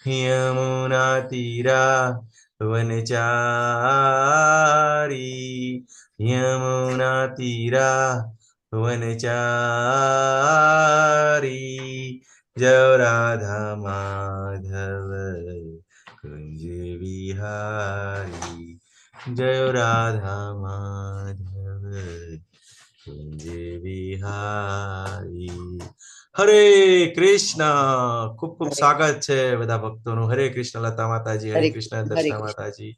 यमुनातीरा वनचारी यमुनातीरा वनचारी जय राधा माधव कुंज विहारी जय राधा माधव कुंज विहारी हरे कृष्ण खूब खूब હરે स्वागत है બધા ભક્તોનું હરે કૃષ્ણ લતા માતાજી હરે કૃષ્ણ હરે દર્શના કૃષ્ણ. માતાજી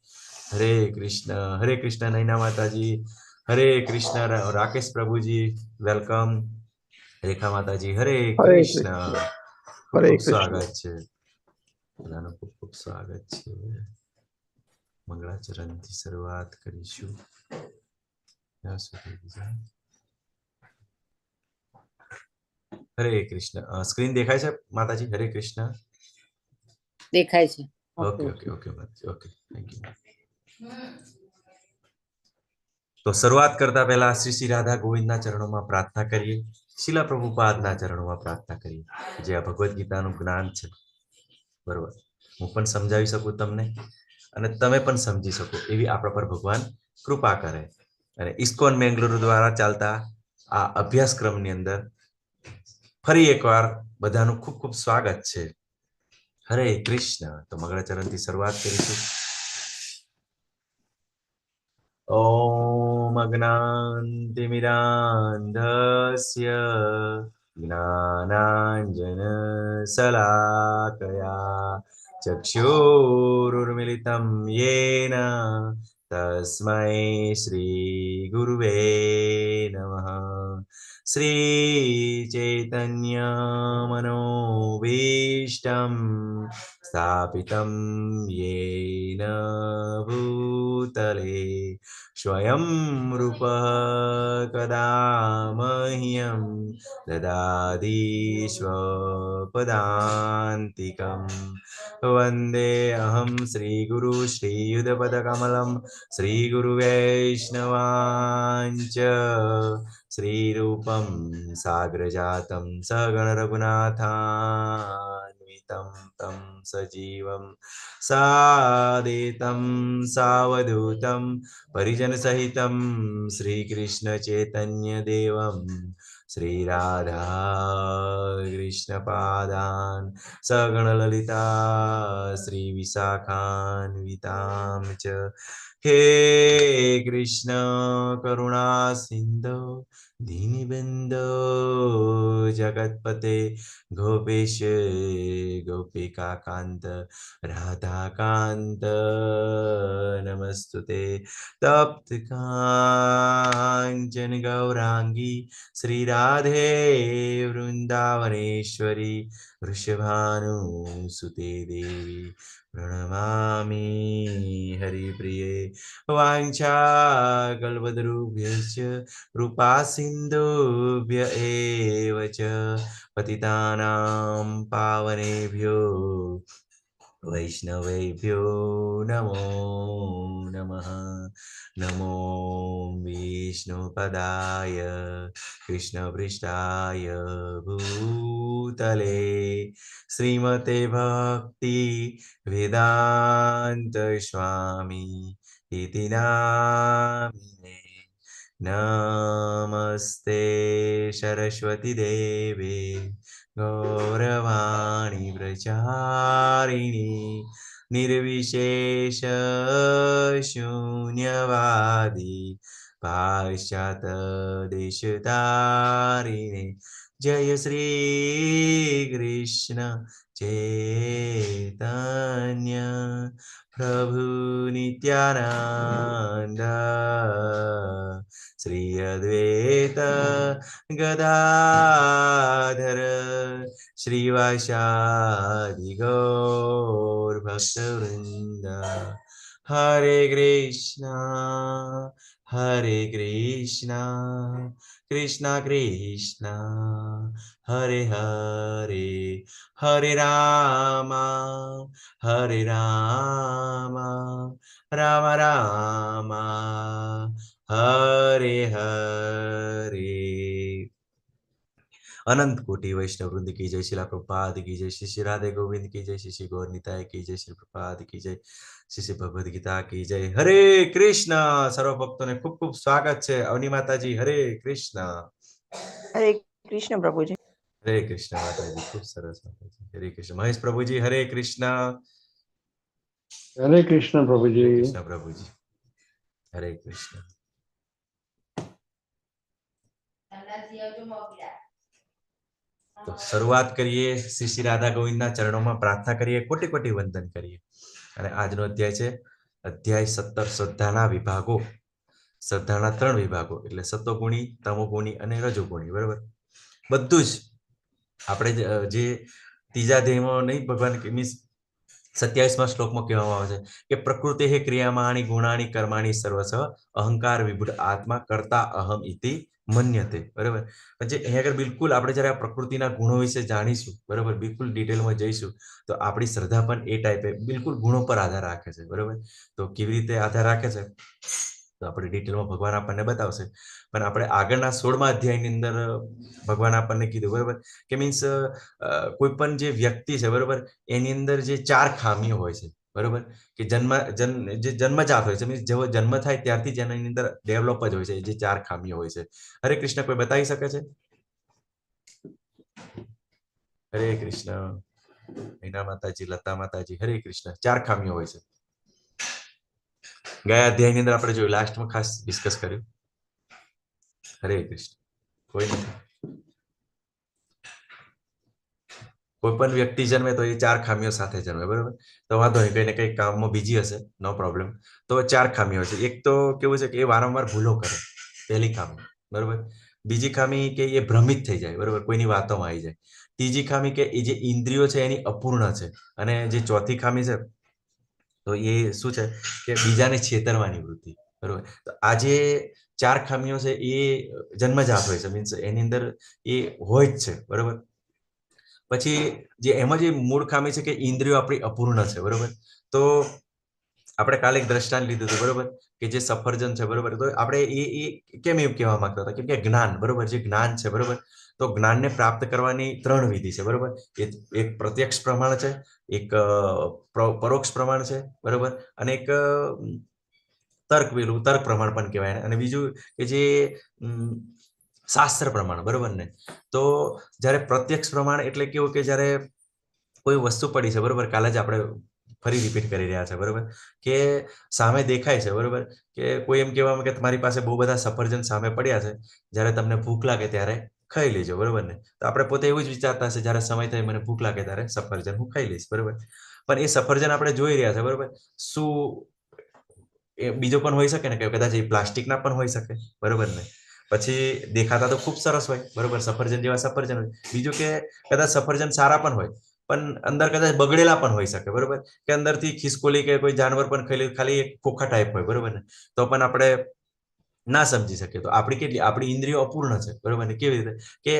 હરે કૃષ્ણ નૈના માતાજી હરે કૃષ્ણ રાકેશ પ્રભુજી વેલકમ રેખા માતાજી હરે હરે કૃષ્ણ કૃષ્ણ ખૂબ હરે ખૂબ કૃષ્ણ સ્વાગત છે બધાનું ખૂબ ખૂબ સ્વાગત છે મંગળાચરણથી શરૂઆત કરીશું ત્યાં સુધી બીજા હરે કૃષ્ણ સ્ક્રીન દેખાય છે માતાજી હરે કૃષ્ણ દેખાય છે. Okay okay okay okay thank you તો શરૂઆત કરતા પહેલા શ્રી શ્રી રાધા ગોવિંદના ચરણોમાં પ્રાર્થના કરીએ શીલા પ્રભુપાદના ચરણોમાં પ્રાર્થના કરીએ જે આ ભગવદ્ ગીતાનું જ્ઞાન છે બરોબર હું પણ સમજાવી શકું તમને અને તમે પણ સમજી શકો એવી આપણા પર ભગવાન કૃપા કરે અને ઇસ્કોન મેંગલુરુ દ્વારા ચાલતા આ અભ્યાસક્રમની અંદર ફરી એકવાર બધાનું ખૂબ ખૂબ સ્વાગત છે હરે કૃષ્ણ તો મંગળાચરણથી શરૂઆત કરીશું ॐ अज्ञानतिमिरान्धस्य ज्ञानाञ्जनशलाकया चक्षुरुर्मिलितं येन तस्मै श्रीगुरुवे नमः श्रीचैतन्यमनोभीष्टं स्थापितं येन भूतले स्वयं रूपः कदा मह्यं ददाति स्वपदान्तिकं वन्दे अहं श्रीगुरु श्रीयुधपदकमलं श्रीगुरुवैष्णवाञ्च श्रीरूपं साग्रजातं सगणरघुनाथान्वितं तं सजीवं सादितं सावधूतं परिजनसहितं श्रीकृष्णचैतन्यदेवं श्रीराधा कृष्णपादान् सगणललिता श्रीविशाखान्वितां च हे कृष्ण करुणा सिन्धो दीनबन्धो जगत्पते गोपेश गोपिकान्त राधाकान्त नमस्तुते तप्त काञ्चन गौरांगी श्रीराधे वृन्दावनेश्वरी वृषभानुसुते देवी प्रणमामि हरिप्रिये वाञ्छाकल्पतरुभ्यश्च कृपा सिन्धुभ्य एव च पतितानां पावनेभ्यो वैष्णवेभ्यो नमो नमः नमो विष्णुपदाय कृष्णपृष्ठाय भूतले श्रीमते भक्ति वेदांत स्वामी इति नामिने नमस्ते सरस्वती देवे गौरवाणी प्रचारिणी निर्विशेष शून्यवादी पाश्चात देशतारिणे जय श्री कृष्ण चैतन्य प्रभु नित्यानंद श्री अद्वैत गदाधर श्रीवासादि गौर भक्तवृंद हरे कृष्णा कृष्णा कृष्णा हरे हरे हरे राम राम राम हरे हरे अनंत कोटि वैष्णव वृंद की जय, शिला प्रभुपाद की जय, श्री श्री राधे गोविंद की जय, श्री श्री गौर निताय की जय, श्री प्रभुपाद की जय, श्री श्री भगवद गीता की जय। हरे कृष्ण। सर्व भक्तों ने खूब खूब स्वागत है। अवनी माता जी हरे कृष्ण। हरे कृष्ण प्रभुजी। हरे कृष्ण माता जी, खूब सरस माता जी। हरे कृष्ण महेश प्रभु जी हरे कृष्ण। हरे कृष्ण प्रभु जी। हरे कृष्ण प्रभु जी। हरे कृष्ण। तो શરૂઆત કરીએ શ્રી શ્રી રાધા ગોવિંદના ચરણોમાં પ્રાર્થના કરીએ, કોટી કોટી વંદન કરીએ. અને આજનો અધ્યાય છે અધ્યાય 17 શ્રદ્ધાના વિભાગો. શ્રદ્ધાના 3 વિભાગો એટલે સતોગુણી, તમોગુણી અને રજોગુણી. બરાબર, બધું જ આપણે જે ત્રીજા અધ્યાયમાં નહીં, ભગવાન મીન્સ 27મા શ્લોકમાં કહેવામાં આવે છે કે પ્રકૃતે હે ક્રિયામાણી ગુણાણી કર્માણી સર્વસ અહંકાર વિભૂત આત્મા કરતા અહમ ઇતિ મન્યતે. બરાબર, પછી અહીંયા આગળ બિલકુલ આપણે જ્યારે આ પ્રકૃતિના ગુણો વિશે જાણીશું, બરાબર, બિલકુલ ડિટેલમાં જઈશું, તો આપણી શ્રદ્ધા પણ એ ટાઈપે બિલકુલ ગુણો પર આધાર રાખે છે. બરાબર, તો કેવી રીતે આધાર રાખે છે તો આપણે ડિટેલમાં ભગવાન આપણને બતાવશે. પણ આપણે આગળના 16મા અધ્યાયની અંદર ભગવાન આપણને કીધું, બરાબર, કે મીન્સ કોઈ પણ જે વ્યક્તિ છે, બરાબર, એની અંદર જે 4 ખામીઓ હોય છે, બરાબર, કે જે જન્મજાત હોય છે, મીન્સ જેવો જન્મ થાય ત્યારથી જ એની અંદર ડેવલપ જ હોય છે, જે 4 ખામીઓ હોય છે. હરે કૃષ્ણ, કોઈ બતાવી શકે છે? હરે કૃષ્ણ. મીના માતાજી, લતા માતાજી, હરે કૃષ્ણ. 4 ખામીઓ હોય છે. ગયા અધ્યાયની અંદર આપણે જોયું, લાસ્ટમાં ખાસ ડિસ્કસ કર્યું. હરે કૃષ્ણ. કોઈ નથી? કોઈ પણ વ્યક્તિ જન્મે તો એ 4 ખામીઓ સાથે જન્મે. બરાબર, તો વાંધો નહીં, કઈ ને કઈ કામમાં બીજી હશે, નો પ્રોબ્લેમ. તો 4 ખામીઓ છે. એક તો કેવું છે કે એ વારંવાર ભૂલો કરે, પહેલી ખામી. બરાબર, બીજી ખામી કે એ ભ્રમિત થઈ જાય, બરાબર, કોઈની વાતોમાં આવી જાય. ત્રીજી ખામી કે એ જે ઇન્દ્રિયો છે એની અપૂર્ણ છે. અને જે ચોથી ખામી છે તો એ શું છે કે બીજાને છેતરવાની વૃત્તિ. બરાબર, તો આ જે 4 ખામીઓ છે એ જન્મજાત હોય છે, મીન્સ એની અંદર એ હોય જ છે. બરાબર, પછી જે એમાં જે મૂળ ખામી છે કે ઇન્દ્રિયો આપણી અપૂર્ણ છે. બરાબર, તો આપણે કાલે એક દ્રષ્ટાંત લીધું હતું, બરાબર, કે જે સફરજન છે, બરાબર, તો આપણે એ કેમ એવું કહેવા માંગતા હતા કેમ કે જ્ઞાન, બરાબર, જે જ્ઞાન છે, બરાબર, તો જ્ઞાનને પ્રાપ્ત કરવાની 3 વિધિ છે. બરાબર, એક પ્રત્યક્ષ પ્રમાણ છે, એક પરોક્ષ પ્રમાણ છે, બરાબર, અને એક તર્ક પ્રમાણ પણ કહેવાય, અને બીજું કે જે શાસ્ત્ર પ્રમાણ. બરાબર ને, તો જ્યારે પ્રત્યક્ષ પ્રમાણ એટલે કેવું કે જ્યારે કોઈ વસ્તુ પડી છે, બરાબર, કાલે જ આપણે ફરી રિપીટ કરી રહ્યા છે, બરાબર, કે સામે દેખાય છે, બરાબર, કે કોઈ એમ કહેવામાં કે તમારી પાસે બહુ બધા સફરજન સામે પડ્યા છે, જ્યારે તમને ભૂખ લાગે ત્યારે ખાઈ લેજો. બરાબર ને, તો આપણે પોતે એવું જ વિચારતા હશે, જ્યારે સમય થાય મને ભૂખ લાગે ત્યારે સફરજન હું ખાઈ લઈશ. બરાબર, પણ એ સફરજન આપણે જોઈ રહ્યા છે, બરાબર, શું એ બીજો પણ હોઈ શકે ને, કે કદાચ એ પ્લાસ્ટિકના પણ હોઈ શકે. બરાબર ને, પછી દેખાતા તો ખૂબ સરસ હોય, બરાબર, સફરજન જેવા સફરજન હોય. બીજું કે કદાચ સફરજન સારા પણ હોય, પણ અંદર કદાચ બગડેલા પણ હોઈ શકે. બરાબર, કે અંદરથી ખિસકોલી કે કોઈ જાનવર પણ ખાઈ લે, ખાલી એક ખોખા ટાઈપ હોય. બરાબર ને, તો પણ આપણે ના સમજી શકીએ. તો આપણી ઇન્દ્રિયો અપૂર્ણ છે. બરાબર ને, કેવી રીતે કે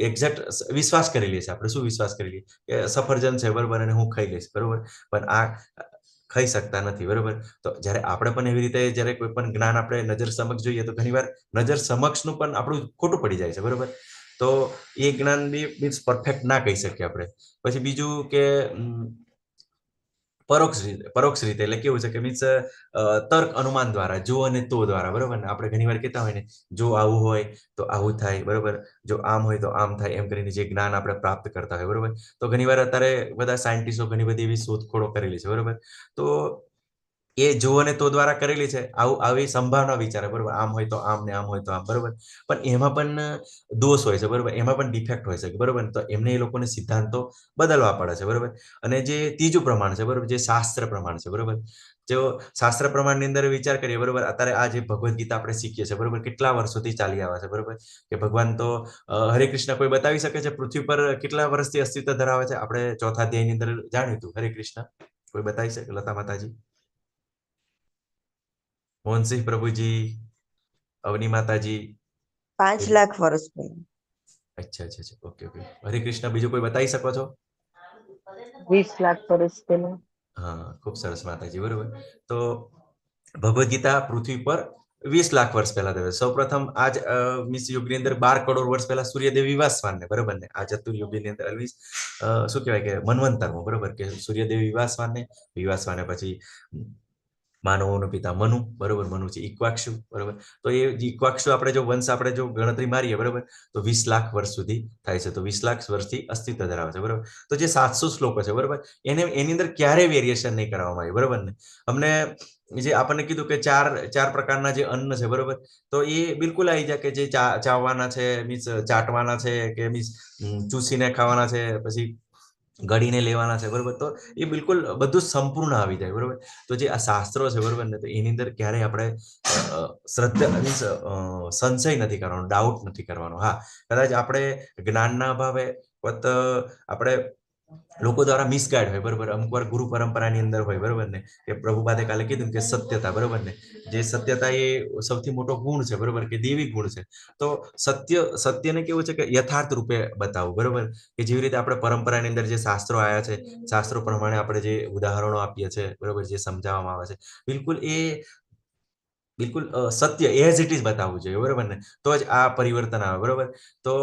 એક્ઝેક્ટ વિશ્વાસ કરી લઈએ છીએ આપણે. શું વિશ્વાસ કરી લઈએ કે સફરજન છે, બરાબર, અને હું ખાઈ લઈશ. બરાબર, પણ આ ખાઈ શકતા નથી. બરાબર, તો જ્યારે આપણે પણ એવી રીતે જ્યારે કોઈ પણ જ્ઞાન આપણે નજર સમક્ષ જોઈએ તો ઘણીવાર નજર સમક્ષનું પણ આપણું ખોટું પડી જાય છે. બરાબર, તો એ જ્ઞાન બી મીન્સ પરફેક્ટ ના કહી શકીએ આપણે. પછી બીજું કે પરોક્ષ રીતે એટલે કેવું છે કે મીન્સ તર્ક અનુમાન દ્વારા, જો અને તો દ્વારા. બરાબર ને, આપણે ઘણીવાર કહેતા હોય ને, જો આવું હોય તો આવું થાય. બરાબર, જો આમ હોય તો આમ થાય, એમ કરીને જે જ્ઞાન આપણે પ્રાપ્ત કરતા હોય. બરાબર, તો ઘણીવાર અત્યારે બધા સાયન્ટિસ્ટો ઘણી બધી એવી શોધખોળો કરેલી છે. બરાબર, તો એ જો અને તો દ્વારા કરેલી છે. આવી સંભાવના વિચારે, બરાબર, આમ હોય તો આમ ને આમ હોય તો આમ. બરાબર, પણ એમાં પણ દોષ હોય છે. બરાબર, એમાં પણ ડિફેક્ટ હોય છે. બરાબર, તો એમને એ લોકોને સિદ્ધાંતો બદલવા પડે છે. બરાબર, અને જે ત્રીજું પ્રમાણ છે, બરાબર, જે શાસ્ત્ર પ્રમાણ છે. બરાબર, જો શાસ્ત્ર પ્રમાણની અંદર વિચાર કરીએ, બરાબર, અત્યારે આ જે ભગવદ્ ગીતા આપણે શીખીએ છીએ, બરાબર, કેટલા વર્ષોથી ચાલી આવે છે. બરાબર, કે ભગવાન તો હરે કૃષ્ણ કોઈ બતાવી શકે છે પૃથ્વી પર કેટલા વર્ષથી અસ્તિત્વ ધરાવે છે? આપણે ચોથા અધ્યાયની અંદર જાણ્યું હતું. હરે કૃષ્ણ કોઈ બતાવી શકે? લતા માતાજી, મોહનસિંહ પ્રભુજી, અવની માતાજી. 5 લાખ વર્ષ પહેલા. અચ્છા, ઓકે. હરે કૃષ્ણ, બીજું કોઈ બતાવી શકો છો? 20 લાખ વર્ષ પહેલા. હા, ખૂબ સરસ માતાજી. બરોબર, તો ભગવદ્ ગીતા પૃથ્વી પર 20 લાખ વર્ષ પહેલા થયો. સૌપ્રથમ આજ મીન્સ યુગની અંદર 12 કરોડ વર્ષ પહેલા સૂર્યદેવ વિવાસવાન ને બરોબર ને આ ચતુર્યુગની અંદર મીન્સ શું કહેવાય કે મન્વંતરમાં બરોબર કે સૂર્યદેવ વિવાસવાને પછી માનવોનો પિતા મનુ બરોબર, મનુ છે ઇક્વાક્ષુ બરોબર. તો એ ઇક્વાક્ષુ આપણે જો વંશ આપણે જો ગણતરી મારીએ બરોબર તો 20 લાખ વર્ષ સુધી થાય છે. તો 20 લાખ વર્ષથી અસ્તિત્વ ધરાવે છે બરોબર. તો જે 700 શ્લોકો છે બરોબર એની અંદર ક્યારેય વેરિએશન નહીં કરવામાં આવ્યું બરોબર ને. અમને જે આપણને કીધું કે ચાર પ્રકારના જે અન્ન છે બરોબર તો એ બિલકુલ આવી જાય કે જે ચાવવાના છે મીન્સ ચાટવાના છે કે મીન્સ ચૂસીને ખાવાના છે પછી ગળીને લેવાના છે બરોબર. તો એ બિલકુલ બધું સંપૂર્ણ આવી જાય બરોબર. તો જે આ શાસ્ત્રો છે બરોબર ને તો એની અંદર ક્યારેય આપણે શ્રદ્ધા મીન્સ સંશય નથી કરવાનો, ડાઉટ નથી કરવાનો. હા, કદાચ આપણે જ્ઞાનના અભાવે આપણે લોકો દ્વારા મિસગાઈડ હોય બરોબર. અમુક વાર ગુરુ પરંપરાની અંદર હોય બરોબર ને કે પ્રભુપાદે કાલે કીધું કે સત્યતા બરોબર ને, જે સત્યતા એ સૌથી મોટો ગુણ છે બરોબર કે દેવી ગુણ છે. તો સત્યને કેવું છે કે યથાર્થ રૂપે બતાવવું બરોબર કે જેવી રીતે આપણે પરંપરાની અંદર જે શાસ્ત્રો આવ્યા છે, શાસ્ત્રો પ્રમાણે આપણે જે ઉદાહરણો આપીએ છીએ બરોબર, જે સમજાવવામાં આવે છે બિલકુલ સત્ય એઝ ઇટ ઇઝ બતાવવું જોઈએ બરોબર ને. તો જ આ પરિવર્તન આવે બરોબર. તો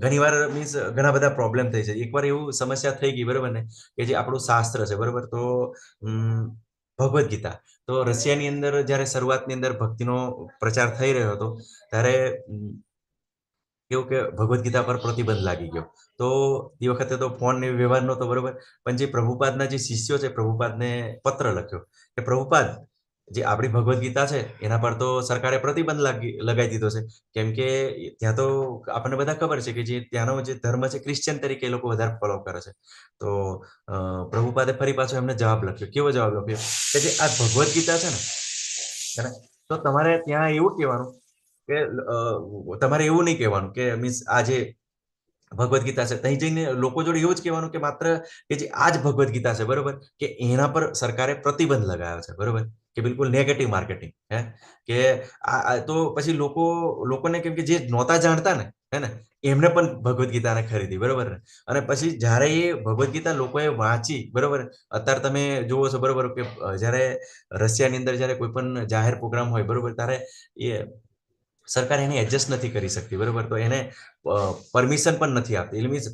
ઘણીવાર મીન્સ ઘણા બધા પ્રોબ્લેમ થઈ છે. એકવાર એવું સમસ્યા થઈ ગઈ બરોબર ને કે જે આપણું શાસ્ત્ર છે બરોબર તો ભગવદ્ ગીતા તો રશિયાની અંદર જ્યારે શરૂઆતની અંદર ભક્તિનો પ્રચાર થઈ રહ્યો હતો ત્યારે કેવું કે ભગવદ્ ગીતા પર પ્રતિબંધ લાગી ગયો. તો એ વખતે તો ફોન ને વ્યવહાર નહોતો બરોબર. પણ જે પ્રભુપાદના જે શિષ્યો છે પ્રભુપાદને પત્ર લખ્યો કે પ્રભુપાદ જે આપણી ભગવદ્ ગીતા છે એના પર તો સરકારે પ્રતિબંધ લગાવી દીધો છે. કેમ કે ત્યાં તો આપણને બધા ખબર છે કે જે ત્યાંનો જે ધર્મ છે ક્રિશ્ચિયન તરીકે એ લોકો વધારે ફોલો કરે છે. તો પ્રભુપાદે ફરી પાછો એમને જવાબ લખ્યો. કેવો જવાબ લખ્યો કે જે આ ભગવદ્ ગીતા છે ને તો તમારે ત્યાં એવું કહેવાનું કે તમારે એવું નહીં કહેવાનું કે મીન્સ આ જે ભગવદ્ ગીતા છે ત્યાં જઈને લોકો જોડે એવું જ કહેવાનું કે માત્ર કે જે આ જ ભગવદ્ ગીતા છે બરોબર કે એના પર સરકારે પ્રતિબંધ લગાવ્યો છે બરોબર કે બિલકુલ નેગેટિવ માર્કેટિંગ કે તો પછી લોકોને કેમ કે જે નહોતા જાણતા ને હે ને એમને પણ ભગવદ્ ગીતાને ખરીદી બરોબર ને. અને પછી જ્યારે એ ભગવદ્ ગીતા લોકોએ વાંચી બરોબર, અત્યારે તમે જુઓ છો બરોબર કે જ્યારે રશિયાની અંદર જ્યારે કોઈ પણ જાહેર પ્રોગ્રામ હોય બરોબર ત્યારે એ સરકાર એને એડજસ્ટ નથી કરી શકતી બરોબર. તો એને પરમિશન પણ નથી આપતી. એટલે મીન્સ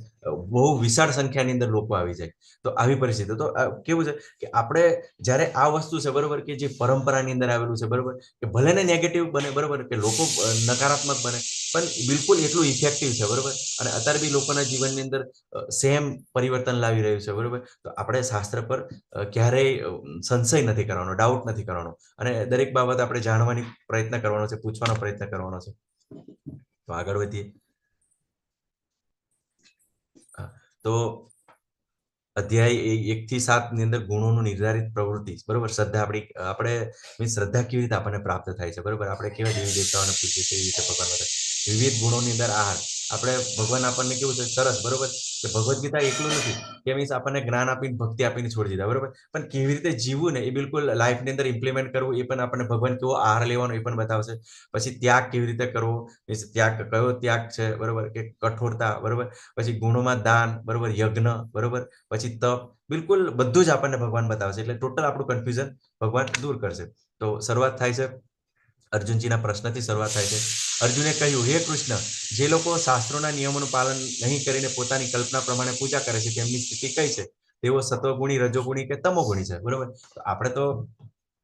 બહુ વિશાળ સંખ્યાની અંદર લોકો આવી જાય. તો આવી પરિસ્થિતિ તો કેવું છે કે આપણે જ્યારે આ વસ્તુ છે બરોબર કે જે પરંપરાની અંદર આવેલું છે બરોબર કે ભલે ને નેગેટિવ બને બરોબર કે લોકો નકારાત્મક બને પણ બિલકુલ એટલું ઇફેક્ટિવ છે બરોબર. અને અત્યારે બી લોકોના જીવનની અંદર સેમ પરિવર્તન લાવી રહ્યું છે બરોબર. તો આપણે શાસ્ત્ર પર ક્યારેય સંશય નથી કરવાનો, ડાઉટ નથી કરવાનો અને દરેક બાબત આપણે જાણવાની પ્રયત્ન કરવાનો છે, પૂછવાનો પ્રયત્ન કરવાનો છે. તો આગળ વધીએ. તો અધ્યાય 1 થી 7 ની અંદર ગુણોનું નિર્ધારિત પ્રવૃત્તિ બરોબર. શ્રદ્ધા આપણે મીન્સ શ્રદ્ધા કેવી રીતે આપણને પ્રાપ્ત થાય છે બરોબર. આપણે કેવા દેવી દેવતાઓને પૂજીએ છીએ એવી રીતે ભગવાન વિવિધ ગુણોની અંદર આહાર આપણે ભગવાન આપણને કેવું છે સરસ બરોબર કે ભગવદ્ ગીતા એટલું નથી કે મીન્સ આપણને જ્ઞાન આપીને ભક્તિ આપીને છોડી દીધા બરોબર. પણ કેવી રીતે જીવવું ને એ બિલકુલ લાઈફની અંદર ઇમ્પ્લિમેન્ટ કરવું એ પણ આપણને ભગવાન કેવો આહાર લેવાનો એ પણ બતાવશે. પછી ત્યાગ કેવી રીતે કરવો, મીન્સ ત્યાગ કયો ત્યાગ છે બરોબર કે કઠોરતા બરોબર. પછી ગુણોમાં દાન બરોબર, યજ્ઞ બરોબર, પછી તપ બિલકુલ બધું જ આપણને ભગવાન બતાવશે. એટલે ટોટલ આપણું કન્ફ્યુઝન ભગવાન દૂર કરશે. તો શરૂઆત થાય છે અર્જુનજીના પ્રશ્નથી શરૂઆત થાય છે. અર્જુને કહ્યું હે કૃષ્ણ, જે લોકો શાસ્ત્રોના નિયમોનું પાલન નહીં કરીને પોતાની કલ્પના પ્રમાણે પૂજા કરે છે તેમની સ્થિતિ કઈ છે? તેઓ સત્વગુણી, રજોગુણી કે તમોગુણી છે બરોબર. તો આપણે તો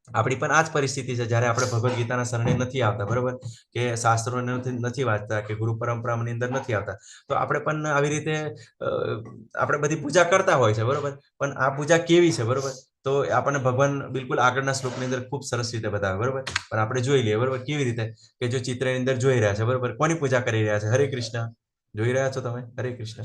આપણી પણ આ જ પરિસ્થિતિ છે જ્યારે આપણે ભગવદ્ ગીતાના શરણે નથી આવતા બરોબર કે શાસ્ત્રોને નથી વાંચતા કે ગુરુ પરંપરાની અંદર નથી આવતા. તો આપણે પણ આવી રીતે આપણે બધી પૂજા કરતા હોય છે બરોબર. પણ આ પૂજા કેવી છે બરોબર તો આપણને ભગવાન બિલકુલ આગળના શ્લોકની અંદર ખૂબ સરસ રીતે બતાવે બરોબર. પણ આપણે જોઈ લઈએ બરોબર કેવી રીતે કે જો ચિત્રની અંદર જોઈ રહ્યા છે બરોબર કોની પૂજા કરી રહ્યા છે? હરે કૃષ્ણ જોઈ રહ્યા છો તમે? હરે કૃષ્ણ.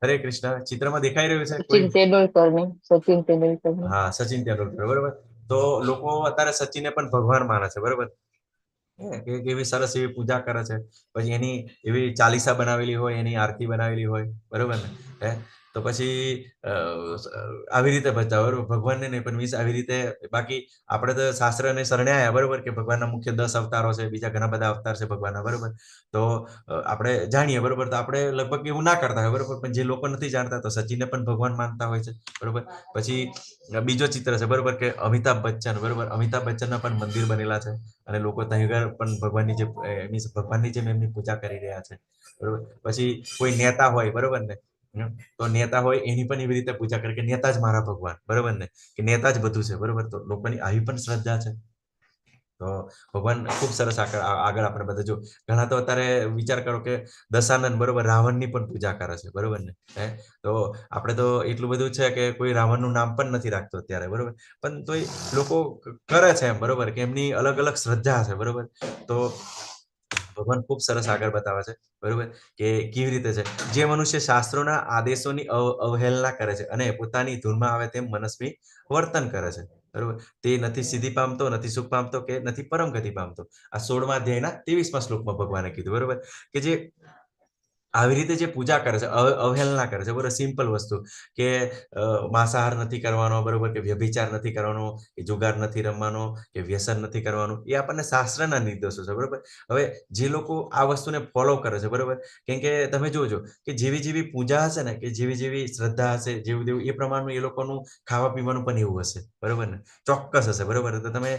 હરે કૃષ્ણ ચિત્રમાં દેખાઈ રહ્યું છે કોઈ? સચિન તેંડુલકર ની સચિન તેંડુલકર ની હા, સચિન તેંડુલકર બરોબર. તો લોકો અત્યારે સચિનને પણ ભગવાન માને છે બરોબર કે એવી સરસ એવી પૂજા કરે છે. પછી એની એવી ચાલીસા બનાવેલી હોય, એની આરતી બનાવેલી હોય બરોબર ને તો પછી આવી રીતે બચાવ, બરોબર, ભગવાનને નહીં પણ મીન્સ આવી રીતે. બાકી આપણે તો શાસ્ત્રને શરણે આવ્યા, બરોબર, કે ભગવાનના મુખ્ય 10 અવતારો છે, બીજા ઘણા બધા અવતાર છે ભગવાનના, બરોબર. તો આપણે જાણીએ, બરોબર, તો આપણે લગભગ એવું ના કરતા હોય, બરોબર, પણ જે લોકો નથી જાણતા તો સચિનને પણ ભગવાન માનતા હોય છે, બરોબર. પછી બીજો ચિત્ર છે, બરોબર, કે અમિતાભ બચ્ચન, બરોબર, અમિતાભ બચ્ચનના પણ મંદિર બનેલા છે અને લોકો ત્યાં પણ ભગવાનની જે મીન્સ ભગવાનની જેમ એમની પૂજા કરી રહ્યા છે, બરોબર. પછી કોઈ નેતા હોય, બરોબર ને, તો નેતા હોય એની પણ એવી રીતે પૂજા કરે કે નેતા જ મારા ભગવાન, બરોબર ને, કે નેતા જ બધું છે, બરોબર. તો લોકોની આવી પણ શ્રદ્ધા છે. તો ભગવાન ખૂબ સરસ આગળ આપણે બધા જો ઘણા તો અત્યારે વિચાર કરો કે દશાનંદ, બરોબર, રાવણની પણ પૂજા કરે છે, બરોબર ને. તો આપણે તો એટલું બધું છે કે કોઈ રાવણનું નામ પણ નથી રાખતો અત્યારે, બરોબર, પણ તોય લોકો કરે છે એમ, બરોબર, કે એમની અલગ અલગ શ્રદ્ધા છે, બરોબર. તો ભગવાન ખૂબ સરસ આગળ બતાવે છે, બરોબર, કે કેવી રીતે છે જે મનુષ્ય શાસ્ત્રોના આદેશોની અવહેલના કરે છે અને પોતાની ધૂનમાં આવે તેમ મનસ્વી વર્તન કરે છે, બરોબર, તે નથી સિદ્ધિ પામતો, નથી સુખ પામતો કે નથી પરમ ગતિ પામતો. આ 16મા અધ્યાયના 23મા શ્લોકમાં ભગવાને કીધું, બરોબર, કે જે આવી રીતે જે પૂજા કરે છે, અવહેલના કરે છે, બરોબર, સિમ્પલ વસ્તુ કે માંસાહાર નથી કરવાનો, બરોબર, કે વ્યભિચાર નથી કરવાનો, કે જુગાર નથી રમવાનો, કે વ્યસન નથી કરવાનું, એ આપણને શાસ્ત્રના નિર્દેશો છે, બરોબર. હવે જે લોકો આ વસ્તુને ફોલો કરે છે, બરોબર, કેમ કે તમે જોજો કે જેવી જેવી પૂજા હશે ને, કે જેવી જેવી શ્રદ્ધા હશે, જેવું જેવું એ પ્રમાણનું એ લોકોનું ખાવા પીવાનું પણ એવું હશે, બરોબર ને, ચોક્કસ હશે, બરોબર. તો તમે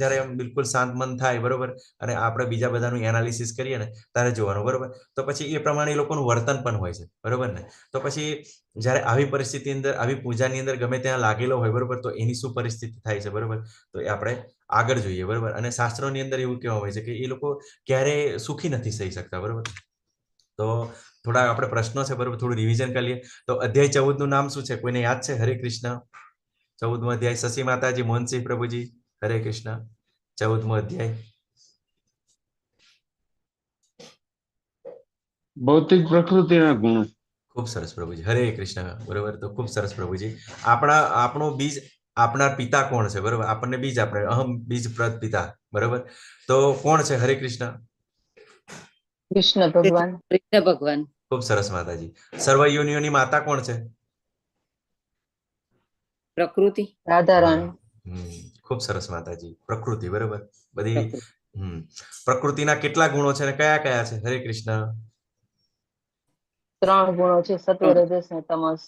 જ્યારે એમ બિલકુલ શાંત મન થાય, બરોબર, અને આપણે બીજા બધાનું એનાલિસિસ કરીએ ને ત્યારે જોવાનું, બરોબર, તો પછી એ પ્રમાણે એ લોકોનું વર્તન પણ હોય છે, બરોબર ને. તો પછી જ્યારે આવી પરિસ્થિતિ અંદર, આવી પૂજાની અંદર ગમે ત્યાં લાગેલો હોય, બરોબર, તો એની શું પરિસ્થિતિ થાય છે, બરોબર, તો એ આપણે આગળ જોઈએ, બરોબર. અને શાસ્ત્રોની અંદર એવું કહેવામાં હોય છે કે એ લોકો ક્યારેય સુખી નથી થઈ શકતા, બરોબર. તો થોડા આપણે પ્રશ્નો છે, બરોબર, થોડું રિવિઝન કરી લઈએ. તો અધ્યાય 14 નું નામ શું છે, કોઈને યાદ છે? હરે કૃષ્ણ. 14મો અધ્યાય, શશી માતાજી, મોહનસિંહ પ્રભુજી, હરે કૃષ્ણ. 14મો અધ્યાય ભૌતિક પ્રકૃતિના ગુણો. ખૂબ સરસ પ્રભુજી, હરે કૃષ્ણ, બરોબર. તો ખૂબ સરસ પ્રભુજી. આપણું બીજ આપનાર પિતા કોણ છે, બરોબર, આપણને બીજ આપણે અહમ બીજ પ્રદ પિતા, બરોબર. તો કોણ છે? હરે કૃષ્ણ. કૃષ્ણ ભગવાન. કૃષ્ણ ભગવાન. ખૂબ સરસ માતાજી. સર્વ યોનિઓની માતા કોણ છે? પ્રકૃતિ. રાધા રાણી. ખૂબ સરસ માતાજી, પ્રકૃતિ, બરોબર. બધી પ્રકૃતિ. પ્રકૃતિના કેટલા ગુણો છે અને કયા કયા છે? હરે કૃષ્ણ. 3 ગુણો છે, સત્વ, રજસ અને તમસ.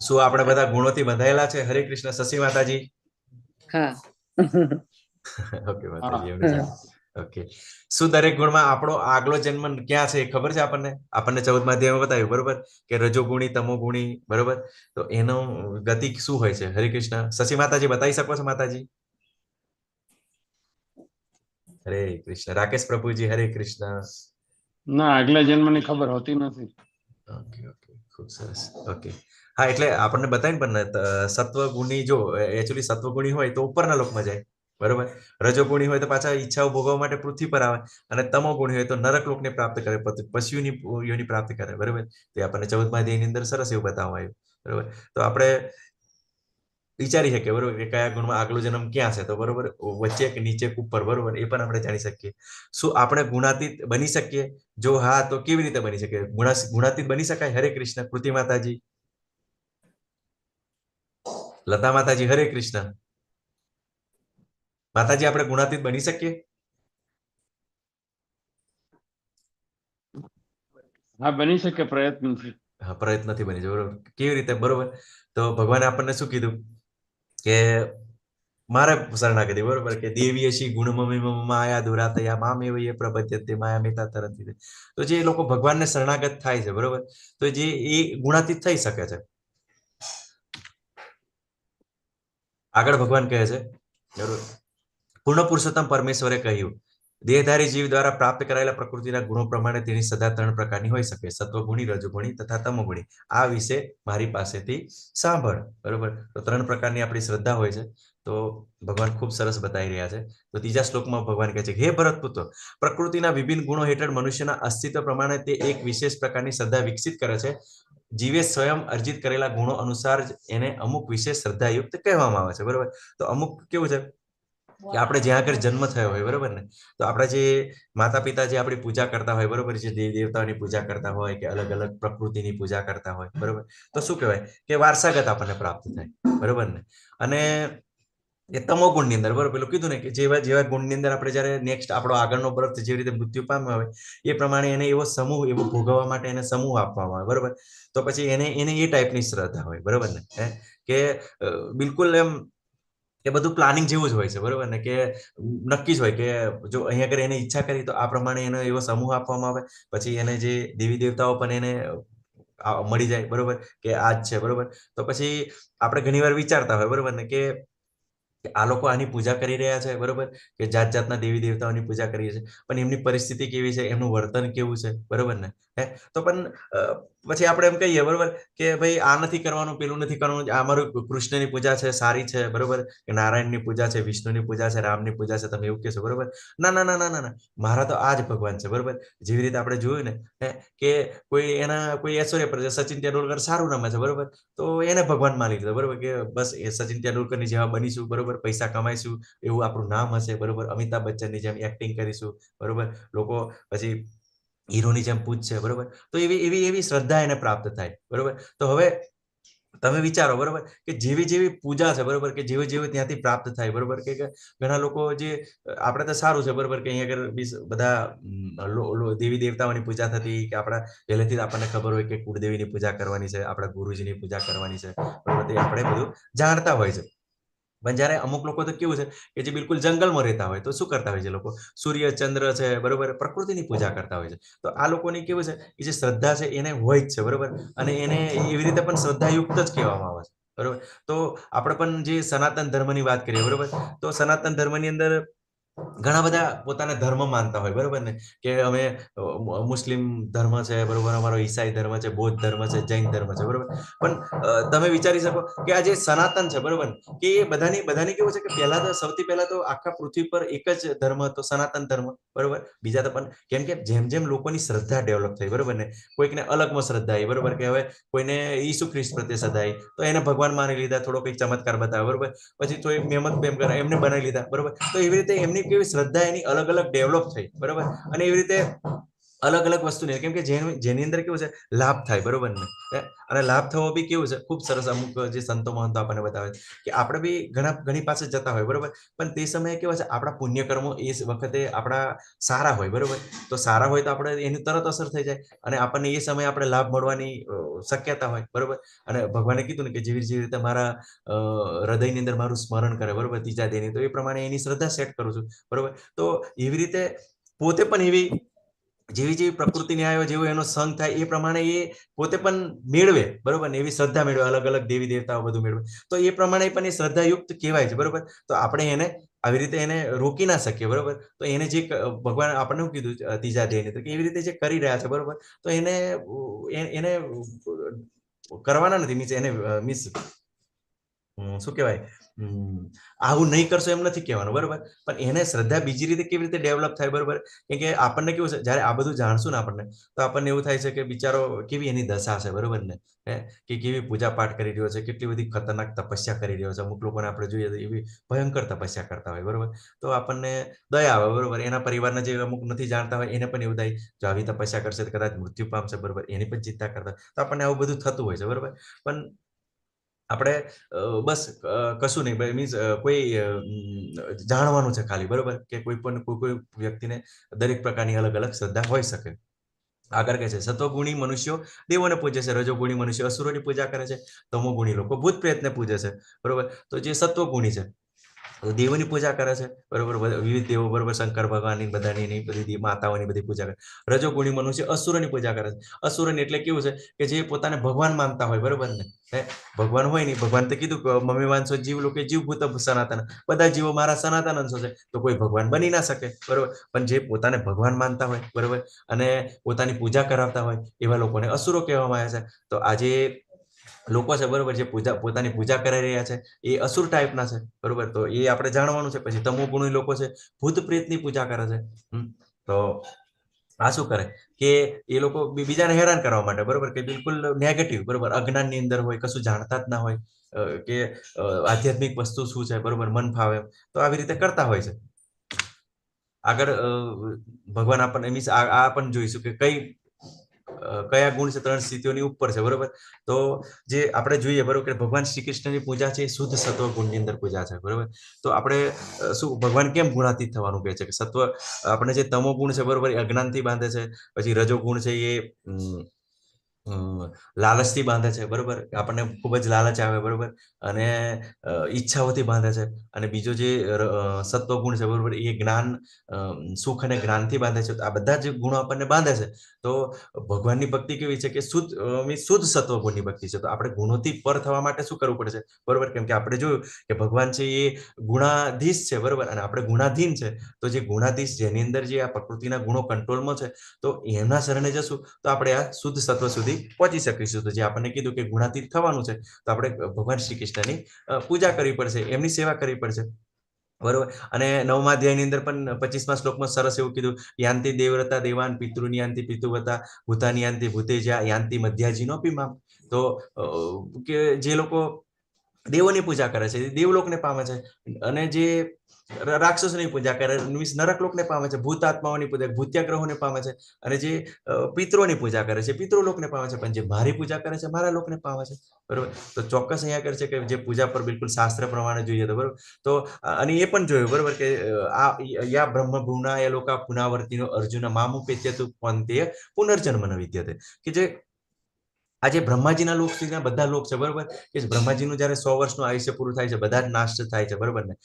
શું આપણે બધા ગુણોથી બંધાયેલા છે? હરે કૃષ્ણ. શશી માતાજી. હા. ઓકે માતાજી, એમને ઓકે. શું દરેક ગુણમાં આપણો આગલો જન્મ ક્યાં છે એ ખબર છે આપણને? 14મા અધ્યાયમાં બતાવ્યું, બરોબર, કે રજોગુણી, તમોગુણી, બરોબર. તો એનો ગતિ શું હોય છે? હરે કૃષ્ણ. શશી માતાજી બતાવી શકો છો માતાજી? હરે કૃષ્ણ. રાકેશ પ્રભુજી, હરે કૃષ્ણ. ના, આગલા જન્મની ખબર હોતી નથી. ઓકે ઓકે, ખૂબ સરસ. ઓકે, હા, એટલે આપણને બતાવીને પણ સત્વગુણી, જો એકચ્યુઅલી સત્વગુણી હોય તો ઉપરના લોકમાં જાય, બરોબર. રજોગુણી હોય તો પાછા ઈચ્છાઓ ભોગવવા માટે પૃથ્વી પર આવે, અને તમોગુણી હોય તો નરક લોકને પ્રાપ્ત કરે, પશુની યોની પ્રાપ્ત કરે, બરોબર. તે આપણને 14મા અધ્યાયની અંદર સરસ એવું બતાવવામાં આવ્યું, બરોબર. તો આપણે વિચારી શકીએ, બરોબર, કે કયા ગુણમાં આગલો જન્મ ક્યાં છે, તો બરોબર, વચ્ચે કે નીચે કે ઉપર, બરોબર, એ પણ આપણે જાણી શકીએ. શું આપણે ગુણાતીત બની શકીએ? જો હા, તો કેવી રીતે બની શકે? ગુણાતીત બની શકાય? હરે કૃષ્ણ. કૃતિ માતાજી. લતા માતાજી, હરે કૃષ્ણ. માતાજી, આપણે ગુણાતીત બની શકીએ? હા, બની શકે પ્રયત્નથી. હા, પ્રયત્નથી બની જાય, બરોબર. કેવી રીતે? બરોબર. તો ભગવાને આપણને શું કીધું કે મારે શરણાગતિ, બરોબર, કે દેવીયશી ગુણમમી માયા દુરાતયા મામેવ યે પ્રપદ્યતે માયા મેતા તરંતિ. તો જે લોકો ભગવાનને શરણાગત થાય છે, બરોબર, તો જે એ ગુણાતીત થઈ શકે છે. આગળ ભગવાન કહે છે, બરોબર, પૂર્ણ પુરુષોત્તમ પરમેશ્વરે કહ્યું, દેહધારી જીવ દ્વારા પ્રાપ્ત કરાયેલા પ્રકૃતિના ગુણો પ્રમાણે તેની સદા 3 પ્રકારની હોઈ શકે, સત્વગુણી, રજોગુણી તથા તમોગુણી. આ વિશે મારી પાસેથી સાંભળ, બરોબર. તો 3 પ્રકારની આપણી શ્રદ્ધા હોય છે. તો ભગવાન ખૂબ સરસ બતાવી રહ્યા છે. તો ત્રીજા શ્લોકમાં ભગવાન કહે છે, હે ભરતપુત્ર, પ્રકૃતિના વિભિન્ન ગુણો હેઠળ મનુષ્યના અસ્તિત્વ પ્રમાણે તે એક વિશેષ પ્રકારની શ્રદ્ધા વિકસિત કરે છે. જીવે સ્વયં અર્જિત કરેલા ગુણો અનુસાર એને અમુક વિશેષ શ્રદ્ધાયુક્ત કહેવામાં આવે છે, બરોબર. તો અમુક કેવું છે કે આપણે જ્યાં આગળ જન્મ થયો હોય, બરોબર ને, તો આપણા જે માતા પિતા જે આપણી પૂજા કરતા હોય, બરોબર, જે દેવી દેવતાઓની પૂજા કરતા હોય કે અલગ અલગ પ્રકૃતિની પૂજા કરતા હોય, બરોબર, તો શું કહેવાય કે વારસાગત આપણને પ્રાપ્ત થાય, બરોબર ને. અને એ તમો ગુણની અંદર, બરોબર, પેલું કીધું ને કે જેવા જેવા ગુણની અંદર આપણે જ્યારે નેક્સ્ટ આપણો આગળનો બર્થ જેવી રીતે મૃત્યુ પામ્યો હોય એ પ્રમાણે એને એવો સમૂહ એવો ભોગવવા માટે એને સમૂહ આપવામાં આવે, બરોબર. તો પછી એને એને એ ટાઈપની શ્રદ્ધા હોય, બરોબર ને, કે બિલકુલ એમ એ બધું પ્લાનિંગ જેવું જ હોય છે, બરોબર ને, કે નક્કી જ હોય કે જો અહીંયા આગળ એને ઈચ્છા કરી તો આ પ્રમાણે એનો એવો સમૂહ આપવામાં આવે, પછી એને જે દેવી દેવતાઓ પણ એને મળી જાય, બરોબર, કે આ જ છે, બરોબર. તો પછી આપણે ઘણીવાર વિચારતા હોય, બરોબર ને, કે આ લોકો આની પૂજા કરી રહ્યા છે, બરોબર, કે જાત જાતના દેવી દેવતાઓની પૂજા કરીએ છે, પણ એમની પરિસ્થિતિ કેવી છે, એમનું વર્તન કેવું છે, બરોબર ને. તો પણ પછી આપણે એમ કહીએ, બરોબર, કે ભાઈ આ નથી કરવાનું, પેલું નથી કરવાનું, આ અમારું કૃષ્ણની પૂજા છે, સારી છે, બરોબર, કે નારાયણની પૂજા છે, વિષ્ણુની પૂજા છે, રામની પૂજા છે, તમે એવું કહેશો, બરોબર. ના ના ના ના ના ના, મારા તો આ જ ભગવાન છે, બરોબર. જેવી રીતે આપણે જોયું ને કે કોઈ એના કોઈ ઐશ્વર્ય પર સચિન તેંડુલકર સારું રમે છે, બરોબર, તો એને ભગવાન માની લીધો, બરોબર, કે બસ એ સચિન તેંડુલકરની જેવા બનીશું, બરોબર, પૈસા કમાઈશું, એવું આપણું નામ હશે, બરોબર, અમિતાભ બચ્ચનની જેમ એક્ટિંગ કરીશું, બરોબર, લોકો પછી હીરોની જેમ પૂછશે, બરોબર. તો એવી એવી એવી શ્રદ્ધા એને પ્રાપ્ત થાય, બરોબર. તો હવે તમે વિચારો, બરોબર, કે જેવી જેવી પૂજા છે, બરોબર, કે જેવી જેવી ત્યાંથી પ્રાપ્ત થાય, બરોબર, કે ઘણા લોકો જે આપણે તો સારું છે, બરોબર, કે અહીંયા આગળ બધા દેવી દેવતાઓની પૂજા થતી કે આપણા પહેલેથી જ આપણને ખબર હોય કે કુળદેવીની પૂજા કરવાની છે, આપણા ગુરુજીની પૂજા કરવાની છે, બરોબર, તે આપણે બધું જાણતા હોય છે. પણ જ્યારે અમુક લોકો તો કેવું છે કે જે બિલકુલ જંગલમાં રહેતા હોય તો શું કરતા હોય છે લોકો, સૂર્ય ચંદ્ર છે, બરોબર, પ્રકૃતિની પૂજા કરતા હોય છે. તો આ લોકોની કેવું છે કે જે શ્રદ્ધા છે એને હોય જ છે, બરોબર, અને એને એવી રીતે પણ શ્રદ્ધાયુક્ત જ કહેવામાં આવે છે, બરોબર. તો આપણે પણ જે સનાતન ધર્મની વાત કરીએ, બરોબર, તો સનાતન ધર્મની અંદર ઘણા બધા પોતાના ધર્મ માનતા હોય, બરોબર ને, કે અમે મુસ્લિમ ધર્મ છે, બરોબર, અમારો ઈસાઈ ધર્મ છે, બૌદ્ધ ધર્મ છે, જૈન ધર્મ છે, બરોબર. પણ તમે વિચારી શકો કે આ જે સનાતન છે, બરોબર, કે એ બધાની કેવું છે કે પહેલા તો સૌથી પહેલા તો આખા પૃથ્વી પર એક જ ધર્મ હતો, સનાતન ધર્મ, બરોબર. બીજા તો પણ કેમ કે જેમ જેમ લોકોની શ્રદ્ધા ડેવલપ થઈ, બરોબર ને, કોઈકને અલગમાં શ્રદ્ધા આવી, બરોબર, કે હવે કોઈને ઈસુ ખ્રિસ્ત પ્રત્યે શ્રદ્ધા આવી તો એને ભગવાન માની લીધા, થોડો કંઈક ચમત્કાર બતાવે, બરોબર, પછી તો મહેમદ બેમ કરે એમને બનાવી લીધા, બરોબર. તો એવી રીતે એમની કેવી શ્રદ્ધા એની અલગ અલગ ડેવલપ થઈ, બરોબર, અને એવી રીતે અલગ અલગ વસ્તુ નહીં, કેમ કે જેની અંદર કેવું છે લાભ થાય, બરોબર ને, અને લાભ થવો બી કેવું છે ખૂબ સરસ. અમુક જે સંતો મહંતો આપણને બતાવે કે આપણે બી ઘણી પાસે જતા હોય, બરોબર, પણ તે સમયે કેવા છે આપણા પુણ્યકર્મો એ વખતે આપણા સારા હોય, બરોબર. તો સારા હોય તો આપણે એની તરત અસર થઈ જાય અને આપણને એ સમયે આપણે લાભ મળવાની શક્યતા હોય, બરોબર. અને ભગવાને કીધું ને કે જેવી જેવી રીતે મારા હૃદયની અંદર મારું સ્મરણ કરે, બરોબર, ત્રીજા દેહની, તો એ પ્રમાણે એની શ્રદ્ધા સેટ કરું છું, બરોબર. તો એવી રીતે પોતે પણ એવી જેવી જેવી પ્રકૃતિ ન્યાયો જેવો એનો સંગ થાય એ પ્રમાણે એ પોતે પણ મેળવે, બરોબર ને, એવી શ્રદ્ધા મેળવે, અલગ અલગ દેવી દેવતાઓ બધું મેળવે, તો એ પ્રમાણે પણ એ શ્રદ્ધાયુક્ત કહેવાય છે, બરોબર. તો આપણે એને આવી રીતે એને રોકી ના શકીએ, બરોબર. તો એને જે ભગવાન આપણને શું કીધું ત્રીજા ધ્યેયને, તો એવી રીતે જે કરી રહ્યા છે, બરોબર, તો એને એને કરવાના નથી, મીન્સ એને મીન્સ શું કહેવાય, આવું નહીં કરશો એમ નથી કહેવાનું, બરોબર. પણ એને શ્રદ્ધા બીજી રીતે કેવી રીતે ડેવલપ થાય, બરોબર, કેમ કે આપણને કેવું છે જ્યારે આ બધું જાણશું ને આપણને, તો આપણને એવું થાય છે કે બિચારો કેવી એની દશા છે, બરોબર ને, કે કેવી પૂજા પાઠ કરી રહ્યો છે, કેટલી બધી ખતરનાક તપસ્યા કરી રહ્યો છે. અમુક લોકોને આપણે જોઈએ તો એવી ભયંકર તપસ્યા કરતા હોય, બરોબર. તો આપણને દયા આવે, બરોબર. એના પરિવારના જે અમુક નથી જાણતા હોય એને પણ એવું થાય જો આવી તપસ્યા કરશે તો કદાચ મૃત્યુ પામશે, બરોબર, એની પણ ચિંતા કરતા, તો આપણને આવું બધું થતું હોય છે, બરોબર. પણ આપણે બસ કશું નહીં, મીન્સ કોઈ જાણવાનું છે ખાલી, બરોબર, કે કોઈ વ્યક્તિને દરેક પ્રકારની અલગ અલગ શ્રદ્ધા હોઈ શકે. આગળ કહે છે સત્વગુણી મનુષ્યો દેવોને પૂજે છે, રજોગુણી મનુષ્ય અસુરોની પૂજા કરે છે, તમોગુણી લોકો ભૂત પ્રેતને પૂજે છે, બરોબર. તો જે સત્વગુણી છે દેવોની પૂજા કરે છે, બરોબર, વિવિધ દેવો, બરોબર, શંકર ભગવાનની બધાની બધી માતાઓની બધી પૂજા કરે. રજોગુણી મનુષ્ય અસુરોની પૂજા કરે છે. અસુરોની એટલે કેવું છે કે જે પોતાને ભગવાન માનતા હોય, બરોબર ને, ભગવાન હોય ને, ભગવાન તો કીધું કે મમ્મી વાંચો જીવ લોકો જીવ ભૂત સનાતન, બધા જીવો મારા સનાતન અંશો છે, તો કોઈ ભગવાન બની ના શકે, બરોબર. પણ જે પોતાને ભગવાન માનતા હોય, બરોબર, અને પોતાની પૂજા કરાવતા હોય એવા લોકોને અસુરો કહેવામાં આવે છે. તો આજે લોકો છે, બરોબર, જે પોતાની પૂજા કરી રહ્યા છે એ અસુર ટાઈપના છે, બરોબર. તો એ આપણે જાણવાનું છે. પછી તમોગુણી લોકો છે, ભૂત પ્રેતની પૂજા કરે છે. તો આ શું કરે કે એ લોકો બીજાને હેરાન કરવા માટે, બરોબર, કે બિલકુલ નેગેટિવ, બરોબર, અજ્ઞાનની અંદર હોય, કશું જાણતા જ ના હોય, કે આધ્યાત્મિક વસ્તુ શું છે, બરોબર, મન ફાવે તો આવી રીતે કરતા હોય છે. આગળ ભગવાન આપણને મીન્સ આ પણ જોઈશું કે કયા ગુણ છે 3 સ્થિતિઓની ઉપર છે, બરોબર. તો જે આપણે જોઈએ, બરોબર, કે ભગવાન શ્રી કૃષ્ણની પૂજા છે શુદ્ધ સત્વ ગુણની અંદર પૂજા છે, બરોબર. તો આપણે શું ભગવાન કેમ ગુણાતીત થવાનું કહે છે કે સત્વ આપણે જે તમો ગુણ છે, બરોબર, એ અજ્ઞાનથી બાંધે છે. પછી રજો ગુણ છે એ લાલચથી બાંધે છે, બરોબર, આપણને ખૂબ જ લાલચ આવે, બરોબર, અને ઈચ્છાઓથી બાંધે છે. અને બીજો જે સત્વગુણ છે, બરોબર, એ જ્ઞાન, સુખ અને જ્ઞાનથી બાંધે છે. તો આ બધા જે ગુણો આપણને બાંધે છે. તો ભગવાનની ભક્તિ કેવી છે કે શુદ્ધ સત્વગુણની ભક્તિ છે. તો આપણે ગુણોથી પર થવા માટે શું કરવું પડશે, બરોબર, કેમ કે આપણે જોયું કે ભગવાન છે એ ગુણાધીશ છે, બરોબર, અને આપણે ગુણાધીન છે. તો જે ગુણાધીશ જેની અંદર જે આ પ્રકૃતિના ગુણો કંટ્રોલમાં છે, તો એમના શરણે જશું તો આપણે આ શુદ્ધ સત્વ સુધી પહોંચી શકીશું. તો જે આપણને કીધું કે ગુણાતીત થવાનું છે, તો આપણે ભગવાન શ્રી કૃષ્ણની પૂજા કરવી પડશે, એમની સેવા કરવી પડશે, બરોબર. અને 9મા અધ્યાયની અંદર પણ 25મા શ્લોકમાં સરસ એવું કીધું, યાંતિ દેવવ્રતા દેવાન પિતૃની યાંતિ પિતૃવતા ભૂતાની યાંતિ ભૂતેજા યાંતિ મધ્યાજીનો પીમામ. તો કે જે લોકો દેવોની પૂજા કરે છે દેવલોકને પામે છે, અને જે રાક્ષસોની પૂજા કરે મીન્સ નરકલોકને પામે છે, ભૂત આત્માઓની પૂજા ભૂત્યા ગ્રહોને પામે છે, અને જે પિતૃઓની પૂજા કરે છે પિતૃલોકને પામે છે, પણ જે મારી પૂજા કરે છે મારા લોકને પામે છે, બરોબર. તો ચોક્કસ અહીંયા કરે છે કે જે પૂજા પર બિલકુલ શાસ્ત્ર પ્રમાણે જોઈએ તો, બરોબર. તો અને એ પણ જોયું, બરોબર, કે આ યા બ્રહ્મ ભુવના એ લોકા પુનાવર્તિનો અર્જુન મામુપેત્યતુ પંતે પુનર્જન્મ ન વિદ્યતે. કે જે આજે બ્રહ્માજીના લોક સુધીના બધા લોક છે, બરોબર, કે બ્રહ્માજીનું જયારે 100 વર્ષનું આયુષ્ય પૂરું થાય છે, બધા જ નાશ થાય છે, બરોબર ને.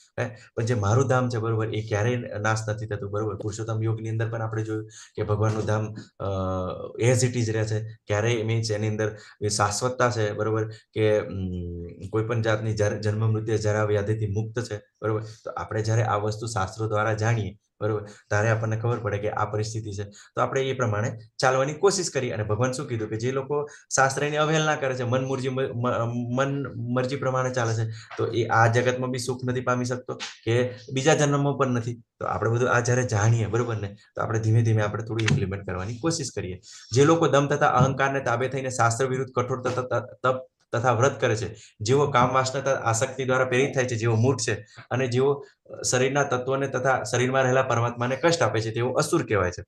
પણ જે મારું ધામ છે, બરોબર, એ ક્યારેય નાશ નથી થતું, બરોબર. પુરુષોત્તમ યોગની અંદર પણ આપણે જોયું કે ભગવાનનું ધામ એઝ ઇટ ઇઝ રહે છે, ક્યારેય મીન્સ એની અંદર શાશ્વતતા છે, બરોબર, કે કોઈ પણ જાતની જન્મ મૃત્યુ જરા વ્યાધિથી મુક્ત છે, બરોબર. તો આપણે જ્યારે આ વસ્તુ શાસ્ત્રો દ્વારા જાણીએ, બરોબર, ત્યારે આપણને ખબર પડે કે આ પરિસ્થિતિ છે. તો આપણે એ પ્રમાણે ચાલવાની કોશિશ કરી. અને ભગવાન શું કીધું કે જે લોકો શાસ્ત્રની અવહેલના કરે છે, મન મરજી પ્રમાણે ચાલે છે, તો એ આ જગતમાં બી સુખ નથી પામી શકતો, કે બીજા જન્મમાં પણ નથી. તો આપણે બધું આ જ્યારે જાણીએ, બરોબર ને, તો આપણે ધીમે ધીમે આપણે થોડું ઇમ્પ્લિમેન્ટ કરવાની કોશિશ કરીએ. જે લોકો દમ તથા અહંકારને તાબે થઈને શાસ્ત્ર વિરુદ્ધ કઠોર તપ તથા વ્રત કરે છે, જેઓ કામ વાસના આસક્તિ દ્વારા પ્રેરિત થાય છે, જેઓ મૂર્ખ છે, અને જેઓ શરીરના તત્વોને તથા શરીરમાં રહેલા પરમાત્માને કષ્ટ આપે છે, તેઓ અસુર કહેવાય છે,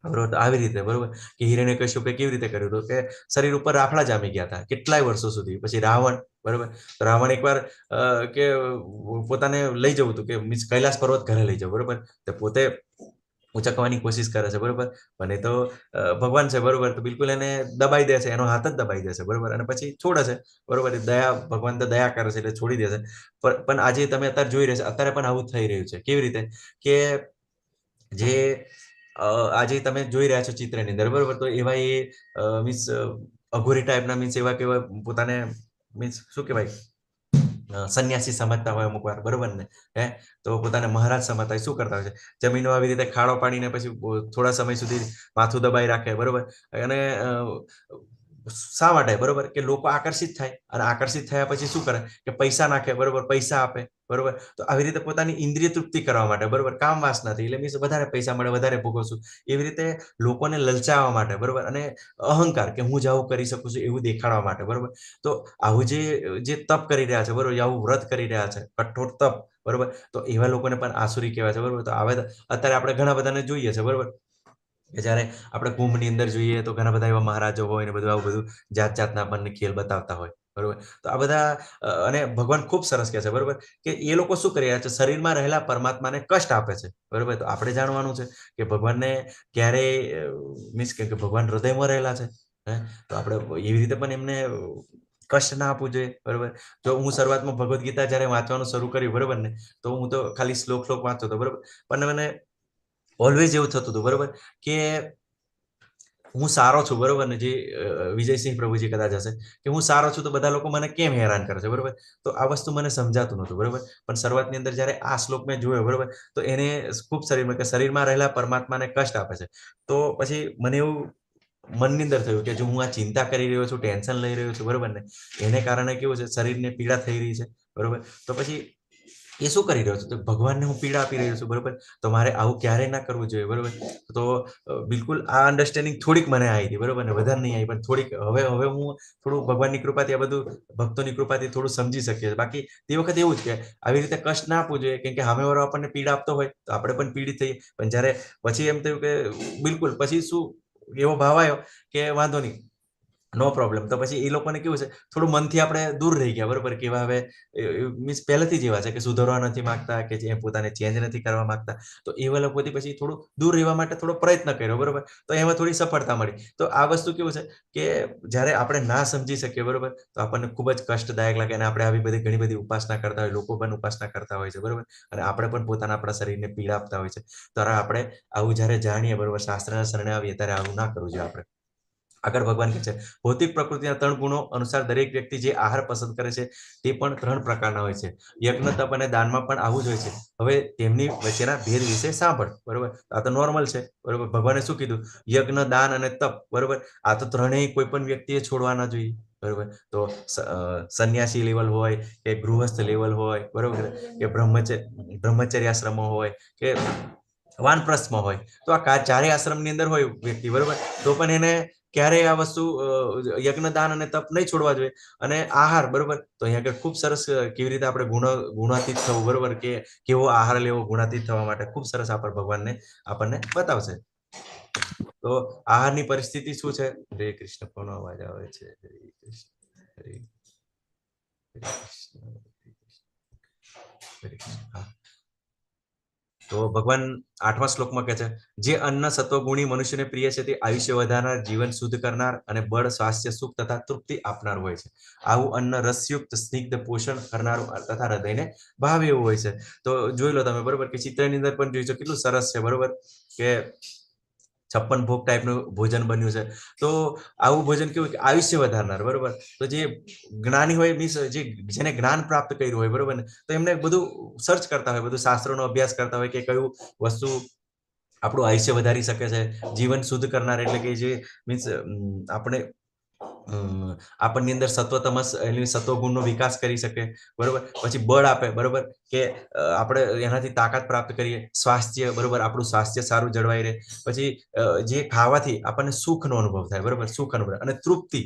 બરોબર. તો આવી રીતે, બરોબર, કે હિરણ્યકશ્યપે કેવી રીતે કર્યું હતું કે શરીર ઉપર રાફડા જામી ગયા હતા કેટલાય વર્ષો સુધી. પછી રાવણ, બરોબર, તો રાવણ એકવાર કે પોતાને લઈ જવું હતું કે મીન્સ કૈલાસ પર્વત ઘરે લઈ જવું, બરોબર, તો પોતે ઉચકવાની કોશિશ કરે છે, બરોબર, પણ એ તો ભગવાન છે, બરોબર, તો બિલકુલ એને દબાઈ દે છે, એનો હાથ જ દબાઈ દે છે, બરોબર, અને પછી છોડે છે, બરોબર. દયા, ભગવાન તો દયા કરે છે એટલે છોડી દે છે. પણ આજે તમે અત્યારે જોઈ રહ્યા છો, અત્યારે પણ આવું થઈ રહ્યું છે. કેવી રીતે કે જે આજે તમે જોઈ રહ્યા છો ચિત્રની અંદર, બરોબર, તો એવા એ મીન્સ અઘોરી ટાઈપના મીન્સ એવા કેવા પોતાને મીન્સ શું કહેવાય સંન્યાસી સમજતા હોય અમુક વાર, બરોબર ને, તો પોતાને મહારાજ સમજતા હોય, શું કરતા હોય છે જમીનો આવી રીતે ખાડો પાડીને પછી થોડા સમય સુધી માથું દબાઈ રાખે, બરોબર. અને શા માટે, બરોબર, કે લોકો આકર્ષિત થાય, અને આકર્ષિત થયા પછી શું કરે કે પૈસા નાખે, બરોબર, પૈસા આપે, બરોબર. તો આવી રીતે પોતાની ઇન્દ્રિય તૃપ્તિ કરવા માટે, બરોબર, કામ વાસનાથી, એટલે મીન્સ વધારે પૈસા મળે, વધારે ભોગવશું, એવી રીતે લોકોને લલચાવવા માટે, બરોબર, અને અહંકાર કે હું જ આવું કરી શકું છું એવું દેખાડવા માટે, બરોબર. તો આવું જે તપ કરી રહ્યા છે, બરોબર, આવું વ્રત કરી રહ્યા છે, કઠોર તપ, બરોબર, તો એવા લોકોને પણ આસુરી કહેવાય છે, બરોબર. તો અત્યારે આપણે ઘણા બધાને જોઈએ છે, બરોબર, કે જ્યારે આપણે કુંભની અંદર જોઈએ તો ઘણા બધા એવા મહારાજો હોય ને બધું આવું બધું જાત જાતના આપણને ખેલ બતાવતા હોય, બરોબર. તો આ બધા અને ભગવાન ખૂબ સરસ કહે છે, બરોબર, કે એ લોકો શું કરી રહ્યા છે, શરીરમાં રહેલા પરમાત્માને કષ્ટ આપે છે, બરોબર. તો આપણે જાણવાનું છે કે ભગવાનને ક્યારેય મીન્સ કે ભગવાન હૃદયમાં રહેલા છે, તો આપણે એવી રીતે પણ એમને કષ્ટ ના આપવું જોઈએ, બરોબર. જો હું શરૂઆતમાં ભગવદ્ ગીતા જ્યારે વાંચવાનું શરૂ કર્યું, બરોબર ને, તો હું તો ખાલી શ્લોક વાંચતો હતો, બરોબર, પણ મને ઓલવેઝ એવું થતું હતું, બરોબર, કે હું સારો છું, બરોબર ને, જે વિજયસિંહ પ્રભુજી કદાચ હશે કે હું સારો છું, તો બધા લોકો મને કેમ હેરાન કરે છે, બરોબર. તો આ વસ્તુ મને સમજાતું નહોતું, બરોબર. પણ શરૂઆતની અંદર જ્યારે આ શ્લોક મેં જોયો, બરોબર, તો એને ખૂબ શરીરમાં રહેલા પરમાત્માને કષ્ટ આપે છે. તો પછી મને એવું મનની અંદર થયું કે જો હું આ ચિંતા કરી રહ્યો છું, ટેન્શન લઈ રહ્યો છું, બરોબર ને, એને કારણે કેવું છે શરીરને પીડા થઈ રહી છે, બરોબર. તો પછી એ શું કરી રહ્યો છું? તો ભગવાનને હું પીડા આપી રહ્યો છું, બરોબર? તો મારે આવું ક્યારેય ના કરવું જોઈએ, બરોબર? તો બિલકુલ આ અન્ડરસ્ટેન્ડિંગ થોડીક મને આવી હતી, બરોબર ને? વધારે નહીં આવી, પણ થોડીક હવે હું થોડું ભગવાનની કૃપાથી આ બધું ભક્તોની કૃપાથી થોડું સમજી શકીએ છીએ. બાકી તે વખતે એવું જ કે આવી રીતે કષ્ટ ના આપવું જોઈએ, કેમ કે સામેવાળો આપણને પીડા આપતો હોય તો આપણે પણ પીડિત થઈએ. પણ જ્યારે પછી એમ થયું કે બિલકુલ પછી શું એવો ભાવ આવ્યો કે વાંધો નહીં, નો પ્રોબ્લેમ. તો પછી એ લોકોને કેવું છે, થોડું મનથી આપણે દૂર રહી ગયા, બરોબર? કે એવા હવે મીન્સ પહેલેથી જ એવા છે કે સુધરવા નથી માંગતા, કે જે પોતાને ચેન્જ નથી કરવા માંગતા. તો એવા લોકોથી પછી થોડું દૂર રહેવા માટે થોડો પ્રયત્ન કર્યો, બરોબર? તો એમાં થોડી સફળતા મળી. તો આ વસ્તુ કેવું છે કે જ્યારે આપણે ના સમજી શકીએ, બરોબર, તો આપણને ખૂબ જ કષ્ટદાયક લાગે. અને આપણે આવી બધી ઘણી બધી ઉપાસના કરતા હોય, લોકો પણ ઉપાસના કરતા હોય છે, બરોબર? અને આપણે પણ પોતાના આપણા શરીરને પીડા આપતા હોય છે. ત્યારે આપણે આવું જ્યારે જાણીએ, બરોબર, શાસ્ત્રના શરણે આવીએ, ત્યારે આવું ના કરવું જોઈએ આપણે. આગળ ભગવાન કહે છે, ભૌતિક પ્રકૃતિના 3 ગુણો અનુસાર દરેક વ્યક્તિ જે આહાર પસંદ કરે છે તે પણ 3 પ્રકારના હોય છે. યજ્ઞ, તપ અને દાનમાં પણ આવું જ હોય છે. હવે તેમની વચ્ચેના ભેદ વિશે સાંભળ, બરોબર? આ તો નોર્મલ છે, બરોબર? ભગવાને શું કીધું? યજ્ઞ, દાન અને તપ, બરોબર? આ તો ત્રણેય કોઈ પણ વ્યક્તિએ છોડવા ના જોઈએ, બરોબર? તો સંન્યાસી લેવલ હોય કે ગૃહસ્થ લેવલ હોય, બરોબર, કે બ્રહ્મચર્યાશ્રમો હોય કે વાનપ્રસ્થમાં હોય, તો આ ચારેય આશ્રમની અંદર હોય વ્યક્તિ, બરોબર, તો પણ એને ક્યારેય આ વસ્તુ યજ્ઞ, દાન અને તપ નહીં છોડવા જોઈએ. અને આહાર, બરોબર, તો અહીંયા આગળ ખૂબ સરસ કેવી રીતે આપણે ગુણાતીત થવું, બરોબર, કે કેવો આહાર લેવો ગુણાતીત થવા માટે ખૂબ સરસ ભગવાનને આપણને બતાવશે. તો આહારની પરિસ્થિતિ શું છે? હરે કૃષ્ણ, કોનો અવાજ આવે છે? હરે કૃષ્ણ, હરે કૃષ્ણ, હરે કૃષ્ણ. હા. તો ભગવાન 8મા શ્લોકમાં કહે છે, જે અન્ન સત્વગુણી મનુષ્યને પ્રિય છે તે આયુષ્ય વધારનાર, જીવન શુદ્ધ કરનાર અને બળ, સ્વાસ્થ્ય, સુખ તથા તૃપ્તિ આપનાર હોય છે. આવું અન્ન રસયુક્ત, સ્નિગ્ધ, પોષણ કરનારું તથા હૃદયને ભાવે એવું હોય છે. તો જોઈ લો તમે, બરોબર, કે ચિત્રની અંદર પણ જોઈ છો કેટલું સરસ છે, બરોબર, કે 56 ભોગ ટાઈપનું ભોજન બન્યું છે. તો આવું ભોજન કેવું કે આયુષ્ય વધારનાર, બરોબર? તો જે જ્ઞાની હોય, મીન્સ જેને જ્ઞાન પ્રાપ્ત કર્યું હોય, બરોબર ને, તો એમને બધું સર્ચ કરતા હોય, બધું શાસ્ત્રોનો અભ્યાસ કરતા હોય કે કયું વસ્તુ આપણું આયુષ્ય વધારી શકે છે. જીવન શુદ્ધ કરનાર એટલે કે જે મીન્સ આપણે આપણની અંદર સત્વતમસ એટલે સત્વગુણનો વિકાસ કરી શકે, બરોબર? પછી બળ આપે, બરોબર, કે આપણે એનાથી તાકાત પ્રાપ્ત કરીએ. સ્વાસ્થ્ય, બરોબર, આપણું સ્વાસ્થ્ય સારું જળવાઈ રહે. પછી જે ખાવાથી આપણને સુખનો અનુભવ થાય, બરોબર, સુખ અનુભવ. અને તૃપ્તિ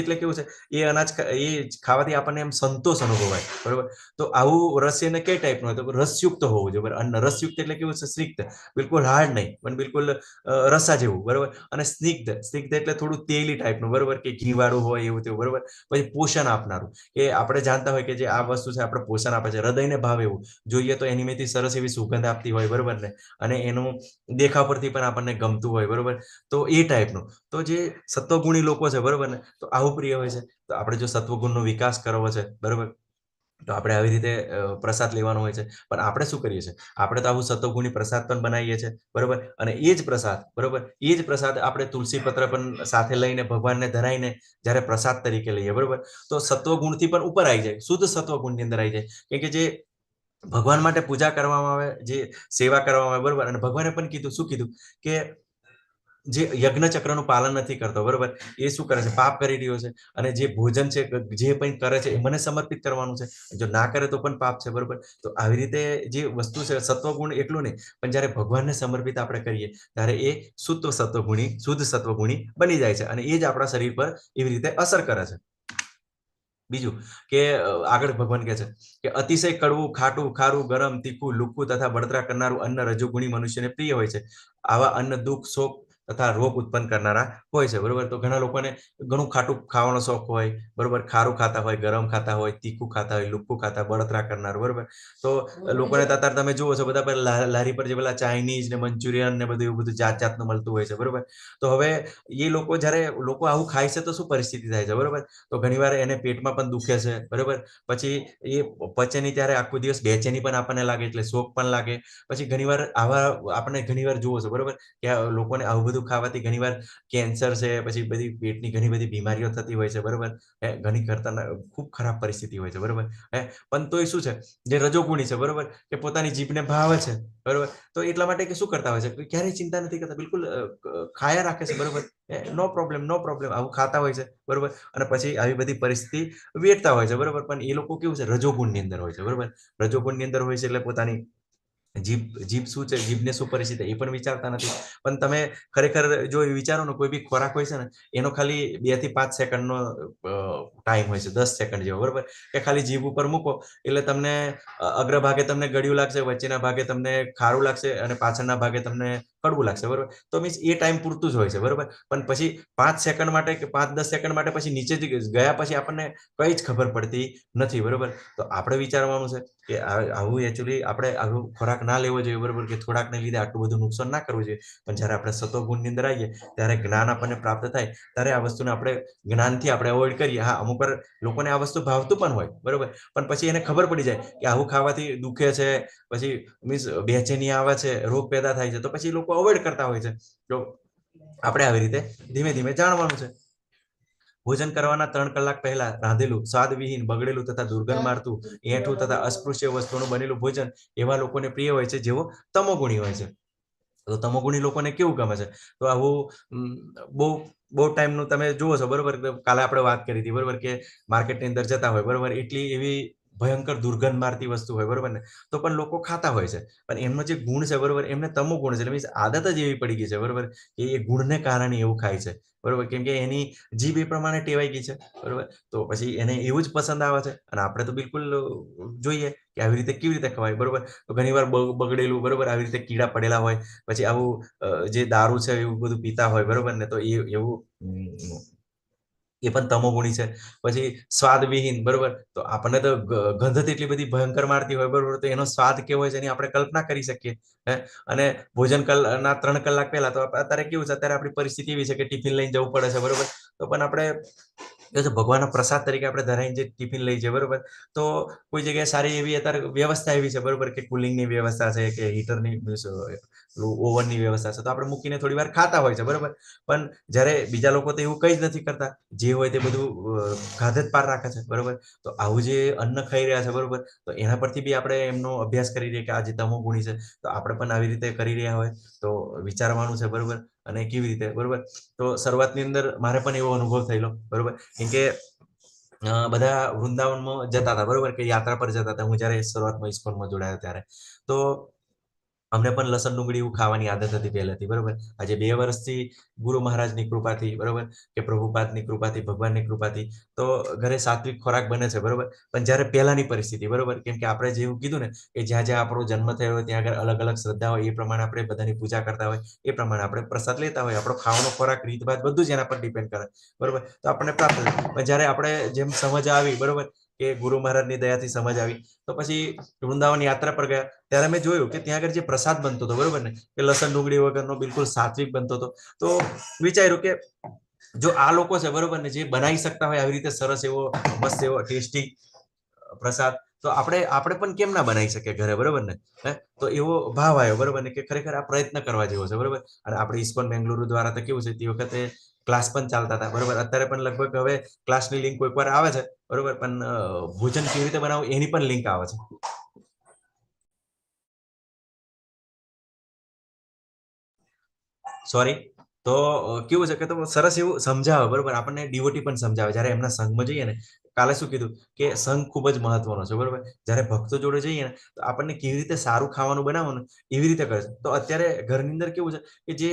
એટલે કેવું છે? એ અનાજ એ ખાવાથી આપણને એમ સંતોષ અનુભવાય, બરોબર? તો આવું રસ એને કઈ ટાઈપનું હોય? તો રસયુક્ત હોવું જોઈએ, બરાબર? અન્ન રસયુક્ત એટલે કેવું છે? સ્નિગ્ધ, બિલકુલ હાર્ડ નહીં, પણ બિલકુલ રસા જેવું, બરોબર? અને સ્નિગ્ધ એટલે થોડું તેલી ટાઈપનું, બરોબર, કે ઘી વાળું હોય એવું તેવું, બરોબર? પછી પોષણ આપનારું, કે આપણે જાણતા હોય કે જે આ વસ્તુ છે આપણે પોષણ આપે છે, હૃદયને ભાવે એવું જોઈએ, તો એની મેથી સરસ એવી સુગંધ આપતી હોય, બરોબર ને? અને એનું દેખાવ પરથી પણ આપણને ગમતું હોય, બરોબર? તો એ ટાઈપનું. તો જે સત્વગુણી લોકો છે, બરોબર ને, તો આવું પ્રિય હોય છે. તો આપણે જો સત્વગુણનો વિકાસ કરવો છે, બરોબર, તો આપણે આવી રીતે પ્રસાદ લેવાનો હોય છે. પણ આપણે શું કરીએ છીએ? આપણે તો આવું સત્વગુણી પ્રસાદ પણ બનાવીએ છીએ, બરોબર? અને એ જ પ્રસાદ, બરોબર, એ જ પ્રસાદ આપણે તુલસી પત્ર પણ સાથે લઈને ભગવાનને ધરાઈને જ્યારે પ્રસાદ તરીકે લઈએ, બરોબર, તો સત્વગુણથી પણ ઉપર આવી જાય, શુદ્ધ સત્વગુણની અંદર આવી જાય. કેમ કે જે ભગવાન માટે પૂજા કરવામાં આવે, જે સેવા કરવામાં આવે, બરોબર, અને ભગવાને પણ કીધું, શું કીધું? કે જે યજ્ઞ ચક્રનું પાલન નથી કરતો, બરોબર, એ શું કરે છે? પાપ કરી રહ્યો છે. અને જે ભોજન છે, જે પણ કરે છે, એ મને સમર્પિત કરવાનું છે. જો ના કરે તો પણ પાપ છે, બરોબર? તો આવી રીતે જે વસ્તુ છે, સત્વગુણ એટલું નહીં, પણ જ્યારે ભગવાનને સમર્પિત આપણે કરીએ, ત્યારે એ શુદ્ધ સત્વગુણી બની જાય છે. અને એ જ આપણા શરીર પર એવી રીતે અસર કરે છે. બીજું કે આગળ ભગવાન કહે છે કે અતિશય કડવું, ખાટું, ખારું, ગરમ, તીખું, લુખ્ખું તથા બળતરા કરનારું અન્ન રજોગુણી મનુષ્યને પ્રિય હોય છે. આવા અન્ન દુઃખ, શોક તથા રોગ ઉત્પન્ન કરનારા હોય છે, બરોબર? તો ઘણા લોકોને ઘણું ખાટું ખાવાનો શોખ હોય, બરોબર, ખારું ખાતા હોય, ગરમ ખાતા હોય, તીખું ખાતા હોય, લુખ્ખું ખાતા, બળતરા કરનાર, બરોબર? તો લોકોને અત્યારે તમે જુઓ છો, બધા લારી પર જે પેલા ચાઇનીઝ ને મંચુરિયન ને બધું એવું બધું જાત જાતનું મળતું હોય છે, બરોબર? તો હવે એ જ્યારે લોકો આવું ખાય છે, તો શું પરિસ્થિતિ થાય છે, બરોબર? તો ઘણીવાર એને પેટમાં પણ દુખે છે, બરોબર? પછી એ પચે નહીં ત્યારે આખો દિવસ બેચેની પણ આપણને લાગે, એટલે શોક પણ લાગે. પછી ઘણીવાર આવા આપણે ઘણીવાર જુઓ છો, બરોબર, કે લોકોને આવું બધું બધું ખાવાથી ઘણીવાર કેન્સર છે, પછી બધી પેટની ઘણી બધી બીમારીઓ થતી હોય છે, બરોબર. ઘણી કરતા ખૂબ ખરાબ પરિસ્થિતિ હોય છે, બરોબર. પણ તો એ શું છે, જે રજોગુણી છે, બરોબર, કે પોતાની જીભને ભાવે છે, બરોબર, તો એટલા માટે કે શું કરતા હોય છે, ક્યારેય ચિંતા નથી કરતા, બિલકુલ ખાયા રાખે છે, બરોબર. નો પ્રોબ્લેમ આવું ખાતા હોય છે, બરોબર. અને પછી આવી બધી પરિસ્થિતિ વેઠતા હોય છે, બરોબર. પણ એ લોકો કેવું છે, રજોગુણની અંદર હોય છે, બરોબર. રજોગુણની અંદર હોય છે એટલે પોતાની જીભ શું છે, જીભને શું પરિસ્થિતિ એ પણ વિચારતા નથી. પણ તમે ખરેખર જો વિચારો ને, કોઈ બી ખોરાક હોય છે ને, એનો ખાલી 2 થી 5 સેકન્ડનો ટાઈમ હોય છે, 10 સેકન્ડ જેવો, બરોબર. કે ખાલી જીભ ઉપર મૂકો એટલે તમને અગ્રભાગે તમને ગળ્યું લાગશે, વચ્ચેના ભાગે તમને ખારું લાગશે અને પાછળના ભાગે તમને કડવું લાગશે, બરોબર. તો મીન્સ એ ટાઈમ પૂરતું જ હોય છે, બરોબર. પણ પછી 5 સેકન્ડ માટે કે 5-10 સેકન્ડ માટે પછી નીચેથી ગયા પછી આપણને કઈ જ ખબર પડતી નથી, બરોબર. તો આપણે વિચારવાનું છે કે આવું એકચ્યુઅલી આપણે આવું ખોરાક ના લેવો જોઈએ, બરોબર, કે થોડાકને લીધે આટલું બધું નુકસાન ના કરવું જોઈએ. પણ જ્યારે આપણે સત્વગુણની અંદર આવીએ ત્યારે જ્ઞાન આપણને પ્રાપ્ત થાય ત્યારે આ વસ્તુને આપણે જ્ઞાનથી આપણે અવોઇડ કરીએ. હા, અમુક વાર લોકોને આ વસ્તુ ભાવતું પણ હોય, બરોબર, પણ પછી એને ખબર પડી જાય કે આવું ખાવાથી દુખે છે, પછી મીન્સ બેચેની આવે છે, રોગ પેદા થાય છે, તો પછી લોકો અવોઇડ કરતા હોય છે. તો આપણે આવી રીતે ધીમે ધીમે જાણવાનું છે. ભોજન કરવાના 3 કલાક પહેલા રાંધેલું, સ્વાદવિહીન, બગડેલું તથા દુર્ગંધ મારતું, એઠું તથા અસ્પૃશ્ય વસ્તુનું બનેલું ભોજન એવા લોકોને પ્રિય હોય છે જેઓ તમોગુણી હોય છે. તો તમોગુણી લોકોને કેવું ગમે છે? તો આવું બહુ બહુ ટાઈમનું તમે જુઓ છો, બરોબર. કાલે આપણે વાત કરી હતી, બરોબર, કે માર્કેટની અંદર જતા હોય, બરોબર, એટલી એવી ભયંકર દુર્ગંધ મારતી વસ્તુ હોય, બરોબર ને, તો પણ લોકો ખાતા હોય છે. પણ એમનો જે ગુણ છે, બરોબર, એમને તમો ગુણ છે, મીન્સ આદત જ એવી પડી ગઈ છે, બરોબર, કે એ ગુણને કારણે એવું ખાય છે, બરોબર, કેમ કે એની જીભ એ પ્રમાણે ટેવાઈ ગઈ છે, બરોબર. તો પછી એને એવું જ પસંદ આવે છે. અને આપણે તો બિલકુલ જોઈએ કે આવી રીતે કેવી રીતે ખવાય, બરોબર. તો ઘણીવાર બગડેલું, બરોબર, આવી રીતે કીડા પડેલા હોય, પછી આવું જે દારૂ છે એવું બધું પીતા હોય, બરોબર ને, તો એવું એ પણ તમોગુણી છે. પછી સ્વાદવિહીન, બરોબર, તો આપણને તો ગંધ એટલી બધી ભયંકર મારતી હોય, બરોબર, તો એનો સ્વાદ કેવો હોય છે એની આપણે કલ્પના કરી શકીએ. અને ભોજન ના 3 કલાક પહેલા, તો અત્યારે કેવું છે, અત્યારે આપણી પરિસ્થિતિ એવી છે કે ટિફિન લઈને જવું પડે છે, બરોબર. તો પણ આપણે ભગવાનના પ્રસાદ તરીકે આપણે ધરાઈને જે ટિફિન લઈ જઈએ, બરોબર, તો કોઈ જગ્યાએ સારી એવી અત્યારે વ્યવસ્થા એવી છે, બરોબર, કે કુલિંગની વ્યવસ્થા છે, કે હીટરની ઓવનની વ્યવસ્થા છે, તો આપણે મૂકીને થોડી વાર ખાતા હોય છે, બરોબર. પણ જ્યારે બીજા લોકો તો એવું કંઈ જ નથી કરતા, જે હોય તે બધું ખાધે જ પાર રાખે છે, બરોબર. તો આવું જે અન્ન ખાઈ રહ્યા છે, બરોબર, તો એના પરથી બી આપણે એમનો અભ્યાસ કરી રહીએ કે આ જે તમોગુણી છે, તો આપણે પણ આવી રીતે કરી રહ્યા હોય તો વિચારવાનું છે, બરોબર. અને કેવી રીતે, બરોબર. તો શરૂઆતની અંદર મારે પણ એવો અનુભવ થયેલો, બરોબર, કેમ કે બધા વૃંદાવનમાં જતા હતા, બરોબર, કે યાત્રા પર જતા હતા. હું જ્યારે શરૂઆતમાં ઇસ્કોનમાં જોડાયો ત્યારે તો અમને પણ લસણ ડુંગળી એવું ખાવાની આદત હતી પહેલેથી, બરોબર. આજે 2 વર્ષથી ગુરુ મહારાજની કૃપાથી, બરોબર, કે પ્રભુપાદની કૃપાથી, ભગવાનની કૃપાથી તો ઘરે સાત્વિક ખોરાક બને છે, બરોબર. પણ જ્યારે પહેલાની પરિસ્થિતિ, બરોબર, કેમ કે આપણે જેવું કીધું ને કે જ્યાં જ્યાં આપણો જન્મ થયો હોય ત્યાં આગળ અલગ અલગ શ્રદ્ધા હોય, એ પ્રમાણે આપણે બધાની પૂજા કરતા હોય, એ પ્રમાણે આપણે પ્રસાદ લેતા હોય. આપણો ખાવાનો ખોરાક, રીતભાત બધું જ એના પર ડિપેન્ડ કરે, બરોબર. તો આપણને પ્રાપ્ત થાય. પણ જ્યારે આપણે જેમ સમજ આવી, બરોબર, કે ગુરુ મહારાજની દયાથી સમજ આવી, તો પછી વૃંદાવન યાત્રા પર ગયા ત્યારે મેં જોયું કે ત્યાં આગળ જે પ્રસાદ બનતો હતો, બરોબર ને, કે લસણ ડુંગળી વગરનો બિલકુલ સાત્વિક બનતો હતો. તો વિચાર્યું કે જો આ લોકો છે, બરોબર ને, જે બનાવી શકતા હોય આવી રીતે સરસ એવો મસ્ત એવો ટેસ્ટી પ્રસાદ, તો આપણે પણ કેમ ના બનાવી શકીએ ઘરે, બરોબર ને. તો એવો ભાવ આવ્યો, બરોબર ને, કે ખરેખર આ પ્રયત્ન કરવા જેવો છે, બરોબર. અને આપણે ઇસ્કોન બેંગલુરુ દ્વારા તો કેવું છે, તે વખતે ક્લાસ પણ ચાલતા હતા, બરોબર. અત્યારે પણ લગભગ હવે ક્લાસની લિંક કોઈક વાર આવે છે, બરોબર, પણ ભોજન કેવી રીતે બનાવવું એની પણ લિંક આવે છે. સોરી. તો કેવું છે કે તો સરસ એવું સમજાવે, બરોબર, આપણને ડીવોટી પણ સમજાવે. જ્યારે એમના સંઘમાં જઈએ ને, કાલે શું કીધું કે સંઘ ખૂબ જ મહત્વનો છે, બરોબર. જ્યારે ભક્તો જોડે જઈએ ને, તો આપણને કેવી રીતે સારું ખાવાનું બનાવવાનું એવી રીતે કરે છે. તો અત્યારે ઘરની અંદર કેવું છે કે જે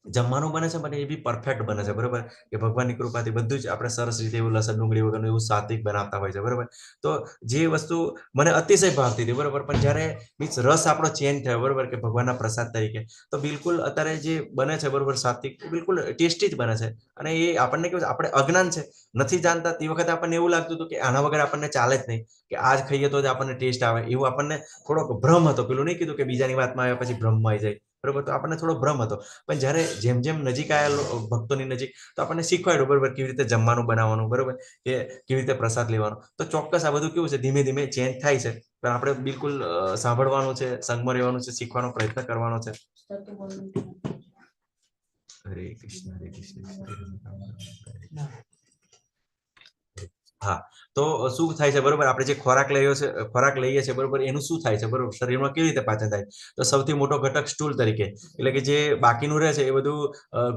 જમવાનું બને છે મને એ બી પરફેક્ટ બને છે, બરોબર, કે ભગવાનની કૃપાથી બધું જ આપણે સરસ રીતે એવું લસણ ડુંગળી વગરનું એવું સાત્વિક બનાવતા હોય છે, બરોબર. તો જે વસ્તુ મને અતિશય ભાવતી હતી, બરોબર, પણ જ્યારે મીન્સ રસ આપણો ચેન્જ થયો, બરોબર, કે ભગવાનના પ્રસાદ તરીકે, તો બિલકુલ અત્યારે જે બને છે, બરોબર, સાત્વિક, બિલકુલ ટેસ્ટી જ બને છે. અને એ આપણને કેવું છે, આપણે અજ્ઞાન છે, નથી જાણતા, તે વખતે આપણને એવું લાગતું હતું કે આના વગર આપણને ચાલે જ નહીં, કે આજ ખાઈએ તો જ આપણને ટેસ્ટ આવે, એવું આપણને થોડોક ભ્રમ હતો. પેલું નહીં કીધું કે બીજાની વાતમાં આવ્યા પછી ભ્રમમાં આવી જાય, બરોબર. તો આપણને થોડો ભ્રમ હતો. પણ જ્યારે જેમ જેમ નજીક આવ્યા ભક્તોની નજીક, તો આપણને શીખવાડ્યું, બરોબર, કેવી રીતે જમવાનું બનાવવાનું, બરોબર, કે કેવી રીતે પ્રસાદ લેવાનો. તો ચોક્કસ આ બધું કેવું છે, ધીમે ધીમે ચેન્જ થાય છે. પણ આપણે બિલકુલ સાંભળવાનું છે, સંગમાં રહેવાનું છે, શીખવાનો પ્રયત્ન કરવાનો છે. હરે કૃષ્ણ હરે કૃષ્ણ હરે રામ. હા, તો શું થાય છે બરોબર, આપણે જે ખોરાક લઈએ છીએ બરોબર, એનું શું થાય છે બરોબર, શરીરમાં કેવી રીતે પાચન થાય? તો સૌથી મોટો ઘટક સ્ટૂલ તરીકે, એટલે કે જે બાકીનું રહે છે એ બધું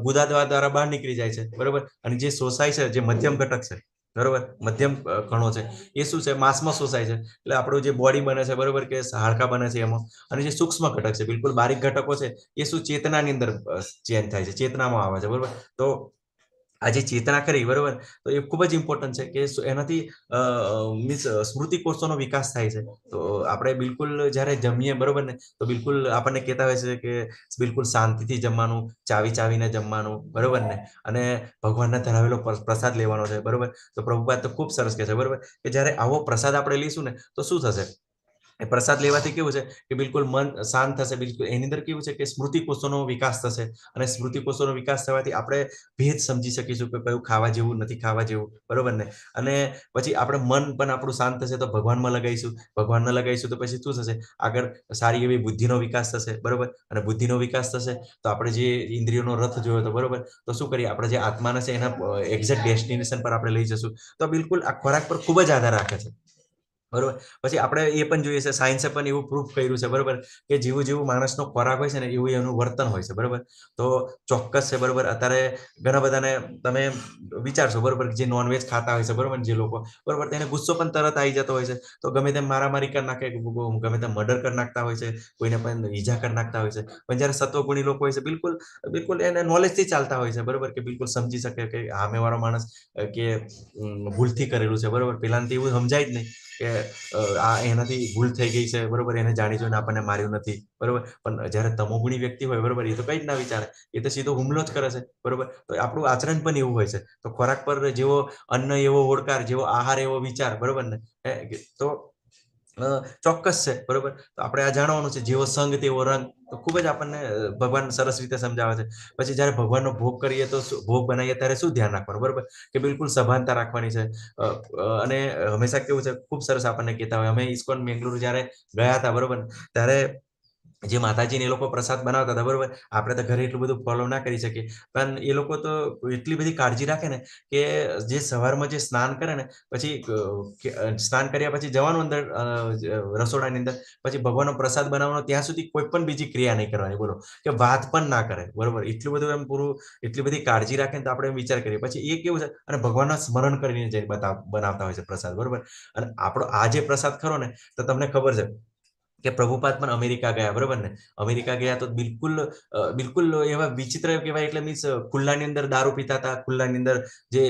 ગુદા દ્વારા બહાર નીકળી જાય છે બરોબર. અને જે શોષાય છે, જે મધ્યમ ઘટક છે બરોબર, મધ્યમ કણો છે, એ શું છે, માંસમાં શોષાય છે. એટલે આપણું જે બોડી બને છે બરોબર, કે હાડકા બને છે એમાં. અને જે સૂક્ષ્મ ઘટક છે, બિલકુલ બારીક ઘટકો છે, એ શું ચેતનાની અંદર ચેન્જ થાય છે, ચેતનામાં આવે છે બરોબર. તો આ જે ચેતના કરી બરોબર, તો એ ખૂબ જ ઇમ્પોર્ટન્ટ છે કે એનાથી મીન્સ સ્મૃતિ કોષોનો વિકાસ થાય છે. તો આપણે બિલકુલ જ્યારે જમીએ બરોબર ને, તો બિલકુલ આપણને કહેતા હોય છે કે બિલકુલ શાંતિથી જમવાનું, ચાવીને જમવાનું બરોબર ને. અને ભગવાનને ધરાવેલો પ્રસાદ લેવાનો છે બરોબર. તો પ્રભુપાદ તો ખૂબ સરસ કહે છે બરોબર, કે જ્યારે આવો પ્રસાદ આપણે લઈશું ને, તો શું થશે? એ પ્રસાદ લેવાથી કેવું છે કે બિલકુલ મન શાંત થશે, બિલકુલ એની અંદર કેવું છે કે સ્મૃતિ કોષોનો વિકાસ થશે. અને સ્મૃતિ કોષોનો વિકાસ થવાથી આપણે ભેદ સમજી શકીશું કે કયું ખાવા જેવું, નથી ખાવા જેવું બરોબર ને. અને પછી આપણે મન પણ આપણું શાંત થશે તો ભગવાનમાં લગાવીશું તો પછી શું થશે? આગળ સારી એવી બુદ્ધિનો વિકાસ થશે બરોબર. અને બુદ્ધિનો વિકાસ થશે તો આપણે જે ઇન્દ્રિયોનો રથ જોયો હતો બરોબર, તો શું કરીએ, આપણે જે આત્માને છે એના એક્ઝેક્ટ ડેસ્ટિનેશન પર આપણે લઈ જશું. તો બિલકુલ આ ખોરાક પર ખૂબ જ આધાર રાખે છે બરોબર. પછી આપણે એ પણ જોઈએ છે, સાયન્સે પણ એવું પ્રૂફ કર્યું છે બરોબર, કે જેવું માણસનો ખોરાક હોય છે ને, એવું એનું વર્તન હોય છે બરોબર. તો ચોક્કસ છે બરોબર. અત્યારે ઘણા બધાને તમે વિચારશો બરોબર, જે નોનવેજ ખાતા હોય છે બરોબર, જે લોકો બરોબર, તેને ગુસ્સો પણ તરત આવી જતો હોય છે. તો ગમે તેમ મારામારી કરી નાખે, ગમે તેમ મર્ડર કરી નાખતા હોય છે, કોઈને પણ ઈજા કરી નાખતા હોય છે. પણ જ્યારે સત્વગુણી લોકો હોય છે, બિલકુલ એને નોલેજથી ચાલતા હોય છે બરોબર, કે બિલકુલ સમજી શકે કે સામેવાળો માણસ કે ભૂલથી કરેલું છે બરોબર. પેલાને તો એવું સમજાય જ નહીં કે આ એનાથી ભૂલ થઈ ગઈ છે બરોબર, એને જાણી જોઈને આપણને માર્યું નથી બરોબર. પણ જ્યારે તમોગુણી વ્યક્તિ હોય બરોબર, એ તો કંઈ જ ના વિચારે, એ તો સીધો હુમલો જ કરે છે બરોબર. તો આપણું આચરણ પણ એવું હોય છે. તો ખોરાક પર જેવો અન્ન એવો ઓડકાર, જેવો આહાર એવો વિચાર બરોબર ને. તો ચોક્કસ છે બરોબર. તો આપણે આ જાણવાનું છે, જેવો સંગ તેવો રંગ. તો ખૂબ જ આપણને ભગવાન સરસ રીતે સમજાવે છે. પછી જ્યારે ભગવાનનો ભોગ કરીએ, તો ભોગ બનાવીએ ત્યારે શું ધ્યાન રાખવાનું બરોબર, કે બિલકુલ સભાનતા રાખવાની છે. અને હંમેશા કેવું છે, ખૂબ સરસ આપણને કહેતા હોય. અમે ઇસ્કોન બેંગલુરુ જ્યારે ગયા હતા બરોબર, ત્યારે જે માતાજીને એ લોકો પ્રસાદ બનાવતા હતા બરોબર, આપણે તો ઘરે એટલું બધું ફોલો ના કરી શકીએ, પણ એ લોકો તો એટલી બધી કાળજી રાખે ને, કે જે સવારમાં જે સ્નાન કરે ને, પછી સ્નાન કર્યા પછી જવાનું અંદર રસોડાની અંદર, પછી ભગવાનનો પ્રસાદ બનાવવાનો, ત્યાં સુધી કોઈ પણ બીજી ક્રિયા નહીં કરવાની બોલો, કે વાત પણ ના કરે બરોબર. એટલું બધું એમ પૂરું એટલી બધી કાળજી રાખે ને, તો આપણે વિચાર કરીએ. પછી એ કેવું છે, અને ભગવાનના સ્મરણ કરીને જઈને બનાવતા હોય છે પ્રસાદ બરોબર. અને આપણો આ જે પ્રસાદ ખરો ને, તો તમને ખબર છે કે પ્રભુપાદ પણ અમેરિકા ગયા બરોબર ને. અમેરિકા ગયા તો બિલકુલ એવા વિચિત્ર કહેવાય, એટલે મીન્સ ખુલ્લાની અંદર દારૂ પીતા હતા, ખુલ્લાની અંદર જે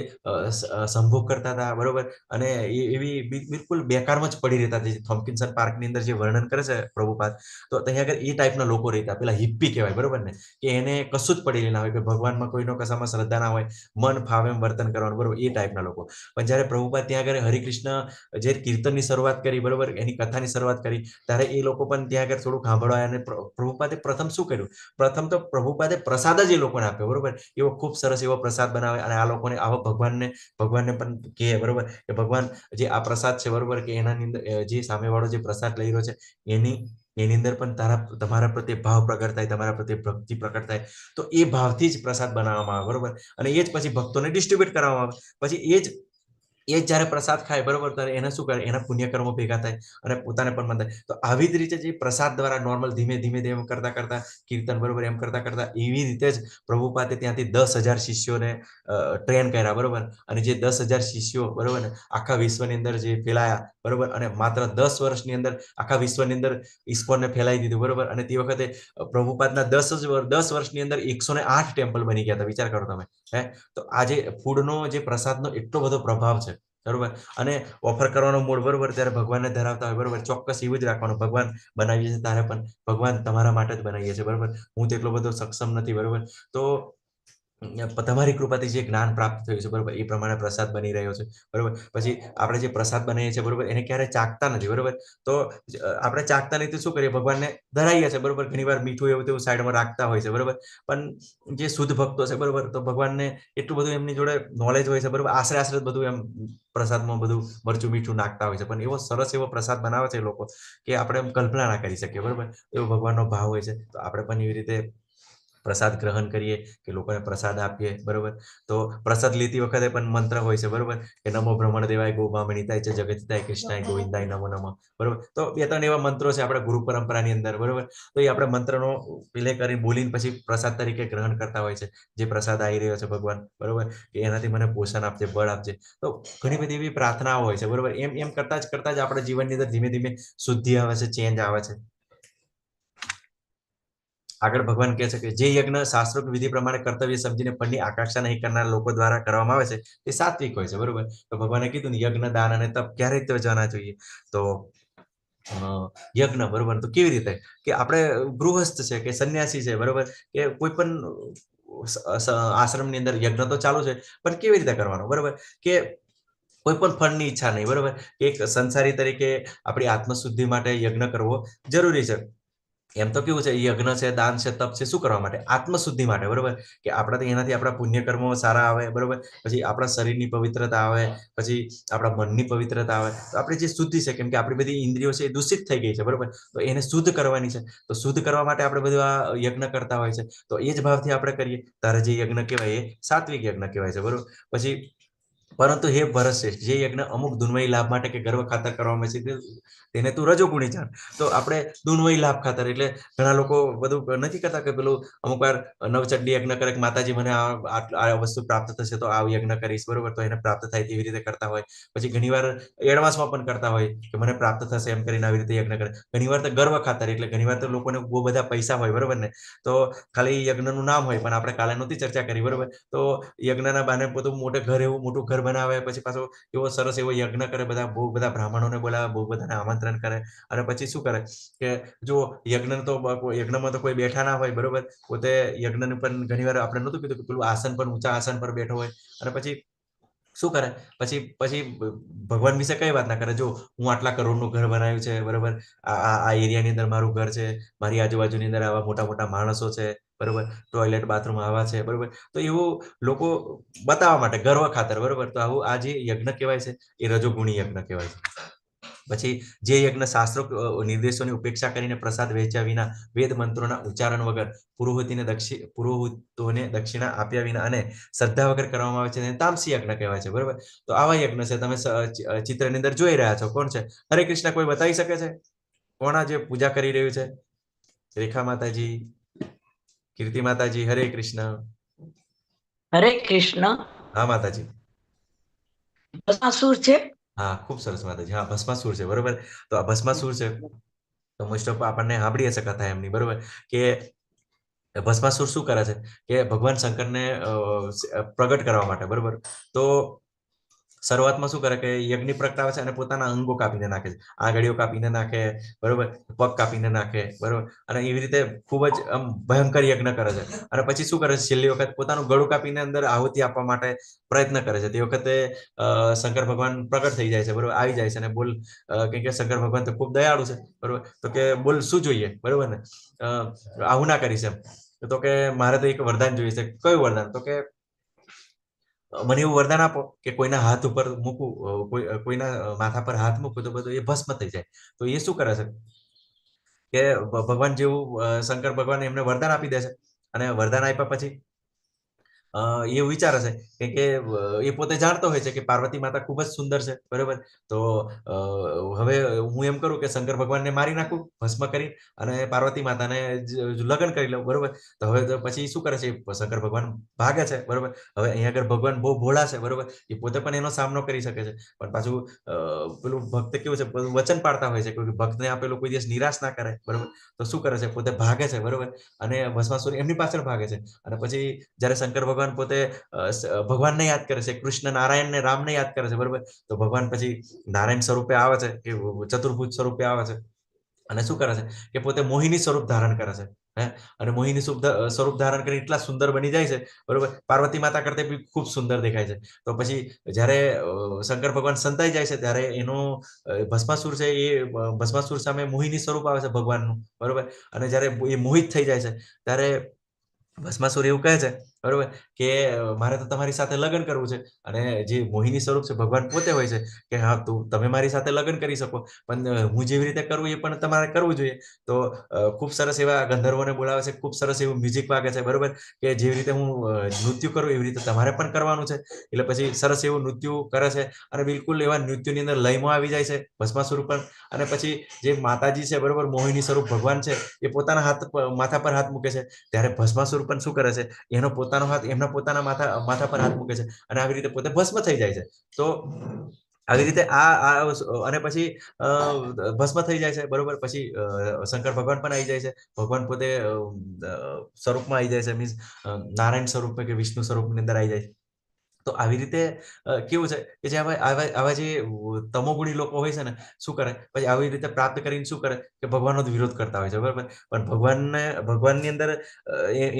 સંભોગ કરતા હતા બરોબર. અને એવી બિલકુલ બેકારમાં જ પડી રહેતા હતા. થોમ્કિન્સન પાર્કની અંદર જે વર્ણન કરે છે પ્રભુપાદ, તો ત્યાં આગળ એ ટાઈપના લોકો રહેતા, પેલા હિપ્પી કહેવાય બરોબર ને, કે એને કશું જ પડેલી ના હોય, કે ભગવાનમાં કોઈનો કશામાં શ્રદ્ધા ના હોય, મન ફાવે એમ વર્તન કરવાનું બરોબર, એ ટાઈપના લોકો. પણ જ્યારે પ્રભુપાદ ત્યાં આગળ હરિકૃષ્ણ જે કીર્તનની શરૂઆત કરી બરોબર, એની કથાની શરૂઆત કરી, ત્યારે એ લોકો પણ ત્યાં આગળ થોડું સાંભળવા. અને પ્રભુપાદે પ્રથમ શું કર્યું? પ્રથમ તો પ્રભુપાદે પ્રસાદ જ એ લોકોને આપ્યો બરોબર. એવો ખૂબ સરસ એવો પ્રસાદ બનાવે, અને આ લોકોને આવો ભગવાનને પણ કહે બરોબર, કે ભગવાન જે આ પ્રસાદ છે બરોબર, કે એનાની અંદર જે સામેવાળો જે પ્રસાદ લઈ રહ્યો છે, એની અંદર પણ તમારા પ્રત્યે ભાવ પ્રગટ થાય, તમારા પ્રત્યે ભક્તિ પ્રકટ થાય. તો એ ભાવથી જ પ્રસાદ બનાવવામાં આવે બરોબર. અને એ જ પછી ભક્તોને ડિસ્ટ્રીબ્યુટ કરવામાં આવે. પછી એ જ જ્યારે પ્રસાદ ખાય બરોબર, ત્યારે એને શું કરે, એના પુણ્યકર્મો ભેગા થાય, અને પોતાને પણ મન થાય. તો આવી જ રીતે જે પ્રસાદ દ્વારા નોર્મલ ધીમે ધીમે કરતા કીર્તન બરોબર, એમ કરતા એવી રીતે જ પ્રભુપાદે ત્યાંથી 10,000 શિષ્યોને ટ્રેન કર્યા બરોબર. અને જે 10,000 શિષ્યો બરોબર ને, આખા વિશ્વની અંદર જે ફેલાયા બરોબર, અને માત્ર 10 વર્ષની અંદર આખા વિશ્વની અંદર ઇસ્કોનને ફેલાઈ દીધું બરોબર. અને તે વખતે પ્રભુપાદના 10 વર્ષની અંદર 108 ટેમ્પલ બની ગયા હતા. વિચાર કરો તમે. તો આ જે ફૂડનો, જે પ્રસાદનો એટલો બધો પ્રભાવ છે બરોબર. અને ઓફર કરવાનો મૂળ બરોબર, ત્યારે ભગવાનને ધરાવતા હોય બરોબર, ચોક્કસ એવું જ રાખવાનું. ભગવાન બનાવીએ છે તારે પણ ભગવાન તમારા માટે જ બનાવીએ છે બરોબર. હું તો એટલો બધો સક્ષમ નથી બરોબર. તો તમારી કૃપાથી જે જ્ઞાન પ્રાપ્ત થયું છે બરોબર, એ પ્રમાણે પ્રસાદ બની રહ્યો છે બરોબર. પછી આપણે જે પ્રસાદ બનાવીએ છીએ બરોબર, એને ક્યારે ચાખતા નથી બરોબર. તો આપણે ચાખતા નથી તો શું કરીએ, ભગવાનને ધરાઈએ છીએ બરોબર. ઘણી વાર મીઠું એવું તેવું સાઈડમાં રાખતા હોય છે બરોબર. પણ જે શુદ્ધ ભક્તો છે બરોબર, તો ભગવાનને એટલું બધું એમની જોડે નોલેજ હોય છે બરોબર. આશરે બધું એમ પ્રસાદમાં બધું મરચું મીઠું નાખતા હોય છે. પણ એવો સરસ એવો પ્રસાદ બનાવે છે એ લોકો, કે આપણે એમ કલ્પના ના કરી શકીએ બરોબર. એવો ભગવાનનો ભાવ હોય છે. તો આપણે પણ એવી રીતે પ્રસાદ ગ્રહણ કરીએ કે લોકોને પ્રસાદ આપીએ, બરોબર. તો પ્રસાદ લેતી વખતે પણ મંત્ર હોય છે, બરોબર, કે નમો બ્રહ્મણ દેવાય ગોમામણિતાય છે જગતિતાય કૃષ્ણાય ગોવિંદાય નમો નમઃ, બરોબર. તો 2-3 એવા મંત્રો છે આપણા ગુરુ પરંપરાની અંદર, બરોબર. તો એ આપણે મંત્રનો પ્લે કરી બોલીને પછી પ્રસાદ તરીકે ગ્રહણ કરતા હોય છે, જે પ્રસાદ આવી રહ્યો છે ભગવાન, બરોબર, કે એનાથી મને પોષણ આપજે, બળ આપજે. તો ઘણી બધી એવી પ્રાર્થનાઓ હોય છે, બરોબર. એમ કરતા જ આપણા જીવનની અંદર ધીમે ધીમે શુદ્ધિ આવે છે, ચેન્જ આવે છે. આગળ ભગવાન કહે છે કે જે યજ્ઞ શાસ્ત્રોક્ત વિધિ પ્રમાણે કર્તવ્ય સમજીને ફળની આકાંક્ષા નહીં કરનાર લોકો દ્વારા કરવામાં આવે છે તે સાત્વિક હોય છે, બરોબર. તો ભગવાને કીધું ને યજ્ઞ, દાન અને તપ ક્યારેય ત્યજવાના જોઈએ. તો યજ્ઞ, બરોબર, તો કેવી રીતે કે આપણે ગૃહસ્થ છે કે સંન્યાસી છે, બરોબર, કે કોઈ પણ આશ્રમની અંદર યજ્ઞ તો ચાલુ છે, પણ કેવી રીતે કરવાનો, બરોબર, કે કોઈ પણ ફળની ઈચ્છા નહીં, બરોબર. કે એક સંસારી તરીકે આપણી આત્મશુદ્ધિ માટે યજ્ઞ કરવો જરૂરી છે. એમ તો કેવું છે, યજ્ઞ છે, દાન છે, તપ છે, શું કરવા માટે? આત્મશુદ્ધિ માટે, બરોબર, કે આપણાથી એનાથી આપણા પુણ્ય કર્મો સારા આવે, બરોબર. પછી આપણા શરીરની પવિત્રતા આવે, પછી આપણા મનની પવિત્રતા આવે. તો આપણી જે શુદ્ધિ છે, કેમ કે આપણી બધી ઇન્દ્રિયો છે એ દૂષિત થઈ ગઈ છે, બરોબર. તો એને શુદ્ધ કરવાની છે. તો શુદ્ધ કરવા માટે આપણે બધું આ યજ્ઞ કરતા હોય છે. તો એ જ ભાવથી આપણે કરીએ ત્યારે જે યજ્ઞ કહેવાય એ સાત્વિક યજ્ઞ કહેવાય છે, બરોબર. પછી પરંતુ હે ભરતશ્રેષ્ઠ, જે યજ્ઞ અમુક દુન્મયી લાભ માટે કે ગર્વ ખાતર કરવામાં છે તેને તું રજોગુણી જાણ. તો આપણે દુન્મયી લાભ ખાતર એટલે ઘણા લોકો બધું નથી કરતા કે પેલું અમુક વાર નવચંડી યજ્ઞ કરે કે માતાજી મને આ વસ્તુ પ્રાપ્ત થશે તો આ યજ્ઞ કરીશ, બરોબર. તો એને પ્રાપ્ત થાય તેવી રીતે કરતા હોય. પછી ઘણીવાર એડવાન્સમાં પણ કરતા હોય કે મને પ્રાપ્ત થશે એમ કરીને આવી રીતે યજ્ઞ કરે. ઘણીવાર તો ગર્વ ખાતર, એટલે ઘણીવાર તો લોકોને બહુ બધા પૈસા હોય, બરોબર ને, તો ખાલી યજ્ઞનું નામ હોય, પણ આપણે કાલે નહોતી ચર્ચા કરી, બરોબર. તો યજ્ઞના બાને બધું મોટું ઘર બનાવે, પછી પાછો એવો સરસ એવો યજ્ઞ કરે, બહુ બધા બ્રાહ્મણોને બોલાવે, બહુ બધાને આમંત્રણ કરે, અને પછી શું કરે કે જો યજ્ઞમાં તો કોઈ બેઠા ના હોય, બરોબર. પોતે યજ્ઞને પણ ઘણીવાર આપણે નહોતું કીધું કે પેલું આસન પર, ઊંચા આસન પર બેઠો હોય, અને પછી શું કરે, પછી ભગવાન વિશે કઈ વાત ના કરે, જો હું આટલા કરોડનું ઘર બનાવ્યું છે, બરોબર. આ એરિયાની અંદર મારું ઘર છે, મારી આજુબાજુની અંદર આવા મોટા મોટા માણસો છે, બરોબર. ટોયલેટ બાથરૂમ આવા છે, બરોબર. તો એવું લોકો બતાવવા માટે, ગર્વ ખાતર, બરોબર. તો આવું આ જે યજ્ઞ કહેવાય છે એ રજોગુણી યજ્ઞ કહેવાય છે. પછી જે યજ્ઞ શાસ્ત્રો નિર્દેશોની ઉપેક્ષા કરીને પ્રસાદ વહેંચ્યા વિના, વેદ મંત્રોના ઉચ્ચારણ વગર, પુરોહિતોને દક્ષિણા આપ્યા વિના અને શ્રદ્ધા વગર કરવામાં આવે છે તેને તામસી યજ્ઞ કહેવાય છે, બરોબર. તો આવા યજ્ઞ છે, તમે ચિત્રની અંદર જોઈ રહ્યા છો. કોણ છે? હરે કૃષ્ણ કોઈ બતાવી શકે છે? કોણ આ જે પૂજા કરી રહ્યું છે? રેખા માતાજી, કીર્તિ માતાજી, હરે કૃષ્ણ. હરે કૃષ્ણ. હા માતાજી. ભસ્માસુર છે. હા, ખૂબ સરસ માતાજી. હા, ભસ્માસુર છે, બરોબર. તો આ ભસ્માસુર છે, તો મોસ્ટ ઓફ આપણને સાંભળી હશે કથા એમની, બરોબર, કે ભસ્માસુર શું કરે છે કે ભગવાન શંકરને પ્રગટ કરવા માટે, બરોબર. તો શરૂઆતમાં શું કરે કે યજ્ઞ પ્રગટાવે છે અને પોતાના અંગો કાપીને નાખે છે, આંગળીઓ કાપીને નાખે, બરોબર, પગ કાપીને નાખે, બરોબર. અને એવી રીતે ખૂબ જ ભયંકર યજ્ઞ કરે છે. અને પછી શું કરે છે, છેલ્લી વખત પોતાનું ગળું કાપીને અંદર આહુતિ આપવા માટે પ્રયત્ન કરે છે. તે વખતે શંકર ભગવાન પ્રગટ થઈ જાય છે, બરોબર, આવી જાય છે, અને બોલ, કેમ કે શંકર ભગવાન તો ખૂબ દયાળુ છે, બરોબર. તો કે બોલ શું જોઈએ, બરોબર ને, આવું ના કરીશ એમ. તો કે મારે તો એક વરદાન જોઈએ છે. કયું વરદાન? તો કે મને એવું વરદાન આપો કે કોઈના હાથ ઉપર મૂકું, કોઈના માથા પર હાથ મૂકું તો બધું એ ભસ્મ થઈ જાય. તો એ શું કરે છે કે ભગવાન જેવું શંકર ભગવાન એમને વરદાન આપી દે છે. અને વરદાન આપ્યા પછી એવું વિચારે છે કે એ પોતે જાણતો હોય છે કે પાર્વતી માતા ખૂબ જ સુંદર છે, બરોબર. તો હવે હું એમ કરું કે શંકર ભગવાનને મારી નાખું ભસ્મ કરી, અને પાર્વતી માતાને લગ્ન કરી લઉં, બરોબર. તો હવે તો પછી શું કરે છે, શંકર ભગવાન ભાગે છે, બરોબર. હવે અહીંયા આગળ ભગવાન બહુ ભોળા છે, બરોબર. એ પોતે પણ એનો સામનો કરી શકે છે, પણ પાછું પેલું ભક્ત કેવું છે, બધું વચન પાડતા હોય છે કે ભક્તને આપેલું કોઈ દિવસ નિરાશ ના કરે, બરોબર. તો શું કરે છે, પોતે ભાગે છે, બરોબર. અને ભસ્માસુર એમની પાછળ ભાગે છે. અને પછી જયારે શંકર ભગવાન પોતે ભગવાનને યાદ કરે છે, કૃષ્ણ નારાયણને, રામને યાદ કરે છે, બરોબર. તો ભગવાન પછી નારાયણ સ્વરૂપે આવે છે, કે ચતુર્ભુજ સ્વરૂપે આવે છે, અને શું કરે છે કે પોતે મોહિની સ્વરૂપ ધારણ કરે છે. અને મોહિની સ્વરૂપ ધારણ કરી એટલા સુંદર બની જાય છે, બરોબર. પાર્વતી માતા કરતા બી ખૂબ સુંદર દેખાય છે. તો પછી જયારે શંકર ભગવાન સંતાઈ જાય છે ત્યારે એનો ભસ્માસુર છે, એ ભસ્માસુર સામે મોહિની સ્વરૂપ આવે છે ભગવાનનું, બરોબર. અને જયારે એ મોહિત થઈ જાય છે ત્યારે ભસ્માસુર એવું કહે છે, બરોબર, કે મારે તો તમારી સાથે લગ્ન કરવું છે. અને જે મોહિની સ્વરૂપ છે ભગવાન પોતે હોય છે કે હા તમે મારી સાથે લગ્ન કરી શકો, પણ હું જેવી રીતે કરવું એ પણ તમારે કરવું જોઈએ. તો ખૂબ સરસ એવા ગંધર્વોને બોલાવે છે, ખૂબ સરસ એવું મ્યુઝિક વાગે છે, બરોબર, કે જેવી રીતે હું નૃત્ય કરું એવી રીતે તમારે પણ કરવાનું છે. એટલે પછી સરસ એવું નૃત્ય કરે છે અને બિલકુલ એવા નૃત્યની અંદર લયમાં આવી જાય છે ભસ્માસુર પણ. અને પછી જે માતાજી છે, બરોબર, મોહિની સ્વરૂપ ભગવાન છે, એ પોતાના માથા પર હાથ મૂકે છે. ત્યારે ભસ્માસુર પણ શું કરે છે, એનો પોતાનો હાથ એમના પોતાના માથા પર હાથ મૂકે છે અને આવી રીતે પોતે ભસ્મ થઈ જાય છે. તો આવી રીતે અને પછી ભસ્મ થઈ જાય છે, બરોબર. પછી શંકર ભગવાન પણ આવી જાય છે. ભગવાન પોતે સ્વરૂપમાં આવી જાય છે, મીન્સ નારાયણ સ્વરૂપ કે વિષ્ણુ સ્વરૂપની અંદર આવી જાય છે. તો આવી રીતે કેવું છે કે જે આવા જે તમોગુણી લોકો હોય છે ને, શું કરે પછી આવી રીતે પ્રાપ્ત કરીને શું કરે કે ભગવાનનો જ વિરોધ કરતા હોય છે, બરોબર. પણ ભગવાનની અંદર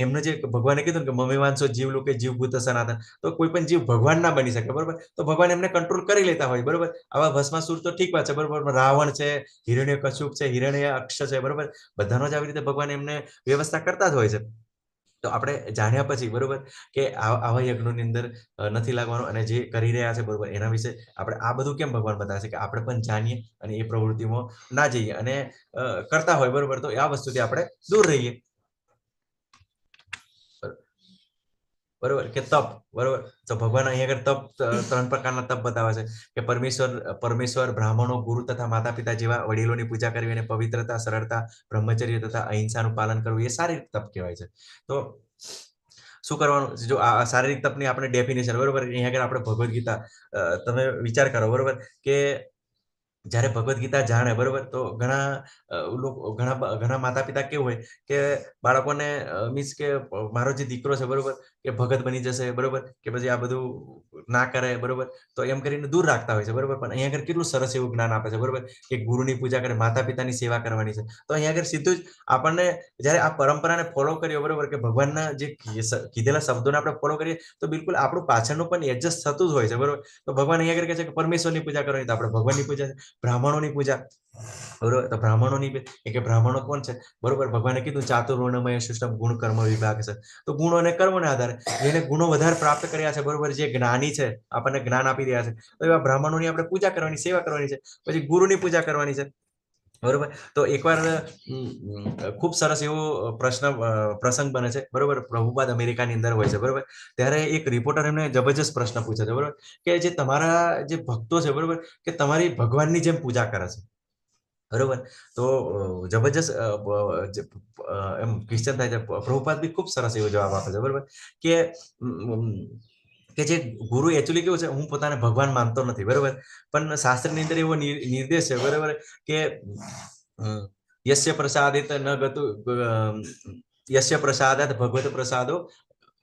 એમને જે ભગવાને કીધું કે મમ્મી વાંચો જીવ લોકો જીવભૂત સનાતન, તો કોઈ પણ જીવ ભગવાન ના બની શકે, બરોબર. તો ભગવાન એમને કંટ્રોલ કરી લેતા હોય, બરોબર. આવા ભસ્માસુર તો ઠીક વાત છે, બરોબર. રાવણ છે, હિરણ્યકશ્યપ છે, હિરણ્યાક્ષ છે, બરોબર. બધાનો જ આવી રીતે ભગવાન એમને વ્યવસ્થા કરતા જ હોય છે. તો આપણે જાણ્યા પછી, બરોબર, કે આવા યજ્ઞોની અંદર નથી લાગવાનું અને જે કરી રહ્યા છે, બરોબર, એના વિશે આપણે આ બધું કેમ ભગવાન બતાવે છે કે આપણે પણ જાણીએ અને એ પ્રવૃત્તિમાં ના જઈએ અને કરતા હોય, બરોબર. તો આ વસ્તુથી આપણે દૂર રહીએ, બરોબર. કે તપ, બરોબર. તો ભગવાન અહીંયા આગળ તપ 3 પ્રકારના તપ બતાવે છે કે પરમેશ્વર, બ્રાહ્મણો, ગુરુ તથા માતા પિતા જેવા વડીલોની પૂજા કરવી અને પવિત્રતા, સરળતા, બ્રહ્મચર્ય તથા અહિંસાનું પાલન કરવું એ શારીરિક તપ કહેવાય છે. તો શું કરવાનું, જો આ શારીરિક તપની આપણે ડેફિનેશન, બરોબર, અહીંયા આગળ આપણે ભગવદ્ ગીતા તમે વિચાર કરો, બરોબર, કે જ્યારે ભગવદ્ ગીતા જાણે, બરોબર, તો ઘણા માતા પિતા કેવું હોય કે બાળકોને મીન્સ કે મારો જે દીકરો છે, બરોબર, કે ભગત બની જશે, બરોબર, કે પછી આ બધું ના કરે, બરોબર, તો એમ કરીને દૂર રાખતા હોય છે, બરોબર. પણ અહીંયા આગળ કેટલું સરસ એવું જ્ઞાન આપે છે, બરોબર, કે ગુરુની પૂજા કરે, માતા પિતાની સેવા કરવાની છે. તો અહીંયા આગળ સીધું જ આપણને જ્યારે આ પરંપરાને ફોલો કર્યો, બરોબર, કે ભગવાનના જે કીધેલા શબ્દોને આપણે ફોલો કરીએ તો બિલકુલ આપણું પાછળનું પણ એડજસ્ટ થતું જ હોય છે, બરોબર. તો ભગવાન અહીંયા આગળ કહે છે કે પરમેશ્વરની પૂજા કરવાની, તો આપણે ભગવાનની પૂજા, બ્રાહ્મણોની પૂજા, બરોબર. તો બ્રાહ્મણો કોણ છે, બરોબર. ભગવાને કીધું ચાતુર્વર્ણમય સિસ્ટમ ગુણ કર્મ વિભાગ છે. તો ગુણો અને કર્મોને આધારે જેને ગુણો વધારે પ્રાપ્ત કર્યા છે, બરોબર, જે જ્ઞાની છે, આપણને જ્ઞાન આપી રહ્યા છે, તો એવા બ્રાહ્મણોની આપણે પૂજા કરવાની, સેવા કરવાની છે. પછી ગુરુની પૂજા કરવાની છે, બરોબર. તો એકવાર ખૂબ સરસ એવો પ્રસંગ બને છે, બરોબર. પ્રભુપાદ અમેરિકાની અંદર હોય છે, બરોબર. ત્યારે એક રિપોર્ટર એમને જબરજસ્ત પ્રશ્ન પૂછે છે, બરોબર, કે જે તમારા જે ભક્તો છે, બરોબર, કે તમારી ભગવાનની જેમ પૂજા કરે છે, બરોબર. તો જબરજસ્ત એમ ક્વેશ્ચન થાય છે. પ્રભુપાદ બી ખૂબ સરસ એવો જવાબ આપે છે, બરોબર, કે જે ગુરુ એકચ્યુઅલી કેવું છે, હું પોતાને ભગવાન માનતો નથી, બરોબર, પણ શાસ્ત્રની અંદર એવો નિર્દેશ છે, બરોબર, કે યસ્ય પ્રસાદિત ન ગતું યસ્ય પ્રસાદાત ભગવત પ્રસાદો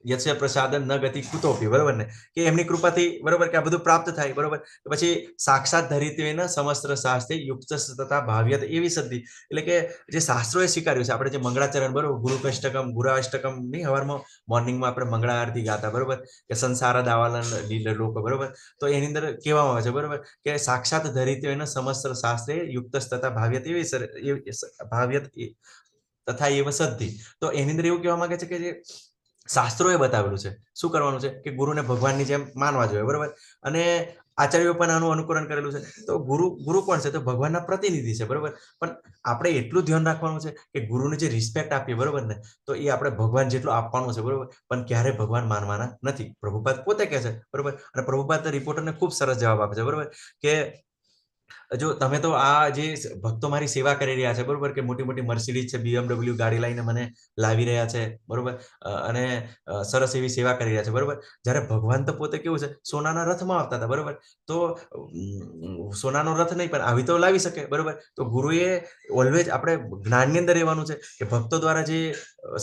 યસ્ય પ્રસાદ ન ગતિ કુતોપી, બરોબર ને, કે એમની કૃપાથી, બરોબર, કે આ બધું પ્રાપ્ત થાય, બરોબર. પછી સાક્ષાત ધરિત્વેન સમસ્ત્ર શાસ્ત્રે યુક્ત તથા ભાવ્યત એવી સિદ્ધિ, એટલે કે જે શાસ્ત્રોએ સ્વીકાર્યું છે, આપણે જે મંગળાચરણ, બરોબર, ગુરુ કષ્ટકમ, ગુરાષ્ટકમ ની હવારમાં મોર્નિંગમાં આપણે મંગળા આરતી ગાતા, બરોબર, કે સંસાર દાવાલન લીલ લોક, બરોબર. તો એની અંદર કહેવામાં આવે છે, બરોબર, કે સાક્ષાત ધરિત્વેન સમસ્ત્ર શાસ્ત્રે યુક્ત તથા ભાવ્યત તથા એવ સિદ્ધિ. તો એની અંદર એવું કહેવા માંગે છે કે જે શાસ્ત્રોએ બતાવેલું છે શું કરવાનું છે કે ગુરુને ભગવાનની જેમ માનવા જોઈએ, બરોબર. અને આચાર્યો પણ આનું અનુકરણ કરેલું છે. તો ગુરુ કોણ છે, તો ભગવાનના પ્રતિનિધિ છે, બરોબર. પણ આપણે એટલું ધ્યાન રાખવાનું છે કે ગુરુને જે રિસ્પેક્ટ આપીએ, બરોબર ને, તો એ આપણે ભગવાન જેટલું આપવાનું છે, બરોબર. પણ ક્યારે ભગવાન માનવાના નથી, પ્રભુપાદ પોતે કહે છે, બરોબર. અને પ્રભુપાદ રિપોર્ટરને ખૂબ સરસ જવાબ આપે છે, બરોબર, કે જો તમે તો આ જે ભક્તો મારી સેવા કરી રહ્યા છે, બરોબર, કે મોટી મોટી મર્સિડીઝ છે, BMW ગાડી લઈને મને લાવી રહ્યા છે, બરોબર, અને સરસ એવી સેવા કરી રહ્યા છે, બરોબર. જ્યારે ભગવાન તો પોતે કેવું છે, સોનાના રથમાં આવતા હતા, બરોબર. તો સોનાનો રથ નહીં પણ આવી તો લાવી શકે, બરોબર. તો ગુરુએ ઓલવેઝ આપણે જ્ઞાનની અંદર રહેવાનું છે કે ભક્તો દ્વારા જે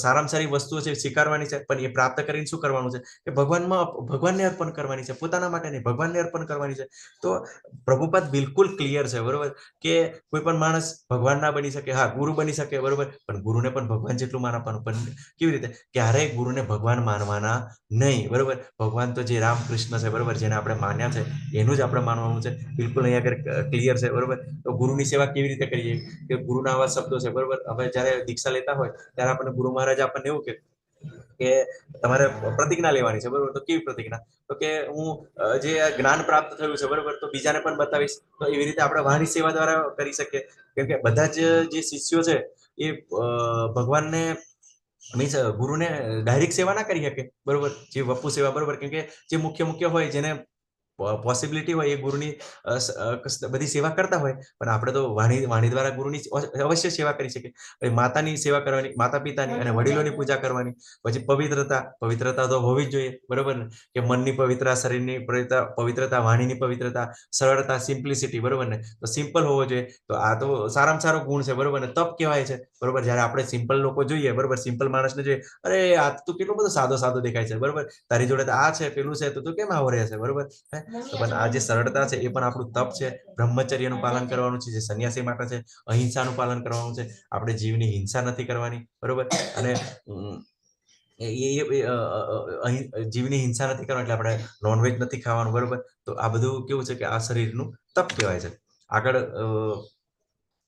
સારામાં સારી વસ્તુઓ છે સ્વીકારવાની છે, પણ એ પ્રાપ્ત કરીને શું કરવાનું છે કે ભગવાનને અર્પણ કરવાની છે, પોતાના માટે નહીં, ભગવાનને અર્પણ કરવાની છે. તો પ્રભુપાદ બિલકુલ ક્લિયર છે, બરોબર, કે કોઈ પણ માણસ ભગવાન ના બની શકે, હા ગુરુ બની શકે, બરોબર, પણ ગુરુને પણ ભગવાન જેટલું માન આપવાનું. પણ કેવી રીતે, ક્યારેય ગુરુને ભગવાન માનવાના નહીં, બરોબર. ભગવાન તો જે રામકૃષ્ણ છે, બરોબર, જેને આપણે માન્યા છે એનું જ આપણે માનવાનું છે, બિલકુલ અહીંયા આગળ ક્લિયર છે, બરોબર. તો ગુરુની સેવા કેવી રીતે કરીએ કે ગુરુના આવા શબ્દો છે, બરોબર. હવે જયારે દીક્ષા લેતા હોય ત્યારે આપણને ગુરુ મહારાજ આપણને એવું કે કે તમારે પ્રતિજ્ઞા લેવાની છે, બરોબર? તો કેવી પ્રતિજ્ઞા? તો કે હું જે આ જ્ઞાન પ્રાપ્ત થયું છે, બરોબર, તો બીજાને પણ બતાવીશ. તો એવી રીતે આપણે વાણી સેવા દ્વારા કરી શકીએ, કેમ કે બધા જ જે શિષ્યો છે એ ભગવાનને મીન્સ ગુરુને ડાયરેક્ટ સેવા ના કરી શકે, બરોબર? જે વપુ સેવા, બરોબર, કેમ કે જે મુખ્ય હોય જેને પોસિબિલિટી હોય એ ગુરુની બધી સેવા કરતા હોય, પણ આપણે તો વાણી દ્વારા ગુરુની અવશ્ય સેવા કરી શકીએ. પછી માતાની સેવા કરવાની, માતા પિતાની અને વડીલોની પૂજા કરવાની. પછી પવિત્રતા તો હોવી જ જોઈએ, બરોબર ને? કે મનની પવિત્રતા, શરીરની પવિત્રતા, વાણીની પવિત્રતા, સરળતા, સિમ્પ્લિસિટી, બરોબર ને? તો સિમ્પલ હોવો જોઈએ. તો આ તો સારામાં સારો ગુણ છે, બરોબર ને? તપ કહેવાય છે, બરોબર? જયારે આપણે સિમ્પલ લોકો જોઈએ, બરોબર, સિમ્પલ માણસને જોઈએ, અરે આ તું કેટલો બધો સાદો દેખાય છે, બરોબર, તારી જોડે તો આ છે, પેલું છે, તો તું કેમ આવો રહે છે, બરોબર? પણ આ જે સરળતા છે એ પણ આપણું તપ છે. બ્રહ્મચર્યનું પાલન કરવાનું છે, જે સંન્યાસી માટે છે. અહિંસાનું પાલન કરવાનું છે, આપણે જીવની હિંસા નથી કરવાની, બરોબર? અને જીવની હિંસા નથી કરવાની એટલે આપણે નોનવેજ નથી ખાવાનું, બરોબર? તો આ બધું કેવું છે કે આ શરીરનું તપ કહેવાય છે. આગળ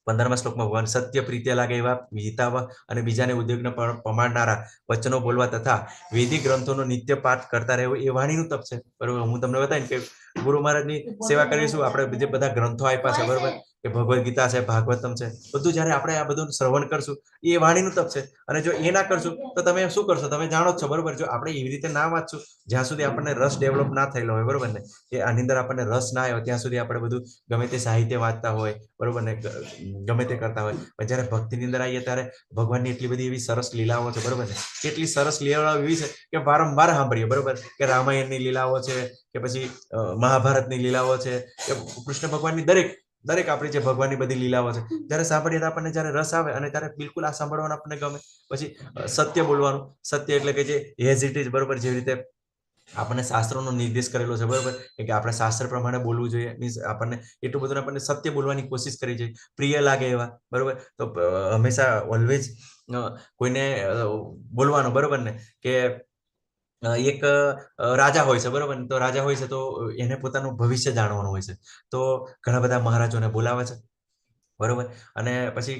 15મા શ્લોકમાં ભગવાન સત્ય પ્રીત્ય લાગે એવા વિતાવા અને બીજાને ઉદ્યોગને પમાડનારા વચનો બોલવા તથા વૈદિક ગ્રંથોનો નિત્ય પાઠ કરતા રહેવું એ વાણીનું તપ છે, બરોબર? હું તમને બતાવીને કે ગુરુ મહારાજની સેવા કરીશું, આપણે જે બધા ગ્રંથો આપ્યા છે, બરોબર, કે ભગવદ્ ગીતા છે, ભાગવતમ છે, બધું જયારે આપણે આ બધું શ્રવણ કરશું એ વાણીનું તપ છે. અને જો એ ના કરશું તો તમે શું કરશો? તમે જાણો જ છો, બરોબર? જો આપણે એવી રીતે ના વાંચશું, જ્યાં સુધી આપણને રસ ડેવલપ ના થયેલો હોય, બરોબર ને? કે આની અંદર આપણને રસ ના આવ્યો ત્યાં સુધી આપણે બધું ગમે તે સાહિત્ય વાંચતા હોય, બરોબર ને, ગમે તે કરતા હોય. પણ જયારે ભક્તિની અંદર આવીએ ત્યારે ભગવાનની એટલી બધી એવી સરસ લીલાઓ છે, બરોબર ને? કેટલી સરસ લીલાઓ એવી છે કે વારંવાર સાંભળીએ, બરોબર? કે રામાયણની લીલાઓ છે, કે પછી મહાભારતની લીલાઓ છે, કે કૃષ્ણ ભગવાનની દરેક આપણી જે ભગવાનની બધી લીલાઓ છે, જયારે સાંભળીએ તો આપણને જયારે રસ આવે અને ત્યારે બિલકુલ આ સાંભળવાનું આપણને ગમે. પછી સત્ય બોલવાનું, સત્ય એટલે કે જે એઝ ઇટ ઇઝ, બરોબર, જેવી રીતે આપણને શાસ્ત્રોનો નિર્દેશ કરેલો છે, બરોબર, કે આપણે શાસ્ત્ર પ્રમાણે બોલવું જોઈએ. મીન્સ આપણને એટલું બધું આપણને સત્ય બોલવાની કોશિશ કરવી જોઈએ, પ્રિય લાગે એવા, બરોબર? તો હંમેશા ઓલવેઝ કોઈને બોલવાનું, બરોબર ને? કે એક રાજા હોય છે, બરોબર ને? તો રાજા હોય છે તો એને પોતાનું ભવિષ્ય જાણવાનું હોય છે, તો ઘણા બધા મહારાજોને બોલાવે છે, બરોબર? અને પછી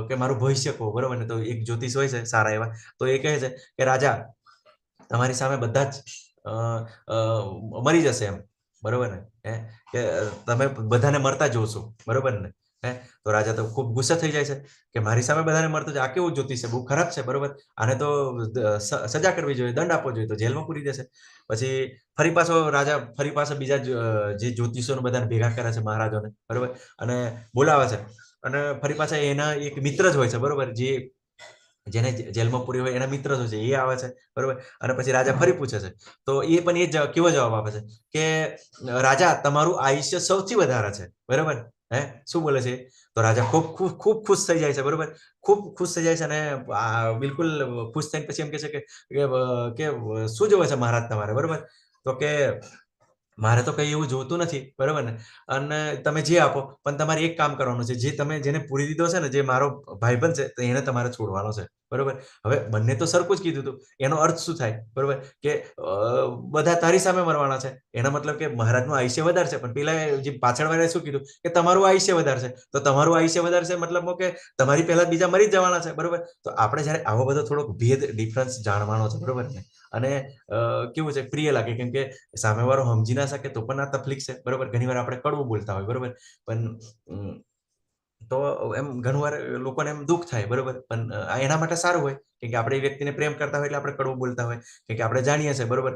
કે મારું ભવિષ્ય કહો, બરોબર ને? તો એક જ્યોતિષ હોય છે સારા એવા, તો એ કહે છે કે રાજા, તમારી સામે બધા જ મરી જશે, એમ, બરોબર ને? કે તમે બધાને મરતા જોશો, બરોબર ને? તો રાજા તો ખૂબ ગુસ્સે થઈ જાય છે કે મારી સામે બધાને મરતું છે, આ કેવું જ્યોતિષ છે, બહુ ખરાબ છે, બરોબર? આને તો સજા કરવી જોઈએ, દંડ આપવો જોઈએ, તો જેલમાં પૂરી દેશે. પછી ફરી પાછો બીજા જે જ્યોતિષોને બધાને ભેગા કરે છે, મહારાજોને, બરોબર, અને બોલાવે છે. અને ફરી પાછા એના એક મિત્ર જ હોય છે, બરોબર, જેને જેલમાં પૂરી હોય એના મિત્ર જ છે, એ આવે છે, બરોબર. અને પછી રાજા ફરી પૂછે છે, તો એ પણ કેવો જવાબ આપે છે કે રાજા, તમારું આયુષ્ય સૌથી વધારે છે, બરોબર? શું બોલે છે? તો રાજા ખૂબ ખુશ થઈ જાય છે, બરોબર, ખૂબ ખુશ થઈ જાય છે. અને બિલકુલ ખુશ થઈને પછી એમ કે છે કે શું જોવે છે મહારાજ તમારે, બરોબર? તો કે મારે તો કઈ એવું જોતું નથી, બરોબર ને? અને તમે જે આપો, પણ તમારે એક કામ કરવાનું છે, જેને પૂરી દીધો છે ને, જે મારો ભાઈબંધ છે, તો એને તમારે છોડવાનો છે, બરોબર? હવે બંને તો સરખું જ કીધું હતું, એનો અર્થ શું થાય, બરોબર? કે બધા તારી સામે મરવાના છે, એનો મતલબ કે મહારાજનું આયુષ્ય વધારે છે. પણ પેલા જે પાછળવાળાએ શું કીધું કે તમારું આયુષ્ય વધારે છે, તો તમારું આયુષ્ય વધારે છે મતલબ કે તમારી પહેલા બીજા મરી જ જવાના છે, બરોબર? તો આપણે જયારે આવો બધો થોડોક ડિફરન્સ જાણવાનો છે, બરોબર ને? અને કેવું છે, પ્રિય લાગે, કેમ કે સામેવાળો સમજી ના શકે તો પણ આ તકલીફ છે, બરોબર? ઘણીવાર આપણે કડવું બોલતા હોય, બરોબર, પણ તો એમ ઘણીવાર લોકોને એમ દુઃખ થાય, બરોબર? પણ એના માટે સારું હોય, કેમ કે આપણે એ વ્યક્તિને પ્રેમ કરતા હોય એટલે આપણે કડવું બોલતા હોય, કેમ કે આપણે જાણીએ છીએ, બરોબર,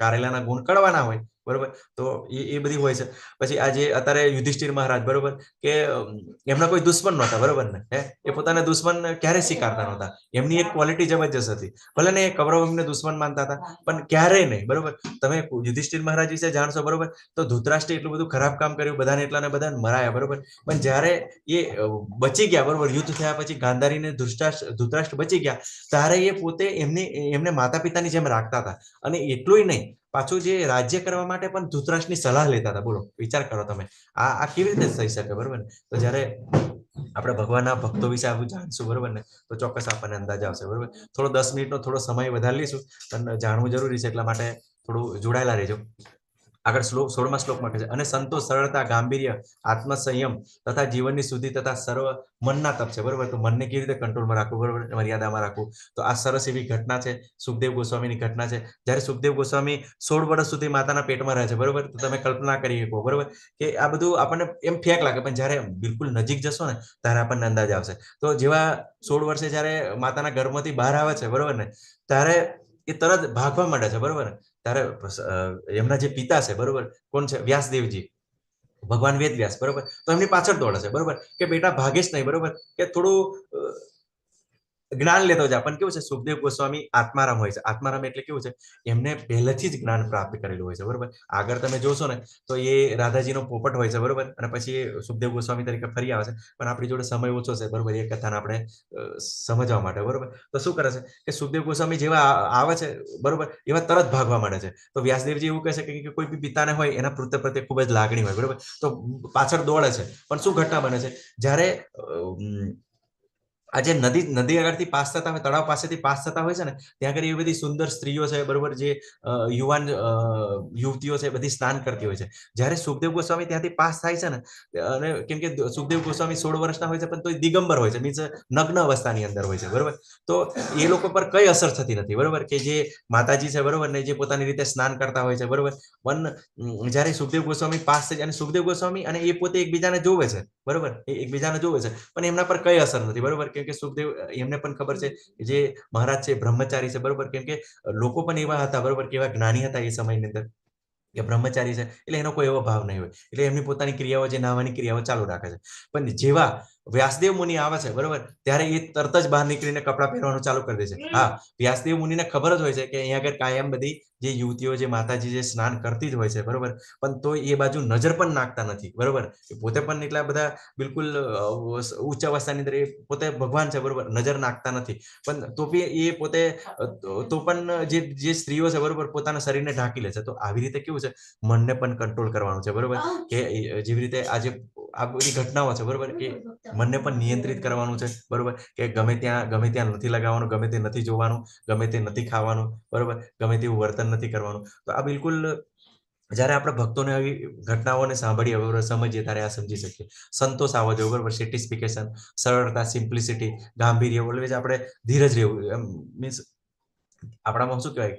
કારેલાના ગુણ કડવા ના હોય, બરોબર? તો એ બધી હોય છે. પછી આજે અત્યારે યુધિષ્ઠિર મહારાજ, બરોબર, કે એમના કોઈ દુશ્મન નહોતા, બરોબર ને? એ પોતાના દુશ્મન ક્યારેય સ્વીકારતા નહોતા. એમની એક ક્વોલિટી જબરજસ્ત હતી. ભલે ને કૌરવ એમને દુશ્મન માનતા હતા, પણ ક્યારેય નહીં, બરોબર? તમે યુધિષ્ઠિર મહારાજ વિશે જાણશો, બરોબર, તો ધૃતરાષ્ટ્રે એટલું બધું ખરાબ કામ કર્યું, બધાને બધાને મરાયા, બરોબર, પણ જ્યારે એ બચી ગયા, બરોબર, યુદ્ધ થયા પછી ગાંધારીને ધૃતરાષ્ટ્ર બચી ગયા, ત્યારે એ પોતે એમને માતા પિતાની જેમ રાખતા હતા. અને એટલું નહીં, પાછું જે રાજ્ય કરવા માટે પણ ધૃતરાષ્ટ્રની સલાહ લેતા હતા. બોલો, વિચાર કરો તમે, આ કેવી રીતે થઈ શકે, બરોબર ને? તો જ્યારે આપણે ભગવાનના ભક્તો વિશે આવું જાણશું, બરોબર ને, તો ચોક્કસ આપણને અંદાજ આવશે, બરોબર? થોડો 10 મિનિટનો થોડો સમય વધારી લઈશું, પણ જાણવું જરૂરી છે, એટલા માટે થોડું જોડાયેલા રહેજો. આગળ 16મા શ્લોકમાં કહે છે અને સંતોષ, સરળતા, ગાંભીર્ય, આત્મસંયમ તથા જીવનની શુદ્ધિ તથા સર્વ મનના તપ છે. બરોબર, તો મનને કેવી રીતે કંટ્રોલમાં રાખવું, બરોબર, મર્યાદામાં રાખવું. તો આ સરસ એવી ઘટના છે, સુખદેવ ગોસ્વામીની ઘટના છે. જ્યારે સુખદેવ ગોસ્વામી 16 વર્ષ સુધી માતાના પેટમાં રહે છે. બરોબર, તો તમે કલ્પના કરી શકો, બરોબર, કે આ બધું આપણને એમ ફેક લાગે, પણ જ્યારે બિલકુલ નજીક જશો ને ત્યારે આપણને અંદાજ આવશે. તો જેવા 16 વર્ષે જ્યારે માતાના ગર્ભમાંથી બહાર આવે છે, બરોબર ને, ત્યારે એ તરત ભાગવા માંડે છે. બરોબર, ત્યારે એમના જે પિતા છે, બરોબર, કોણ છે? વ્યાસદેવજી, ભગવાન વેદ વ્યાસ, બરોબર, તો એમની પાછળ દોડે છે. બરોબર, કે બેટા ભાગીશ નહીં, બરોબર, કે થોડું જ્ઞાન લેતો જા. પણ કેવું છે, સુખદેવ ગોસ્વામી આત્મારામ હોય છે. આત્મારામ એટલે કેવું છે, એમને પહેલેથી જ જ્ઞાન પ્રાપ્ત કરેલું હોય છે. બરોબર, આગળ તમે જોશો ને તો એ રાધાજીનો પોપટ હોય છે. બરોબર, અને પછી એ સુખદેવ ગોસ્વામી તરીકે ફરી આવે છે. પણ આપણી જોડે સમય ઓછો છે, બરોબર, એ કથાને આપણે સમજવા માટે. બરોબર, તો શું કરે છે કે સુખદેવ ગોસ્વામી જેવા આવે છે, બરોબર, એવા તરત ભાગવા માંડે છે. તો વ્યાસદેવજી એવું કહે છે કે કોઈ બી પિતાને હોય એના પુત્ર પ્રત્યે ખૂબ જ લાગણી હોય. બરોબર, તો પાછળ દોડે છે. પણ શું ઘટના બને છે, જ્યારે આજે નદી આગળથી પાસ થતા હોય, તળાવ પાસેથી પાસ થતા હોય છે ને, ત્યાં આગળ એવી બધી સુંદર સ્ત્રીઓ છે, બરોબર, જે યુવાન યુવતીઓ છે, બધી સ્નાન કરતી હોય છે. જ્યારે સુખદેવ ગોસ્વામી ત્યાંથી પાસ થાય છે ને, અને કેમ કે સુખદેવ ગોસ્વામી 16 વર્ષના હોય છે, પણ તો દિગંબર હોય છે, મીન્સ નગ્ન અવસ્થાની અંદર હોય છે. બરોબર, તો એ લોકો પર કઈ અસર થતી નથી. બરોબર, કે જે માતાજી છે, બરોબર, ને જે પોતાની રીતે સ્નાન કરતા હોય છે. બરોબર, પણ જ્યારે સુખદેવ ગોસ્વામી પાસ થઈ, અને સુખદેવ ગોસ્વામી અને એ પોતે એકબીજાને જોવે છે. બરોબર, એ એકબીજાને જોવે છે, પણ એમના પર કઈ અસર નથી. બરોબર, કેમ કે સુખદેવ, એમને પણ ખબર છે જે મહારાજ છે બ્રહ્મચારી છે. બરોબર, કેમ કે લોકો પણ એવા હતા, બરોબર, કે એવા જ્ઞાની હતા એ સમયની અંદર, કે બ્રહ્મચારી છે એટલે એનો કોઈ એવો ભાવ નહીં હોય, એટલે એમની પોતાની ક્રિયાઓ, જે નાવાની ક્રિયાઓ ચાલુ રાખે છે. પણ જેવા વ્યાસદેવ મુનિ આવે છે, બરોબર, ત્યારે એ તરત જ બહાર નીકળીને કપડાં પહેરવાનું ચાલુ કરી દે છે. હા, વ્યાસદેવ મુનિને ખબર જ હોય છે કે અહીંયા આગળ કાયમ બધી જે યુવતીઓ, જે માતાજી જે સ્નાન કરતી જ હોય છે. બરોબર, પણ તો એ બાજુ નજર પણ નાખતા નથી. બરોબર, એ પોતે પણ એટલા બધા બિલકુલ ઉચ્ચ અવસ્થાની અંદર એ પોતે ભગવાન છે. બરોબર, નજર નાખતા નથી, પણ તો બી એ પોતે તો પણ જે સ્ત્રીઓ છે, બરોબર, પોતાના શરીરને ઢાંકી લે છે. તો આવી રીતે કેવું છે, મનને પણ કંટ્રોલ કરવાનું છે. બરોબર, કે જેવી રીતે આજે આ બધી ઘટનાઓ છે, બરોબર, કે મનને પણ નિયંત્રિત કરવાનું છે. બરોબર, કે ગમે ત્યાં નથી લગાવવાનું, ગમે તે નથી જોવાનું, ગમે તે નથી ખાવાનું. બરોબર, ગમે તેવું વર્તન નથી કરવાનું. તો આ બિલકુલ જ્યારે આપણે ભક્તોને આવી ઘટનાઓને સાંભળીએ, બરોબર, સમજીએ, ત્યારે આ સમજી શકીએ. સંતોષ આવવો જોઈએ. બરોબર, સેટિસ્ફિકેશન, સરળતા, સિમ્પ્લિસિટી, ગાંભીર્ય, ઓલવેઝ આપણે ધીરજ રહેવું, એમ મીન્સ આપણામાં શું કહેવાય,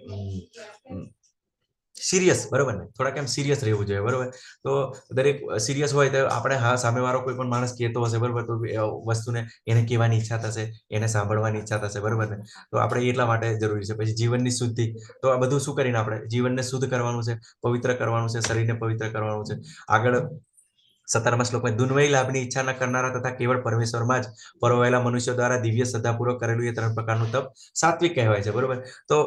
સિરિયસ. બરોબર ને, થોડાક એમ સિરિયસ રહેવું જોઈએ. બરોબર, તો દરેક સિરિયસ હોય તો આપણે, હા, સામેવાળો કોઈ પણ માણસ કહેતો હશે, બરોબર, તો વસ્તુને એને કહેવાની ઈચ્છા થશે, એને સાંભળવાની ઈચ્છા થશે. બરોબર ને, તો આપણે એટલા માટે જરૂરી છે. પછી જીવનની શુદ્ધિ, તો આ બધું શું કરીને આપણે જીવનને શુદ્ધ કરવાનું છે, પવિત્ર કરવાનું છે, શરીરને પવિત્ર કરવાનું છે. આગળ 17મા શ્લોકમાં દુન્વયી લાભની ઈચ્છા ન કરનારા તથા કેવળ પરમેશ્વરમાં જ પરોવાયેલા મનુષ્યો દ્વારા દિવ્ય શ્રદ્ધાપૂર્વક કરેલું એ 3 પ્રકારનું તપ સાત્વિક કહેવાય છે. બરોબર, તો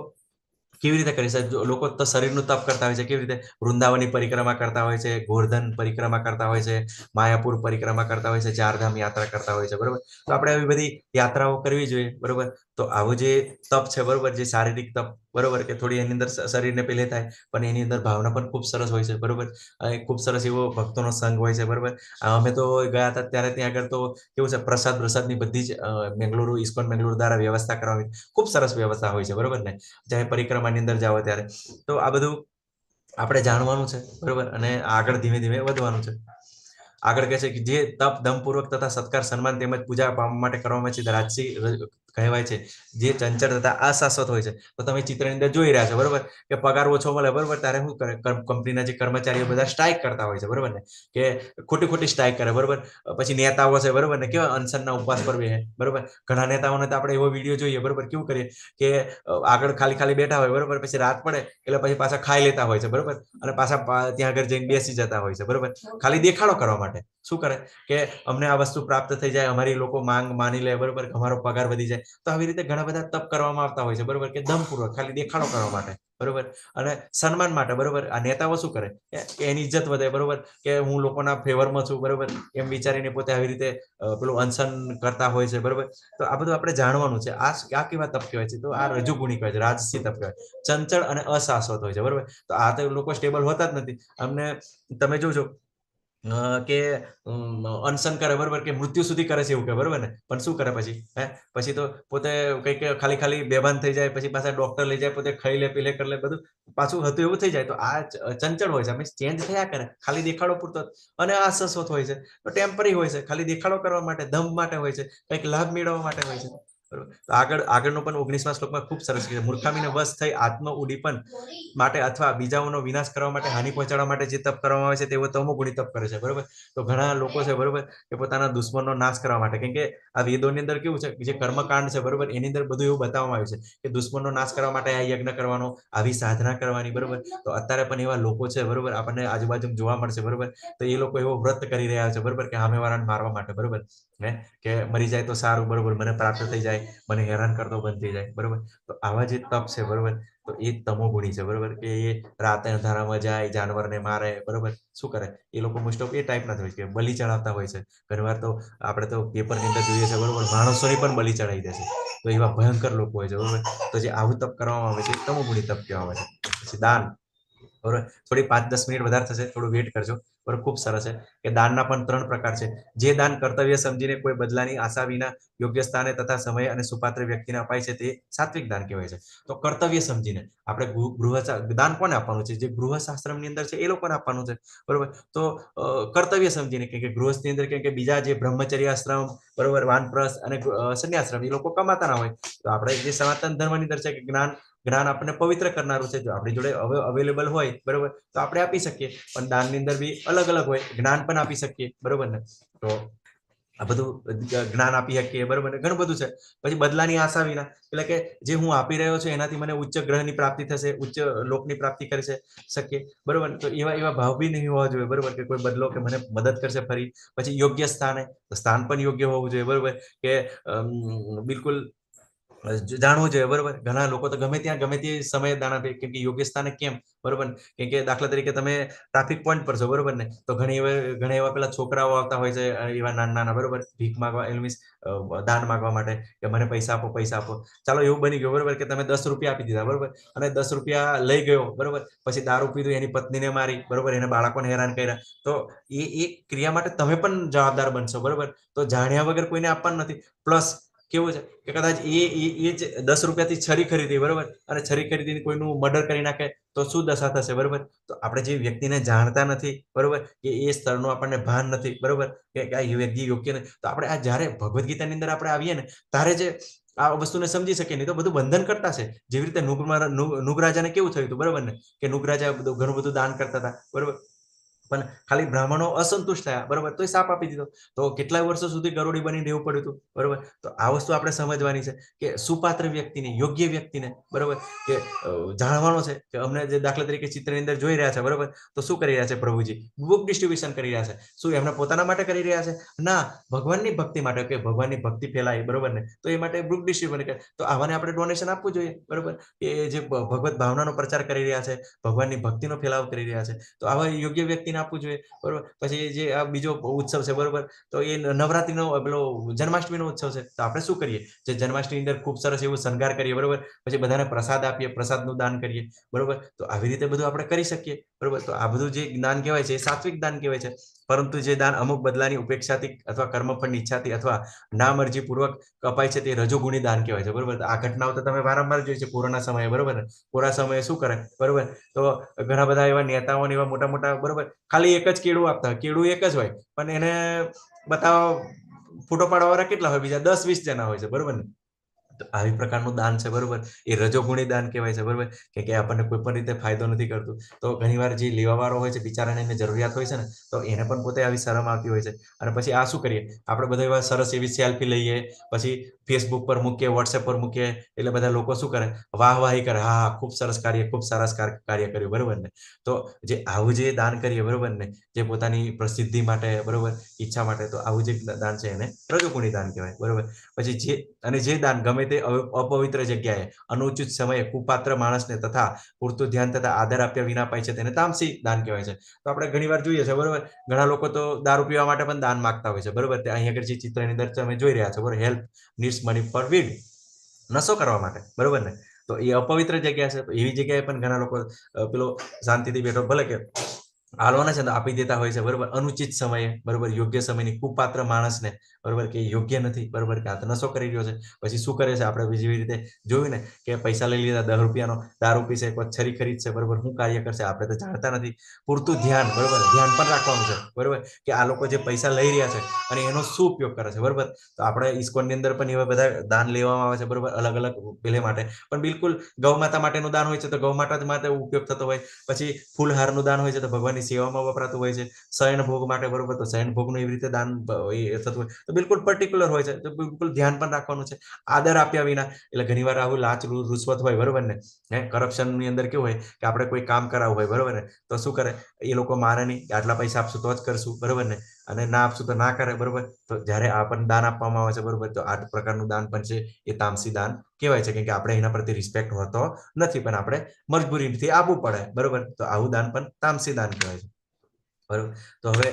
કેવી રીતે કરી શકે? લોકો તો શરીરનું તપ કરતા હોય છે. કેવી રીતે? વૃંદાવનની પરિક્રમા કરતા હોય છે, ગોવર્ધન પરિક્રમા કરતા હોય છે, માયાપુર પરિક્રમા કરતા હોય છે, 4 ધામ યાત્રા કરતા હોય છે. બરોબર, તો આપણે આવી બધી યાત્રાઓ કરવી જોઈએ. બરોબર, તો આવું જે તપ છે, બરોબર, જે શારીરિક તપ, બરોબર, કે થોડી એની અંદર શરીરને પેલે થાય, પણ એની અંદર ભાવના પણ ખૂબ સરસ હોય છે. બરોબર, ખૂબ સરસ એવો ભક્તોનો સંઘ હોય છે. બરોબર, અમે તો ગયા હતા ત્યારે ત્યાં આગળ તો કેવું છે, પ્રસાદની બધી જ બેંગ્લુરુ, ઇસ્કોન બેંગ્લુરુ દ્વારા વ્યવસ્થા કરવામાં ખૂબ સરસ વ્યવસ્થા હોય છે. બરોબર ને, જ્યારે પરિક્રમાની અંદર જાઓ ત્યારે. તો આ બધું આપણે જાણવાનું છે. બરોબર, અને આગળ ધીમે ધીમે વધવાનું છે. આગળ કહે છે કે જે તપ દમપૂર્વક તથા સત્કાર, સન્માન તેમજ પૂજા પામવા માટે કરવામાં છે, રાજસી કહેવાય છે. જે ચંચળ તથા અશાશ્વત હોય છે. તો તમે ચિત્રની અંદર જોઈ રહ્યા છો, બરોબર, કે પગાર ઓછો મળે, બરોબર, ત્યારે શું કરે, કંપનીના જે કર્મચારીઓ બધા સ્ટ્રાઇક કરતા હોય છે. બરોબર ને, કે ખોટી સ્ટ્રાઇક કરે. બરોબર, પછી નેતાઓ છે, બરોબર ને, કેવા અનશનના ઉપવાસ પર બેસે. બરોબર, ઘણા નેતાઓને તો આપણે એવો વિડીયો જોઈએ, બરોબર, કેવું કરીએ કે આગળ ખાલી બેઠા હોય, બરોબર, પછી રાત પડે એટલે પછી પાછા ખાઈ લેતા હોય છે. બરોબર, અને પાછા ત્યાં આગળ જઈને બેસી જતા હોય છે. બરોબર, ખાલી દેખાડો કરવા માટે. શું કરે કે અમને આ વસ્તુ પ્રાપ્ત થઈ જાય, અમારી લોકો માંગ માની લે, બરોબર, અમારો પગાર વધી જાય. તો આવી રીતે ઘણા બધા તપ કરવામાં આવતા હોય છે. બરોબર, કે દમપૂર્વક ખાલી દેખાડો કરવા માટે. બરોબર, અને સન્માન માટે. બરોબર, આ નેતાઓ શું કરે કે એની ઇજ્જત વધે. બરોબર, કે હું લોકોના ફેવરમાં છું. બરોબર, એમ વિચારીને પોતે આવી રીતે પેલું અનશન કરતા હોય છે. બરોબર, તો આ બધું આપણે જાણવાનું છે. આ કેવા તપ કહેવાય છે? તો આ રજોગુણી કહેવાય છે, રાજસી તપ કહેવાય. ચંચળ અને અશાશ્વત હોય છે. બરોબર, તો આ તો લોકો સ્ટેબલ હોતા જ નથી. અમને તમે જોજો કે અનશન કરે, બરોબર, કે મૃત્યુ સુધી કરે છે એવું કે, બરોબર ને, પણ શું કરે પછી? પછી તો પોતે કંઈક ખાલી ખાલી બેભાન થઈ જાય, પછી પાછા ડોક્ટર લઈ જાય, પોતે ખાઈ લે, પી લે, કરી લે, બધું પાછું હતું એવું થઈ જાય. તો આ ચંચળ હોય છે, મીન્સ ચેન્જ થયા કરે, ખાલી દેખાડો પૂરતો. અને આ શાશ્વત હોય છે, તો ટેમ્પરરી હોય છે, ખાલી દેખાડો કરવા માટે, દમ માટે હોય છે, કંઈક લાભ મેળવવા માટે હોય છે. બરોબર. તો આગળનો પણ 19મા શ્લોકમાં ખૂબ સરસ છે. મૂર્ખામીને વશ થઈ આત્મ ઉડીપન માટે અથવા બીજાઓનો વિનાશ કરવા માટે, હાનિ પહોંચાડવા માટે જે તપ કરવામાં આવે છે તેઓ તમોગુણી તપ કરે છે. બરોબર. તો ઘણા લોકો છે, બરોબર, કે પોતાના દુશ્મનનો નાશ કરવા માટે, કેમ કે આ વેદોની અંદર કેવું છે, જે કર્મકાંડ છે, બરોબર, એની અંદર બધું એવું બતાવવામાં આવ્યું છે કે દુશ્મનનો નાશ કરવા માટે આ યજ્ઞ કરવાનો, આવી સાધના કરવાની. બરોબર. તો અત્યારે પણ એવા લોકો છે, બરોબર, આપણને આજુબાજુ જોવા મળશે. બરોબર. તો એ લોકો એવો વ્રત કરી રહ્યા છે, બરોબર, કે સામેવાળાને મારવા માટે. બરોબર. કે મરી જાય તો સારું, બરોબર, મને પ્રાપ્ત થઈ જાય, મને હેરાન કરતો બંધ થઈ જાય. બરોબર. તો આવા જે તપ છે, બરોબર, તો એ તમોગુણી છે. બરોબર. કે એ રાતે અંધારામાં જાય, જાનવરને મારે. બરોબર. શું કરે એ લોકો? મોસ્ટ ઓફ એ ટાઈપના જ હોય છે, બલિ ચડાવતા હોય છે. ઘણીવાર તો આપણે તો પેપરની અંદર જોઈએ છે, બરોબર, માણસોની પણ બલિ ચડાવી દે છે. તો એવા ભયંકર લોકો હોય છે. બરોબર. તો જે આવું તપ કરવામાં આવે છે એ તમોગુણી તપ કહેવામાં આવે છે. પછી દાન. બરોબર. થોડી 5-10 મિનિટ વધારે થશે, થોડું વેટ કરજો. બરોબર. ખૂબ સરસ છે કે દાનના પણ 3 પ્રકાર છે. જે દાન કર્તવ્ય સમજીને કોઈ બદલાની આશા વિના યોગ્ય સ્થાને તથા સમય અને સુપાત્ર વ્યક્તિને અપાય છે તે સાત્વિક દાન કહેવાય છે. તો કર્તવ્ય સમજીને આપણે દાન કોને આપવાનું છે? જે ગૃહશાસ્ત્રની અંદર છે એ લોકોને આપવાનું છે. બરોબર. તો કર્તવ્ય સમજીને, કે ગૃહસ્થની અંદર કે બીજા જે બ્રહ્મચર્ય આશ્રમ, બરોબર, વાનપ્રસ્થ અને સંન્યાશ્રમ, એ લોકો કમાતા ના હોય. તો આપણે જે સનાતન ધર્મની અંદર છે કે જ્ઞાન આપણને પવિત્ર કરનારું છે. જો આપણી જોડે અવેલેબલ હોય, બરોબર, તો આપણે આપી શકીએ. પણ દાનની અંદર બી અલગ અલગ હોય, જ્ઞાન પણ આપી શકીએ. બરોબર ને? તો આ બધું જ્ઞાન આપી શકીએ. બરોબર ને? ઘણું બધું છે. પછી બદલાની આશા વિના, એટલે કે જે હું આપી રહ્યો છું એનાથી મને ઉચ્ચ ગ્રહની પ્રાપ્તિ થશે, ઉચ્ચ લોકની પ્રાપ્તિ કરી શકીએ. બરોબર. તો એવા ભાવ બી નહીં હોવા જોઈએ. બરોબર. કે કોઈ બદલો કે મને મદદ કરશે ફરી. પછી યોગ્ય સ્થાન પણ યોગ્ય હોવું જોઈએ. બરોબર. કે બિલકુલ જાણવું જોઈએ. બરોબર. ઘણા લોકો તો ગમે ત્યાં ગમે તે સમયે દાન આપે, કેમ કે યોગ્ય સ્થાને કેમ? બરોબર. કેમ કે દાખલા તરીકે તમે ટ્રાફિક પોઈન્ટ પર છો, બરોબર ને, તો ઘણા એવા પેલા છોકરાઓ આવતા હોય છે, એવા નાના, બરોબર, ભીખ માંગવા, મીન્સ દાન માંગવા માટે, કે મને પૈસા આપો, પૈસા આપો. ચાલો એવું બની ગયું, બરોબર, કે તમે 10 રૂપિયા આપી દીધા. બરોબર. અને 10 રૂપિયા લઈ ગયો. બરોબર. પછી દારૂ પીધું, એની પત્નીને મારી. બરોબર. એના બાળકોને હેરાન કર્યા. તો એ ક્રિયા માટે તમે પણ જવાબદાર બનશો. બરોબર. તો જાણ્યા વગર કોઈને આપવાનું નથી. પ્લસ કેવું છે કે કદાચ એ જ 10 રૂપિયાથી છરી ખરીદી, બરોબર, અને છરી ખરીદીને કોઈનું મર્ડર કરી નાખે તો શું દશા થશે? બરોબર. તો આપણે જે વ્યક્તિને જાણતા નથી, બરોબર, કે એ સ્થળનું આપણને ભાન નથી, બરોબર, કે આ વ્યક્તિ યોગ્ય નથી, તો આપણે આ જ્યારે ભગવદ્ ગીતાની અંદર આપણે આવીએ ને ત્યારે જે આ વસ્તુને સમજી શકીએ. નહીં તો બધું બંધન કરતા છે. જેવી રીતે નુગ રાજાને કેવું થયું હતું? બરોબર ને? કે નુગ રાજા ઘણું બધું દાન કરતા હતા. બરોબર. પણ ખાલી બ્રાહ્મણો અસંતુષ્ટ થયા. બરોબર. તો એ સાપ આપી દીધો. તો કેટલા વર્ષો સુધી ગરોડી બનીને રહેવું પડ્યું હતું. બરોબર. તો આ વસ્તુ આપણે સમજવાની છે કે સુપાત્ર વ્યક્તિને, યોગ્ય વ્યક્તિને, બરોબર, કે જાણવાનો છે કે અમને જે દાખલા તરીકે ચિત્રની અંદર જોઈ રહ્યા છે, બરોબર, તો શું કરી રહ્યા છે પ્રભુજી? બુક ડિસ્ટ્રીબ્યુશન કરી રહ્યા છે. શું એમને પોતાના માટે કરી રહ્યા છે? ના, ભગવાનની ભક્તિ માટે, કે ભગવાનની ભક્તિ ફેલાય. બરોબર ને? તો એ માટે બુક ડિસ્ટ્રીબ્યુશન કરે. તો આવાને આપણે ડોનેશન આપવું જોઈએ. બરોબર. કે જે ભગવત ભાવનાનો પ્રચાર કરી રહ્યા છે, ભગવાનની ભક્તિનો ફેલાવો કરી રહ્યા છે, તો આવા યોગ્ય વ્યક્તિને આપવું જોઈએ. બરોબર. પછી જે આ બીજો ઉત્સવ છે, બરોબર, તો એ નવરાત્રીનો પેલો જન્માષ્ટમીનો ઉત્સવ છે. તો આપણે શું કરીએ? જે જન્માષ્ટમી અંદર ખૂબ સરસ એવું શણગાર કરીએ. બરોબર. પછી બધાને પ્રસાદ આપીએ, પ્રસાદનું દાન કરીએ. બરોબર. તો આવી રીતે બધું આપણે કરી શકીએ. બરોબર. તો આ બધું જે દાન કહેવાય છે એ સાત્વિક દાન કહેવાય છે. પરંતુ જે દાન અમુક બદલાની ઉપેક્ષાથી અથવા કર્મફળની ઈચ્છાથી અથવા ના મરજીપૂર્વક અપાય છે તે રજોગુણી દાન કહેવાય છે. બરોબર. આ ઘટનાઓ તો તમે વારંવાર જોઈ છે કોરોના સમયે. બરોબર. કોરોના સમયે શું કરે? બરોબર. તો ઘણા બધા એવા નેતાઓ, એવા મોટા મોટા, બરોબર, ખાલી એક જ કેળું આપતા હોય. કેળું એક જ હોય, પણ એને બતાવો ફોટો પાડવાવાળા કેટલા હોય? બીજા 10-20 જણા હોય છે. બરોબર ને? તો આવી પ્રકારનું દાન છે. બરોબર. એ રજોગુણી દાન કહેવાય છે. બરોબર. કે આપણને કોઈ પણ રીતે ફાયદો નથી કરતું. તો ઘણીવાર જે લેવાવાળો હોય છે, બિચારાને એને જરૂરિયાત હોય છે ને, તો એને પણ પોતે આવી શરમ આવતી હોય છે. અને પછી આ શું કરીએ? આપણે બધા એવા સરસ એવી સેલ્ફી લઈએ, પછી ફેસબુક પર મૂકીએ, વોટ્સએપ પર મૂકીએ, એટલે બધા લોકો શું કરે? વાહવાહી કરે. હા, ખૂબ સરસ કાર્ય, ખૂબ સરસ કાર્ય કર્યું. બરોબર ને? તો જે આવું જે દાન કરીએ, બરોબર ને, જે પોતાની પ્રસિદ્ધિ માટે, બરોબર, ઈચ્છા માટે, તો આવું જે દાન છે એને રજોગુણી દાન કહેવાય. બરોબર. પછી જે દાન ગમે તે અપવિત્ર જગ્યાએ, અનુચિત સમયે, કુપાત્ર માણસને તથા પૂરતું ધ્યાન તથા આદર આપ્યા વિના અપાય છે તેને તામસી દાન કહેવાય છે. તો આપણે ઘણીવાર જોઈએ છે, બરોબર, ઘણા લોકો તો દારૂ પીવા માટે પણ દાન માંગતા હોય છે. બરોબર. અહીંયા આગળ જે ચિત્રની અંદર તમે જોઈ રહ્યા છો, બરોબર, help needs money for weed, નશો કરવા માટે. બરોબર ને? તો એ અપવિત્ર જગ્યા છે. તો એવી જગ્યાએ પણ ઘણા લોકો પેલો શાંતિથી બેઠો, ભલે કે હાલવાના છે તો આપી દેતા હોય છે, બરોબર, અનુચિત સમયે, બરોબર, યોગ્ય સમયની કુપાત્ર માણસને, બરોબર, કે યોગ્ય નથી, બરોબર, કે આ તો નશો કરી રહ્યો છે, પછી શું કરે છે આપણે બીજી રીતે જોયું ને કે પૈસા લઈ લીધા, 10 રૂપિયાનો દારૂ પીશે, કોઈ છરી ખરીદશે, બરોબર, શું કાર્ય કરશે આપણે તો જાણતા નથી. પૂરતું ધ્યાન, બરોબર, ધ્યાન પણ રાખવાનું છે, બરોબર, કે આ લોકો જે પૈસા લઈ રહ્યા છે અને એનો શું ઉપયોગ કરે છે, બરોબર. તો આપણે ઇસ્કોનની અંદર પણ એવા બધા દાન લેવામાં આવે છે, બરોબર, અલગ અલગ પેલે માટે, પણ બિલકુલ ગૌ માતા માટેનું દાન હોય છે તો ગૌ માતા માટે ઉપયોગ થતો હોય, પછી ફૂલહારનું દાન હોય છે તો ભગવાનની સેવામાં વપરાતું હોય છે, શયન ભોગ માટે, બરોબર, તો શયન ભોગનું એવી રીતે દાન થતું હોય, તો બિલકુલ પર્ટિક્યુલર હોય છે, તો બિલકુલ ધ્યાન પણ રાખવાનું છે. આદર આપ્યા વિના, એટલે ઘણીવાર આવું લાચ રૂશ્વત હોય, બરોબર ને, કરપ્શનની અંદર કેવું હોય કે આપણે કોઈ કામ કરાવવું હોય, બરોબર ને, તો શું કરે એ લોકો માને નહીં, આટલા પૈસા આપશું તો જ કરશું, બરોબર ને, અને ના આપશું તો ના કરે, બરોબર. તો જ્યારે આ પણ દાન આપવામાં આવે છે, બરોબર, તો આ પ્રકારનું દાન પણ છે એ તામસી દાન કહેવાય છે, કેમ કે આપણે એના પ્રત્યે રિસ્પેક્ટ હોતો નથી, પણ આપણે મજબૂરીથી આપવું પડે, બરોબર. તો આવું દાન પણ તામસી દાન કહેવાય છે, બરોબર. તો હવે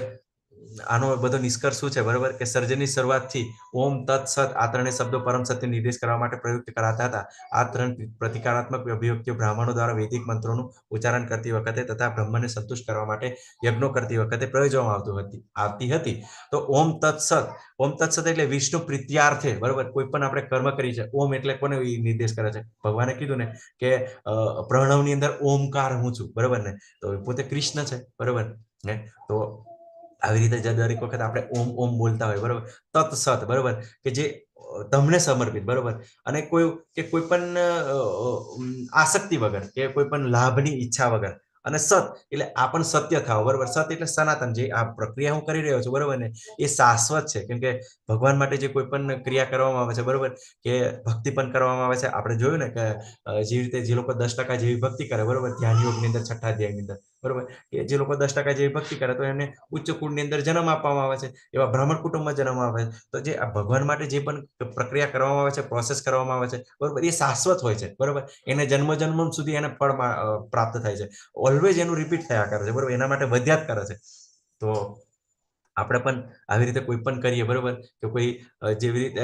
આનો બધો નિષ્કર્ષ શું છે, બરોબર, કે સર્જનની શરૂઆતથી ઓમ તત્સત આ ત્રણેય શબ્દો પરમ સત્ય નિર્દેશ કરવા માટે પ્રયુક્ત કરાતા હતા. આ ત્રણ પ્રતિકારાત્મક અભિવ્યક્તિઓ બ્રાહ્મણો દ્વારા વૈદિક મંત્રોનું ઉચ્ચારણ કરતી વખતે તથા બ્રહ્મને સંતુષ્ટ કરવા માટે યજ્ઞો કરતી વખતે પ્રયોજવામાં આવતી હતી. તો ઓમ તત્સત એટલે વિષ્ણુ પ્રીત્યાર્થે, બરોબર, કોઈ પણ આપણે કર્મ કરી છે, ઓમ એટલે કોને નિર્દેશ કરે છે, ભગવાને કીધું ને કે પ્રણવની અંદર ઓમકાર હું છું, બરોબર ને, તો પોતે કૃષ્ણ છે, બરોબર ને. તો આવી રીતે દરેક વખત આપણે ઓમ ઓમ બોલતા હોય, બરોબર. તત્સત, બરોબર, કે જે તમને સમર્પિત, બરોબર, અને કોઈ પણ આસક્તિ વગર કે કોઈ પણ લાભની ઈચ્છા વગર, અને સત એટલે આ પણ સત્ય થાવ, બરોબર. સત એટલે સનાતન, જે આ પ્રક્રિયા હું કરી રહ્યો છું, બરોબર ને, એ શાશ્વત છે, કેમ કે ભગવાન માટે જે કોઈ પણ ક્રિયા કરવામાં આવે છે, બરોબર, કે ભક્તિ પણ કરવામાં આવે છે. આપણે જોયું ને કે જે રીતે જે લોકો 10% જેવી ભક્તિ કરે, બરોબર, ધ્યાન યોગની અંદર 6ઠ્ઠા અધ્યાયની અંદર, બરોબર, કે જે લોકો 10% જેવી ભક્તિ કરે તો એને ઉચ્ચ કુળની અંદર જન્મ આપવામાં આવે છે, એવા બ્રાહ્મણ કુટુંબમાં જન્મ આવે છે. તો જે ભગવાન માટે જે પણ પ્રક્રિયા કરવામાં આવે છે, પ્રોસેસ કરવામાં આવે છે, બરોબર, એ શાશ્વત હોય છે, બરોબર. એને જન્મ સુધી એને ફળ પ્રાપ્ત થાય છે, ઓલવેઝ એનું રિપીટ થયા કરે છે, બરોબર, એના માટે વધ્યા જ કરે છે. તો આપણે પણ આવી રીતે કોઈ પણ કરીએ, બરોબર, કે કોઈ જેવી રીતે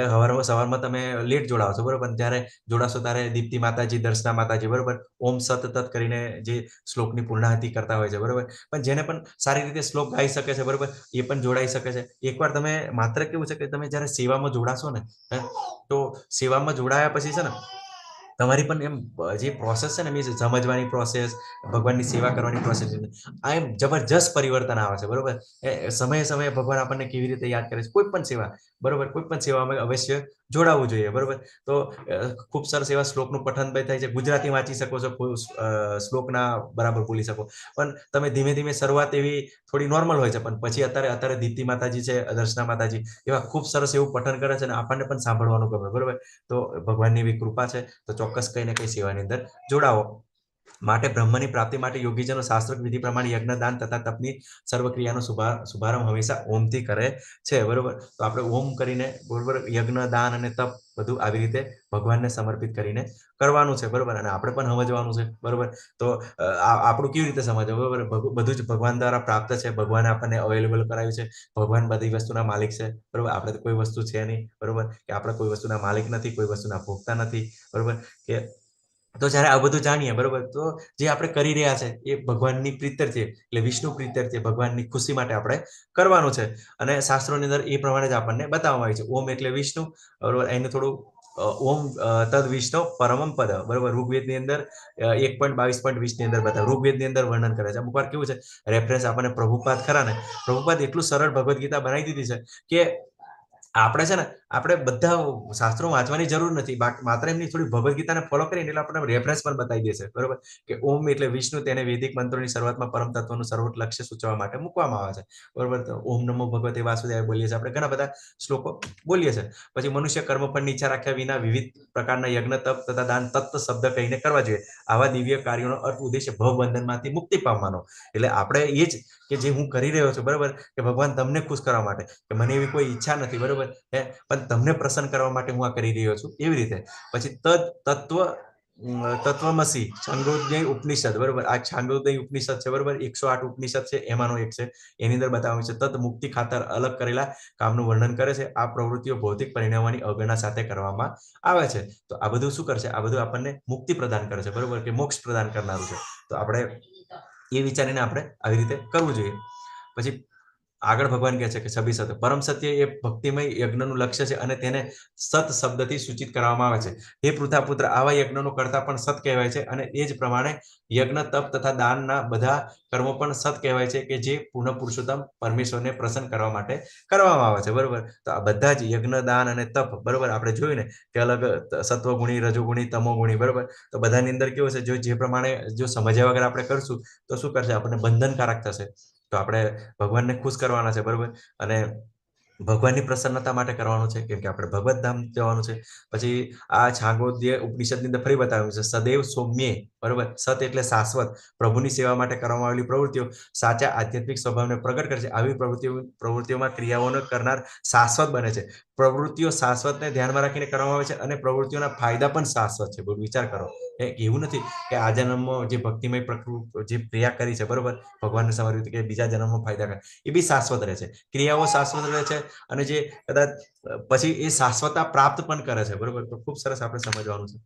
સવારમાં તમે લેટ જોડાવશો, બરોબર, ત્યારે જોડાશો ત્યારે દીપ્તિ માતાજી, દર્શના માતાજી, બરોબર, ઓમ સતત કરીને જે શ્લોકની પૂર્ણાહુતિ કરતા હોય છે, બરોબર. પણ જેને પણ સારી રીતે શ્લોક ગાઈ શકે છે, બરોબર, એ પણ જોડાઈ શકે છે. એકવાર તમે માત્ર કેવું છે કે તમે જ્યારે સેવામાં જોડાશો ને, તો સેવામાં જોડાયા પછી છે ને તમારી પણ એમ જે પ્રોસેસ છે ને, મીન્સ સમજવાની પ્રોસેસ, ભગવાનની સેવા કરવાની પ્રોસેસ, આ એમ જબરજસ્ત પરિવર્તન આવે છે, બરોબર. સમયે સમયે ભગવાન આપણને કેવી રીતે યાદ કરે છે, કોઈ પણ સેવા, બરોબર, કોઈ પણ સેવામાં અવશ્ય જોડાવવું જોઈએ, બરોબર. તો ખૂબ સરસ એવા શ્લોકનું પઠન થાય છે, ગુજરાતી વાંચી શકો છો, શ્લોકના બરાબર બોલી શકો, પણ તમે ધીમે ધીમે શરૂઆત એવી થોડી નોર્મલ હોય છે, પણ પછી અત્યારે દીપ્તિ માતાજી છે, દર્શના માતાજી, એવા ખૂબ સરસ એવું પઠન કરે છે અને આપણને પણ સાંભળવાનું ગમે, બરોબર. તો ભગવાનની એવી કૃપા છે, તો ચોક્કસ કઈ ને કઈ સેવાની અંદર જોડાવો. માટે બ્રહ્મની પ્રાપ્તિ માટે યોગીજનો શાસ્ત્રોક્ત વિધિ પ્રમાણે યજ્ઞ, દાન તથા તપની સર્વક્રિયાનો શુભારંભ હંમેશા ઓમથી કરે છે, બરોબર. તો આપણે ઓમ કરીને, બરોબર, યજ્ઞ, દાન અને તપ બધું આવી રીતે ભગવાનને સમર્પિત કરીને કરવાનું છે, બરોબર. અને આપણે પણ સમજવાનું છે, બરોબર. તો આપણું કેવી રીતે સમજવું, બરોબર, બધું જ ભગવાન દ્વારા પ્રાપ્ત છે, ભગવાને આપણને અવેલેબલ કરાવ્યું છે, ભગવાન બધી વસ્તુના માલિક છે, બરોબર. આપણે તો કોઈ વસ્તુ છે નહીં, બરોબર, કે આપણે કોઈ વસ્તુના માલિક નથી, કોઈ વસ્તુના ભોગતા નથી, બરોબર. કે તો જ્યારે આ બધું જાણીએ, બરોબર, તો જે આપણે કરી રહ્યા છે એ ભગવાનની પ્રીત્યર્થે, એટલે વિષ્ણુ પ્રીત્યર્થે, ભગવાનની ખુશી માટે આપણે કરવાનું છે. અને શાસ્ત્રોની અંદર એ પ્રમાણે જ આપણને બતાવવામાં આવ્યું છે. ઓમ એટલે વિષ્ણુ, બરોબર, એનું થોડું ઓમ તદ વિષ્ણુ પરમમ પદ, બરોબર, ઋગ્વેદની અંદર 1.22.20 ની અંદર બતાવે, ઋગ્વેદની અંદર વર્ણન કરે છે. અમુક વાર કેવું છે, રેફરન્સ આપણને પ્રભુપાદ ખરા ને, પ્રભુપાદ એટલું સરળ ભગવદ્ ગીતા બનાવી દીધી છે કે આપણે છે ને, આપણે બધા શાસ્ત્રો વાંચવાની જરૂર નથી, માત્ર એમની થોડી ભગવદ્ ગીતાને ફોલો કરીને એટલે આપણે રેફરન્સ પણ બતાવી દેશે, બરોબર. કે ઓમ એટલે વિષ્ણુ, તેને વૈદિક મંત્રોની શરૂઆતમાં પરમ તત્વનું સર્વોચ્ચ લક્ષ્ય સૂચવવા માટે મૂકવામાં આવે છે, બરોબર. તો ઓમ નમો ભગવતે વાસુદેવાય બોલીએ છીએ આપણે, ઘણા બધા શ્લોકો બોલીએ છીએ. પછી મનુષ્ય કર્મ ફળની ઈચ્છા રાખ્યા વિના વિવિધ પ્રકારના યજ્ઞ, તપ તથા દાન તત્વ શબ્દ કહીને કરવા જોઈએ. આવા દિવ્ય કાર્યોનો અર્થ ઉદ્દેશ્ય ભવબંધનમાંથી મુક્તિ પામવાનો. એટલે આપણે એ જ કે જે હું કરી રહ્યો છું, બરોબર, કે ભગવાન તમને ખુશ કરવા માટે, કે મને એવી કોઈ ઈચ્છા નથી, બરોબર, પણ તમને પ્રસન્ન કરવા માટે હું આ કરી રહ્યો છું, એવી રીતે. પછી તત્વમસી છાંદોગ્ય ઉપનિષદ, બરોબર, આ છાંદોગ્ય ઉપનિષદ છે, બરોબર, 108 ઉપનિષદ છે, એમાંનો એક છે. એની અંદર બતાવવામાં છે તત્ મુક્તિ ખાતર અલગ કરેલા કામનું વર્ણન કરે છે. આ પ્રવૃત્તિઓ ભૌતિક પરિણામોની અવગણના સાથે કરવામાં આવે છે. તો આ બધું શું કરશે, આ બધું આપણને મુક્તિ પ્રદાન કરે છે, બરોબર, કે મોક્ષ પ્રદાન કરનારું છે. તો આપણે એ વિચારીને આપણે આવી રીતે કરવું જોઈએ. પછી આગળ ભગવાન કહે છે કે છબી સત્ય પરમ સત્ય એ ભક્તિમય યજ્ઞનું લક્ષ્ય છે અને તેને સત શબ્દથી સૂચિત કરવામાં આવે છે. હે પૃથાપુત્ર, આવા યજ્ઞનું કરતા પણ સત કહેવાય છે અને એ જ પ્રમાણે યજ્ઞ, તપ તથા દાનના બધા કર્મો પણ સત કહેવાય છે કે જે પૂર્ણ પુરુષોત્તમ પરમેશ્વરને પ્રસન્ન કરવા માટે કરવામાં આવે છે. બરોબર, તો આ બધા જ યજ્ઞ, દાન અને તપ, બરોબર, આપણે જોયું ને કે અલગ સત્વગુણી, રજોગુણી, તમોગુણી, બરોબર, તો બધાની અંદર કેવું છે, જો જે પ્રમાણે જો સમજ્યા વગર આપણે કરશું તો શું કરશે, આપણને બંધનકારક થશે. તો આપણે ભગવાનને ખુશ કરવાના છે, બરોબર, અને ભગવાનની પ્રસન્નતા માટે કરવાનું છે, કેમ કે આપણે ભગવત ધામ જવાનું છે. પછી આ છાંગોદ્ય ઉપનિષદની અંદર ફરી બતાવ્યું છે, સદૈવ સૌમ્યે, બરોબર, સત એટલે શાશ્વત, પ્રભુની સેવા માટે કરવામાં આવેલી પ્રવૃત્તિઓ સાચા આધ્યાત્મિક સ્વભાવને પ્રગટ કરે છે. આવી પ્રવૃત્તિઓમાં ક્રિયાઓનો કરનાર શાશ્વત બને છે. પ્રવૃત્તિઓ શાશ્વતને ધ્યાનમાં રાખીને કરવામાં આવે છે અને પ્રવૃત્તિઓના ફાયદા પણ શાશ્વત છે. બહુ વિચાર કરો, એવું નથી કે આ જન્મમાં જે ભક્તિમય પ્રકૃતિ જે ક્રિયા કરી છે, બરોબર, ભગવાનને સમર્પિત, કે બીજા જન્મમાં ફાયદા કરે, એ બી શાશ્વત રહે છે. ક્રિયાઓ શાશ્વત રહે છે અને જે કદાચ પછી એ શાશ્વતતા પ્રાપ્ત પણ કરે છે. બરોબર, તો ખૂબ સરસ આપણે સમજવાનું છે.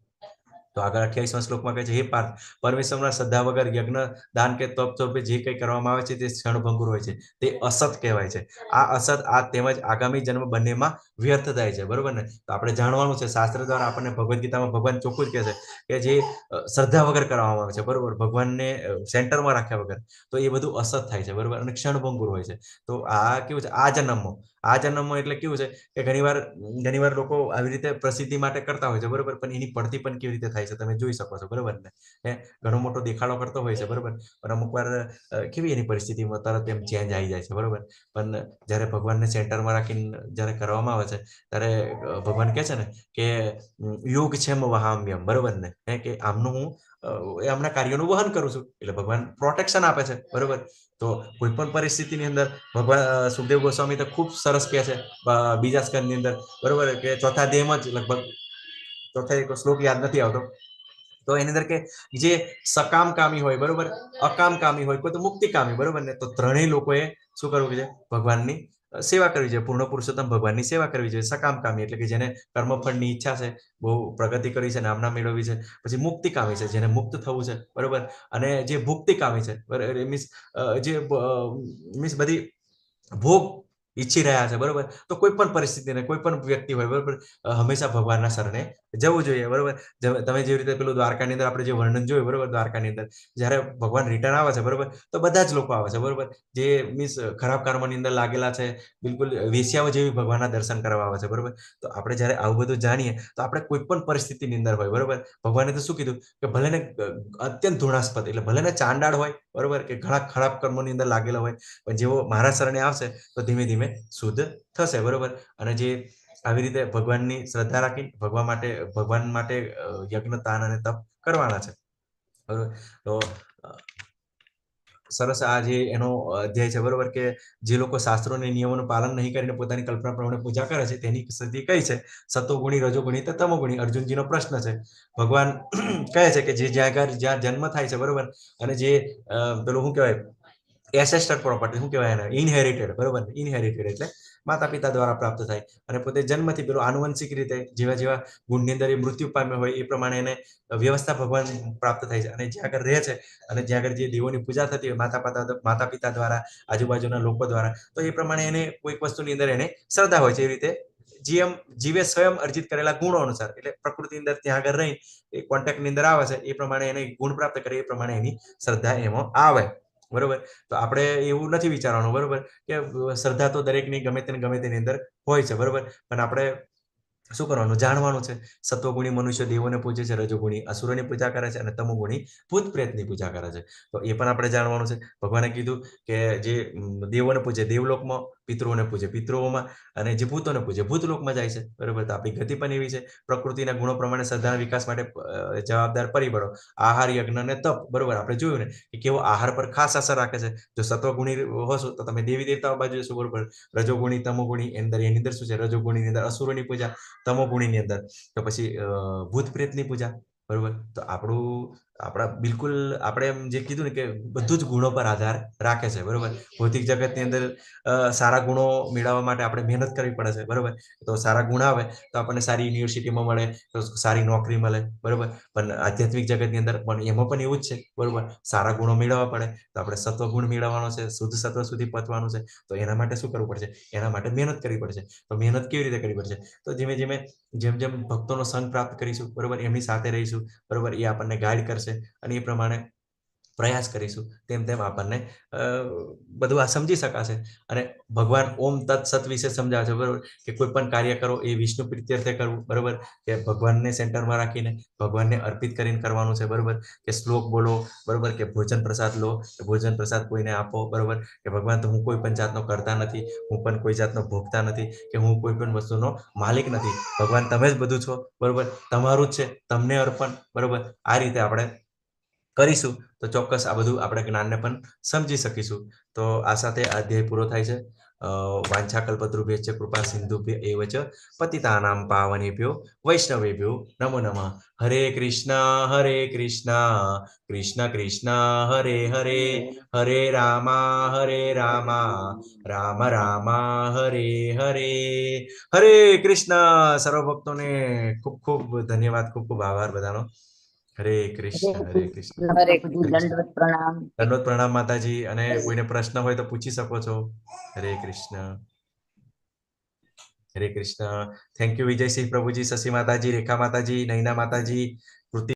તો આગળ 28મા શ્લોકમાં કહે છે, હે પાર્થ, પરમેશ્વરના શ્રદ્ધા વગર યજ્ઞ, દાન કે તપ સ્વરૂપે જે કંઈ કરવામાં આવે છે તે ક્ષણભંગુર હોય છે, તે અસત કહેવાય છે. આ અસત આ તેમજ આગામી જન્મ બંનેમાં વ્યર્થ થાય છે. બરોબર ને, તો આપણે જાણવાનું છે, શાસ્ત્ર દ્વારા આપણને ભગવદ્ ગીતામાં ભગવાન ચોખ્ખું જ કહે છે કે જે શ્રદ્ધા વગર કરવામાં આવે છે, બરોબર, ભગવાનને સેન્ટરમાં રાખ્યા વગર, તો એ બધું અસત થાય છે. બરોબર, અને ક્ષણભંગુર હોય છે. તો આ કેવું છે, આ જન્મમાં એટલે કેવું છે કે ઘણીવાર લોકો આવી રીતે પ્રસિદ્ધિ માટે કરતા હોય છે, બરોબર, પણ એની પડતી પણ કેવી રીતે થાય છે તમે જોઈ શકો છો. બરોબર ને, ઘણો મોટો દેખાડો કરતો હોય છે, બરોબર, પણ અમુક વાર કેવી એની પરિસ્થિતિમાં તરત એમ ચેન્જ આવી જાય છે. બરોબર, પણ જ્યારે ભગવાનને સેન્ટરમાં રાખીને જ્યારે કરવામાં આવે છે ત્યારે ભગવાન કહે છે ને કે યોગ છે વહામ્યમ, બરોબર ને, કે આમનું હું એમના કાર્યોનું વહન કરું છું, એટલે ભગવાન પ્રોટેક્શન આપે છે. બરોબર, તો કોઈ પણ પરિસ્થિતિની અંદર ભગવાન સુખદેવ ગોસ્વામી તો ખૂબ સરસ કહે છે બીજા સ્કંદની અંદર, બરોબર, કે ચોથા અધ્યાયમાં જ લગભગ ચોથા એક શ્લોક યાદ નથી આવતો, તો એની અંદર કે જે સકામકામી હોય, બરોબર, અકામકામી હોય, કોઈ તો મુક્તિકામી, બરોબર ને, તો ત્રણેય લોકોએ શું કરવું છે, ભગવાનની સેવા કરવી જોઈએ, પૂર્ણ પુરુષોત્તમ ભગવાનની સેવા કરવી જોઈએ. સકામકામી એટલે કે જેને કર્મફળની ઈચ્છા છે, બહુ પ્રગતિ કરી છે, નામના મેળવવી છે. પછી મુક્તિકામી છે, જેને મુક્ત થવું છે, બરોબર, અને જે ભુક્તિકામી છે, બરોબર, મીન્સ બધી ભોગ ઈચ્છી રહ્યા છે. બરોબર, તો કોઈ પણ પરિસ્થિતિને કોઈ પણ વ્યક્તિ હોય, બરોબર, હંમેશા ભગવાનના શરણે જવું જોઈએ. બરોબર, તમે જેવી રીતે પેલું દ્વારકાની અંદર આપણે જે વર્ણન જોયું, બરોબર, દ્વારકાની અંદર જ્યારે ભગવાન રિટર્ન આવે છે, બરોબર, તો બધા જ લોકો આવે છે. બરોબર, જે મીન્સ ખરાબ કર્મની અંદર લાગેલા છે, બિલકુલ વેશ્યાઓ જેવી ભગવાનના દર્શન કરવા આવે છે. બરોબર, તો આપણે જ્યારે આવું બધું જાણીએ તો આપણે કોઈ પણ પરિસ્થિતિની અંદર હોય, બરોબર, ભગવાને તો શું કીધું કે ભલે ને અત્યંત ધૂણાસ્પદ એટલે ભલે ને ચાંડાળ હોય, બરોબર, કે ઘણા ખરાબ કર્મોની અંદર લાગેલા હોય, પણ જેવો મારા શરણે આવશે તો ધીમે ધીમે શુદ્ધ થશે. બરોબર, અને જે આવી રીતે ભગવાનની શ્રદ્ધા રાખી ભગવાન માટે યજ્ઞ, દાન અને તપ કરવાના છે. બરોબર, તો સરસ આ જે એનો અધ્યાય છે, બરોબર, કે જે લોકો શાસ્ત્રોને નિયમોનું પાલન નહીં કરીને પોતાની કલ્પના પ્રમાણે પૂજા કરે છે તેની સ્થિતિ કઈ છે, સતોગુણી, રજોગુણી કે તમોગુણી? અર્જુનજીનો પ્રશ્ન છે. ભગવાન કહે છે કે જે જ્યાં જન્મ થાય છે, બરોબર, અને જે પેલું શું કહેવાય, એસેસ્ટર પ્રોપર્ટી શું કહેવાય એને, ઇનહેરિટેડ, બરોબર, ઇનહેરિટેડ એટલે માતા પિતા દ્વારા પ્રાપ્ત થાય, અને પોતે જન્મથી પેલું આનુવંશિક રીતે જેવા જેવા ગુણની અંદર એ મૃત્યુ પામ્યો હોય એ પ્રમાણે એને વ્યવસ્થા ભગવાન પ્રાપ્ત થાય છે. અને જ્યાં આગળ રહે છે અને જ્યાં આગળ જે દેવોની પૂજા થતી હોય માતા પિતા દ્વારા, આજુબાજુના લોકો દ્વારા, તો એ પ્રમાણે એને કોઈક વસ્તુની અંદર એને શ્રદ્ધા હોય છે. એ રીતે જીવે સ્વયં અર્જિત કરેલા ગુણો અનુસાર, એટલે પ્રકૃતિ અંદર ત્યાં આગળ રહી એ કોન્ટેક્ટની અંદર આવે છે, એ પ્રમાણે એને ગુણ પ્રાપ્ત કરે, એ પ્રમાણે એની શ્રદ્ધા એમાં આવે. બરોબર, તો આપણે એવું નથી વિચારવાનું, બરોબર, કે શ્રદ્ધા તો દરેકની ગમે તેની અંદર હોય છે. બરોબર, પણ આપણે શું કરવાનું, જાણવાનું છે. સત્વગુણી મનુષ્ય દેવોને પૂજે છે, રજોગુણી અસુરોની પૂજા કરે છે, અને તમોગુણી ભૂત પ્રેતની પૂજા કરે છે. તો એ પણ આપણે જાણવાનું છે. ભગવાને કીધું કે જે દેવોને પૂજે દેવલોકમાં, પિતૃઓને પૂજે પિતૃઓમાં, અને જે ભૂતોને પૂજે ભૂતલોકમાં જાય છે. બરોબર, તો આપણી ગતિ પણ એવી છે. પ્રકૃતિના ગુણો પ્રમાણે શ્રદ્ધાના વિકાસ માટે જવાબદાર પરિબળો આહાર, યજ્ઞ અને તપ. બરોબર, આપણે જોયું ને કે કેવો આહાર પર ખાસ અસર રાખે છે. જો સત્વગુણી હોશો તો તમે દેવી દેવતાઓ બાજુ જશો, બરોબર. રજોગુણી, તમોગુણી એની અંદર શું છે, રજોગુણીની અંદર અસુરોની પૂજા, તમોગુણીની અંદર તો પછી ભૂત પ્રેતની પૂજા. બરોબર, તો આપણું આપણા બિલકુલ આપણે એમ જે કીધું ને કે બધું જ ગુણો પર આધાર રાખે છે, બરોબર. ભૌતિક જગતની અંદર સારા ગુણો મેળવવા માટે આપણે મહેનત કરવી પડે છે, બરોબર. તો સારા ગુણ આવે તો આપણને સારી યુનિવર્સિટીમાં મળે, તો સારી નોકરી મળે, બરોબર. પણ આધ્યાત્મિક જગતની અંદર પણ એમાં પણ એવું જ છે, બરોબર. સારા ગુણો મેળવવા પડે તો આપણે સત્વગુણ મેળવવાનો છે, શુદ્ધ સત્વ સુધી પહોંચવાનું છે. તો એના માટે શું કરવું પડશે? એના માટે મહેનત કરવી પડશે. તો મહેનત કેવી રીતે કરવી પડશે? તો ધીમે ધીમે જેમ જેમ ભક્તોનો સંગ પ્રાપ્ત કરીશું, બરોબર, એમની સાથે રહીશું, બરોબર, એ આપણને ગાઈડ કરશે અને એ પ્રમાણે પ્રયાસ કરીશું, તેમ તેમ આપણને બધું આ સમજી શકાશે. અને ભગવાન ઓમ તત્સત વિશે સમજાવે છે, બરોબર, કે કોઈ પણ કાર્ય કરો એ વિષ્ણુ પ્રીત્યર્થે કરવું, બરોબર, કે ભગવાનને સેન્ટરમાં રાખીને ભગવાનને અર્પિત કરીને કરવાનું છે, બરોબર. કે શ્લોક બોલો, બરોબર, કે ભોજન પ્રસાદ લો, ભોજન પ્રસાદ કોઈને આપો, બરોબર, કે ભગવાન તો હું કોઈ પણ જાતનો કરતા નથી, હું પણ કોઈ જાતનો ભોગતા નથી, કે હું કોઈ પણ વસ્તુનો માલિક નથી, ભગવાન તમે જ બધું છો, બરોબર, તમારું જ છે, તમને અર્પણ, બરોબર. આ રીતે આપણે કરીશું તો ચોક્કસ આ બધું આપણે જ્ઞાનને પણ સમજી શકીશું. તો આ સાથે આ અધ્યાય પૂરો થાય છે. વાંછાકલ્પતરુભ્યશ્ચ કૃપા સિંધુભ્ય એવ ચ પતિતાનાં પાવનેભ્યો વૈષ્ણવેભ્યો નમો નમઃ. હરે કૃષ્ણ કૃષ્ણ કૃષ્ણ હરે હરે, હરે રામ રામ રામ હરે હરે. હરે કૃષ્ણ. સર્વ ભક્તોને ખૂબ ખૂબ ધન્યવાદ, ખૂબ ખૂબ આભાર બધાનો. હરે કૃષ્ણ. હરે કૃષ્ણ. હરે દંડવત પ્રણામ. દંડવત પ્રણામ માતાજી. અને કોઈને પ્રશ્ન હોય તો પૂછી શકો છો. હરે કૃષ્ણ. હરે કૃષ્ણ. થેન્ક યુ વિજયસિંહ પ્રભુજી, શશી માતાજી, રેખા માતાજી, નૈના માતાજી, કૃતિ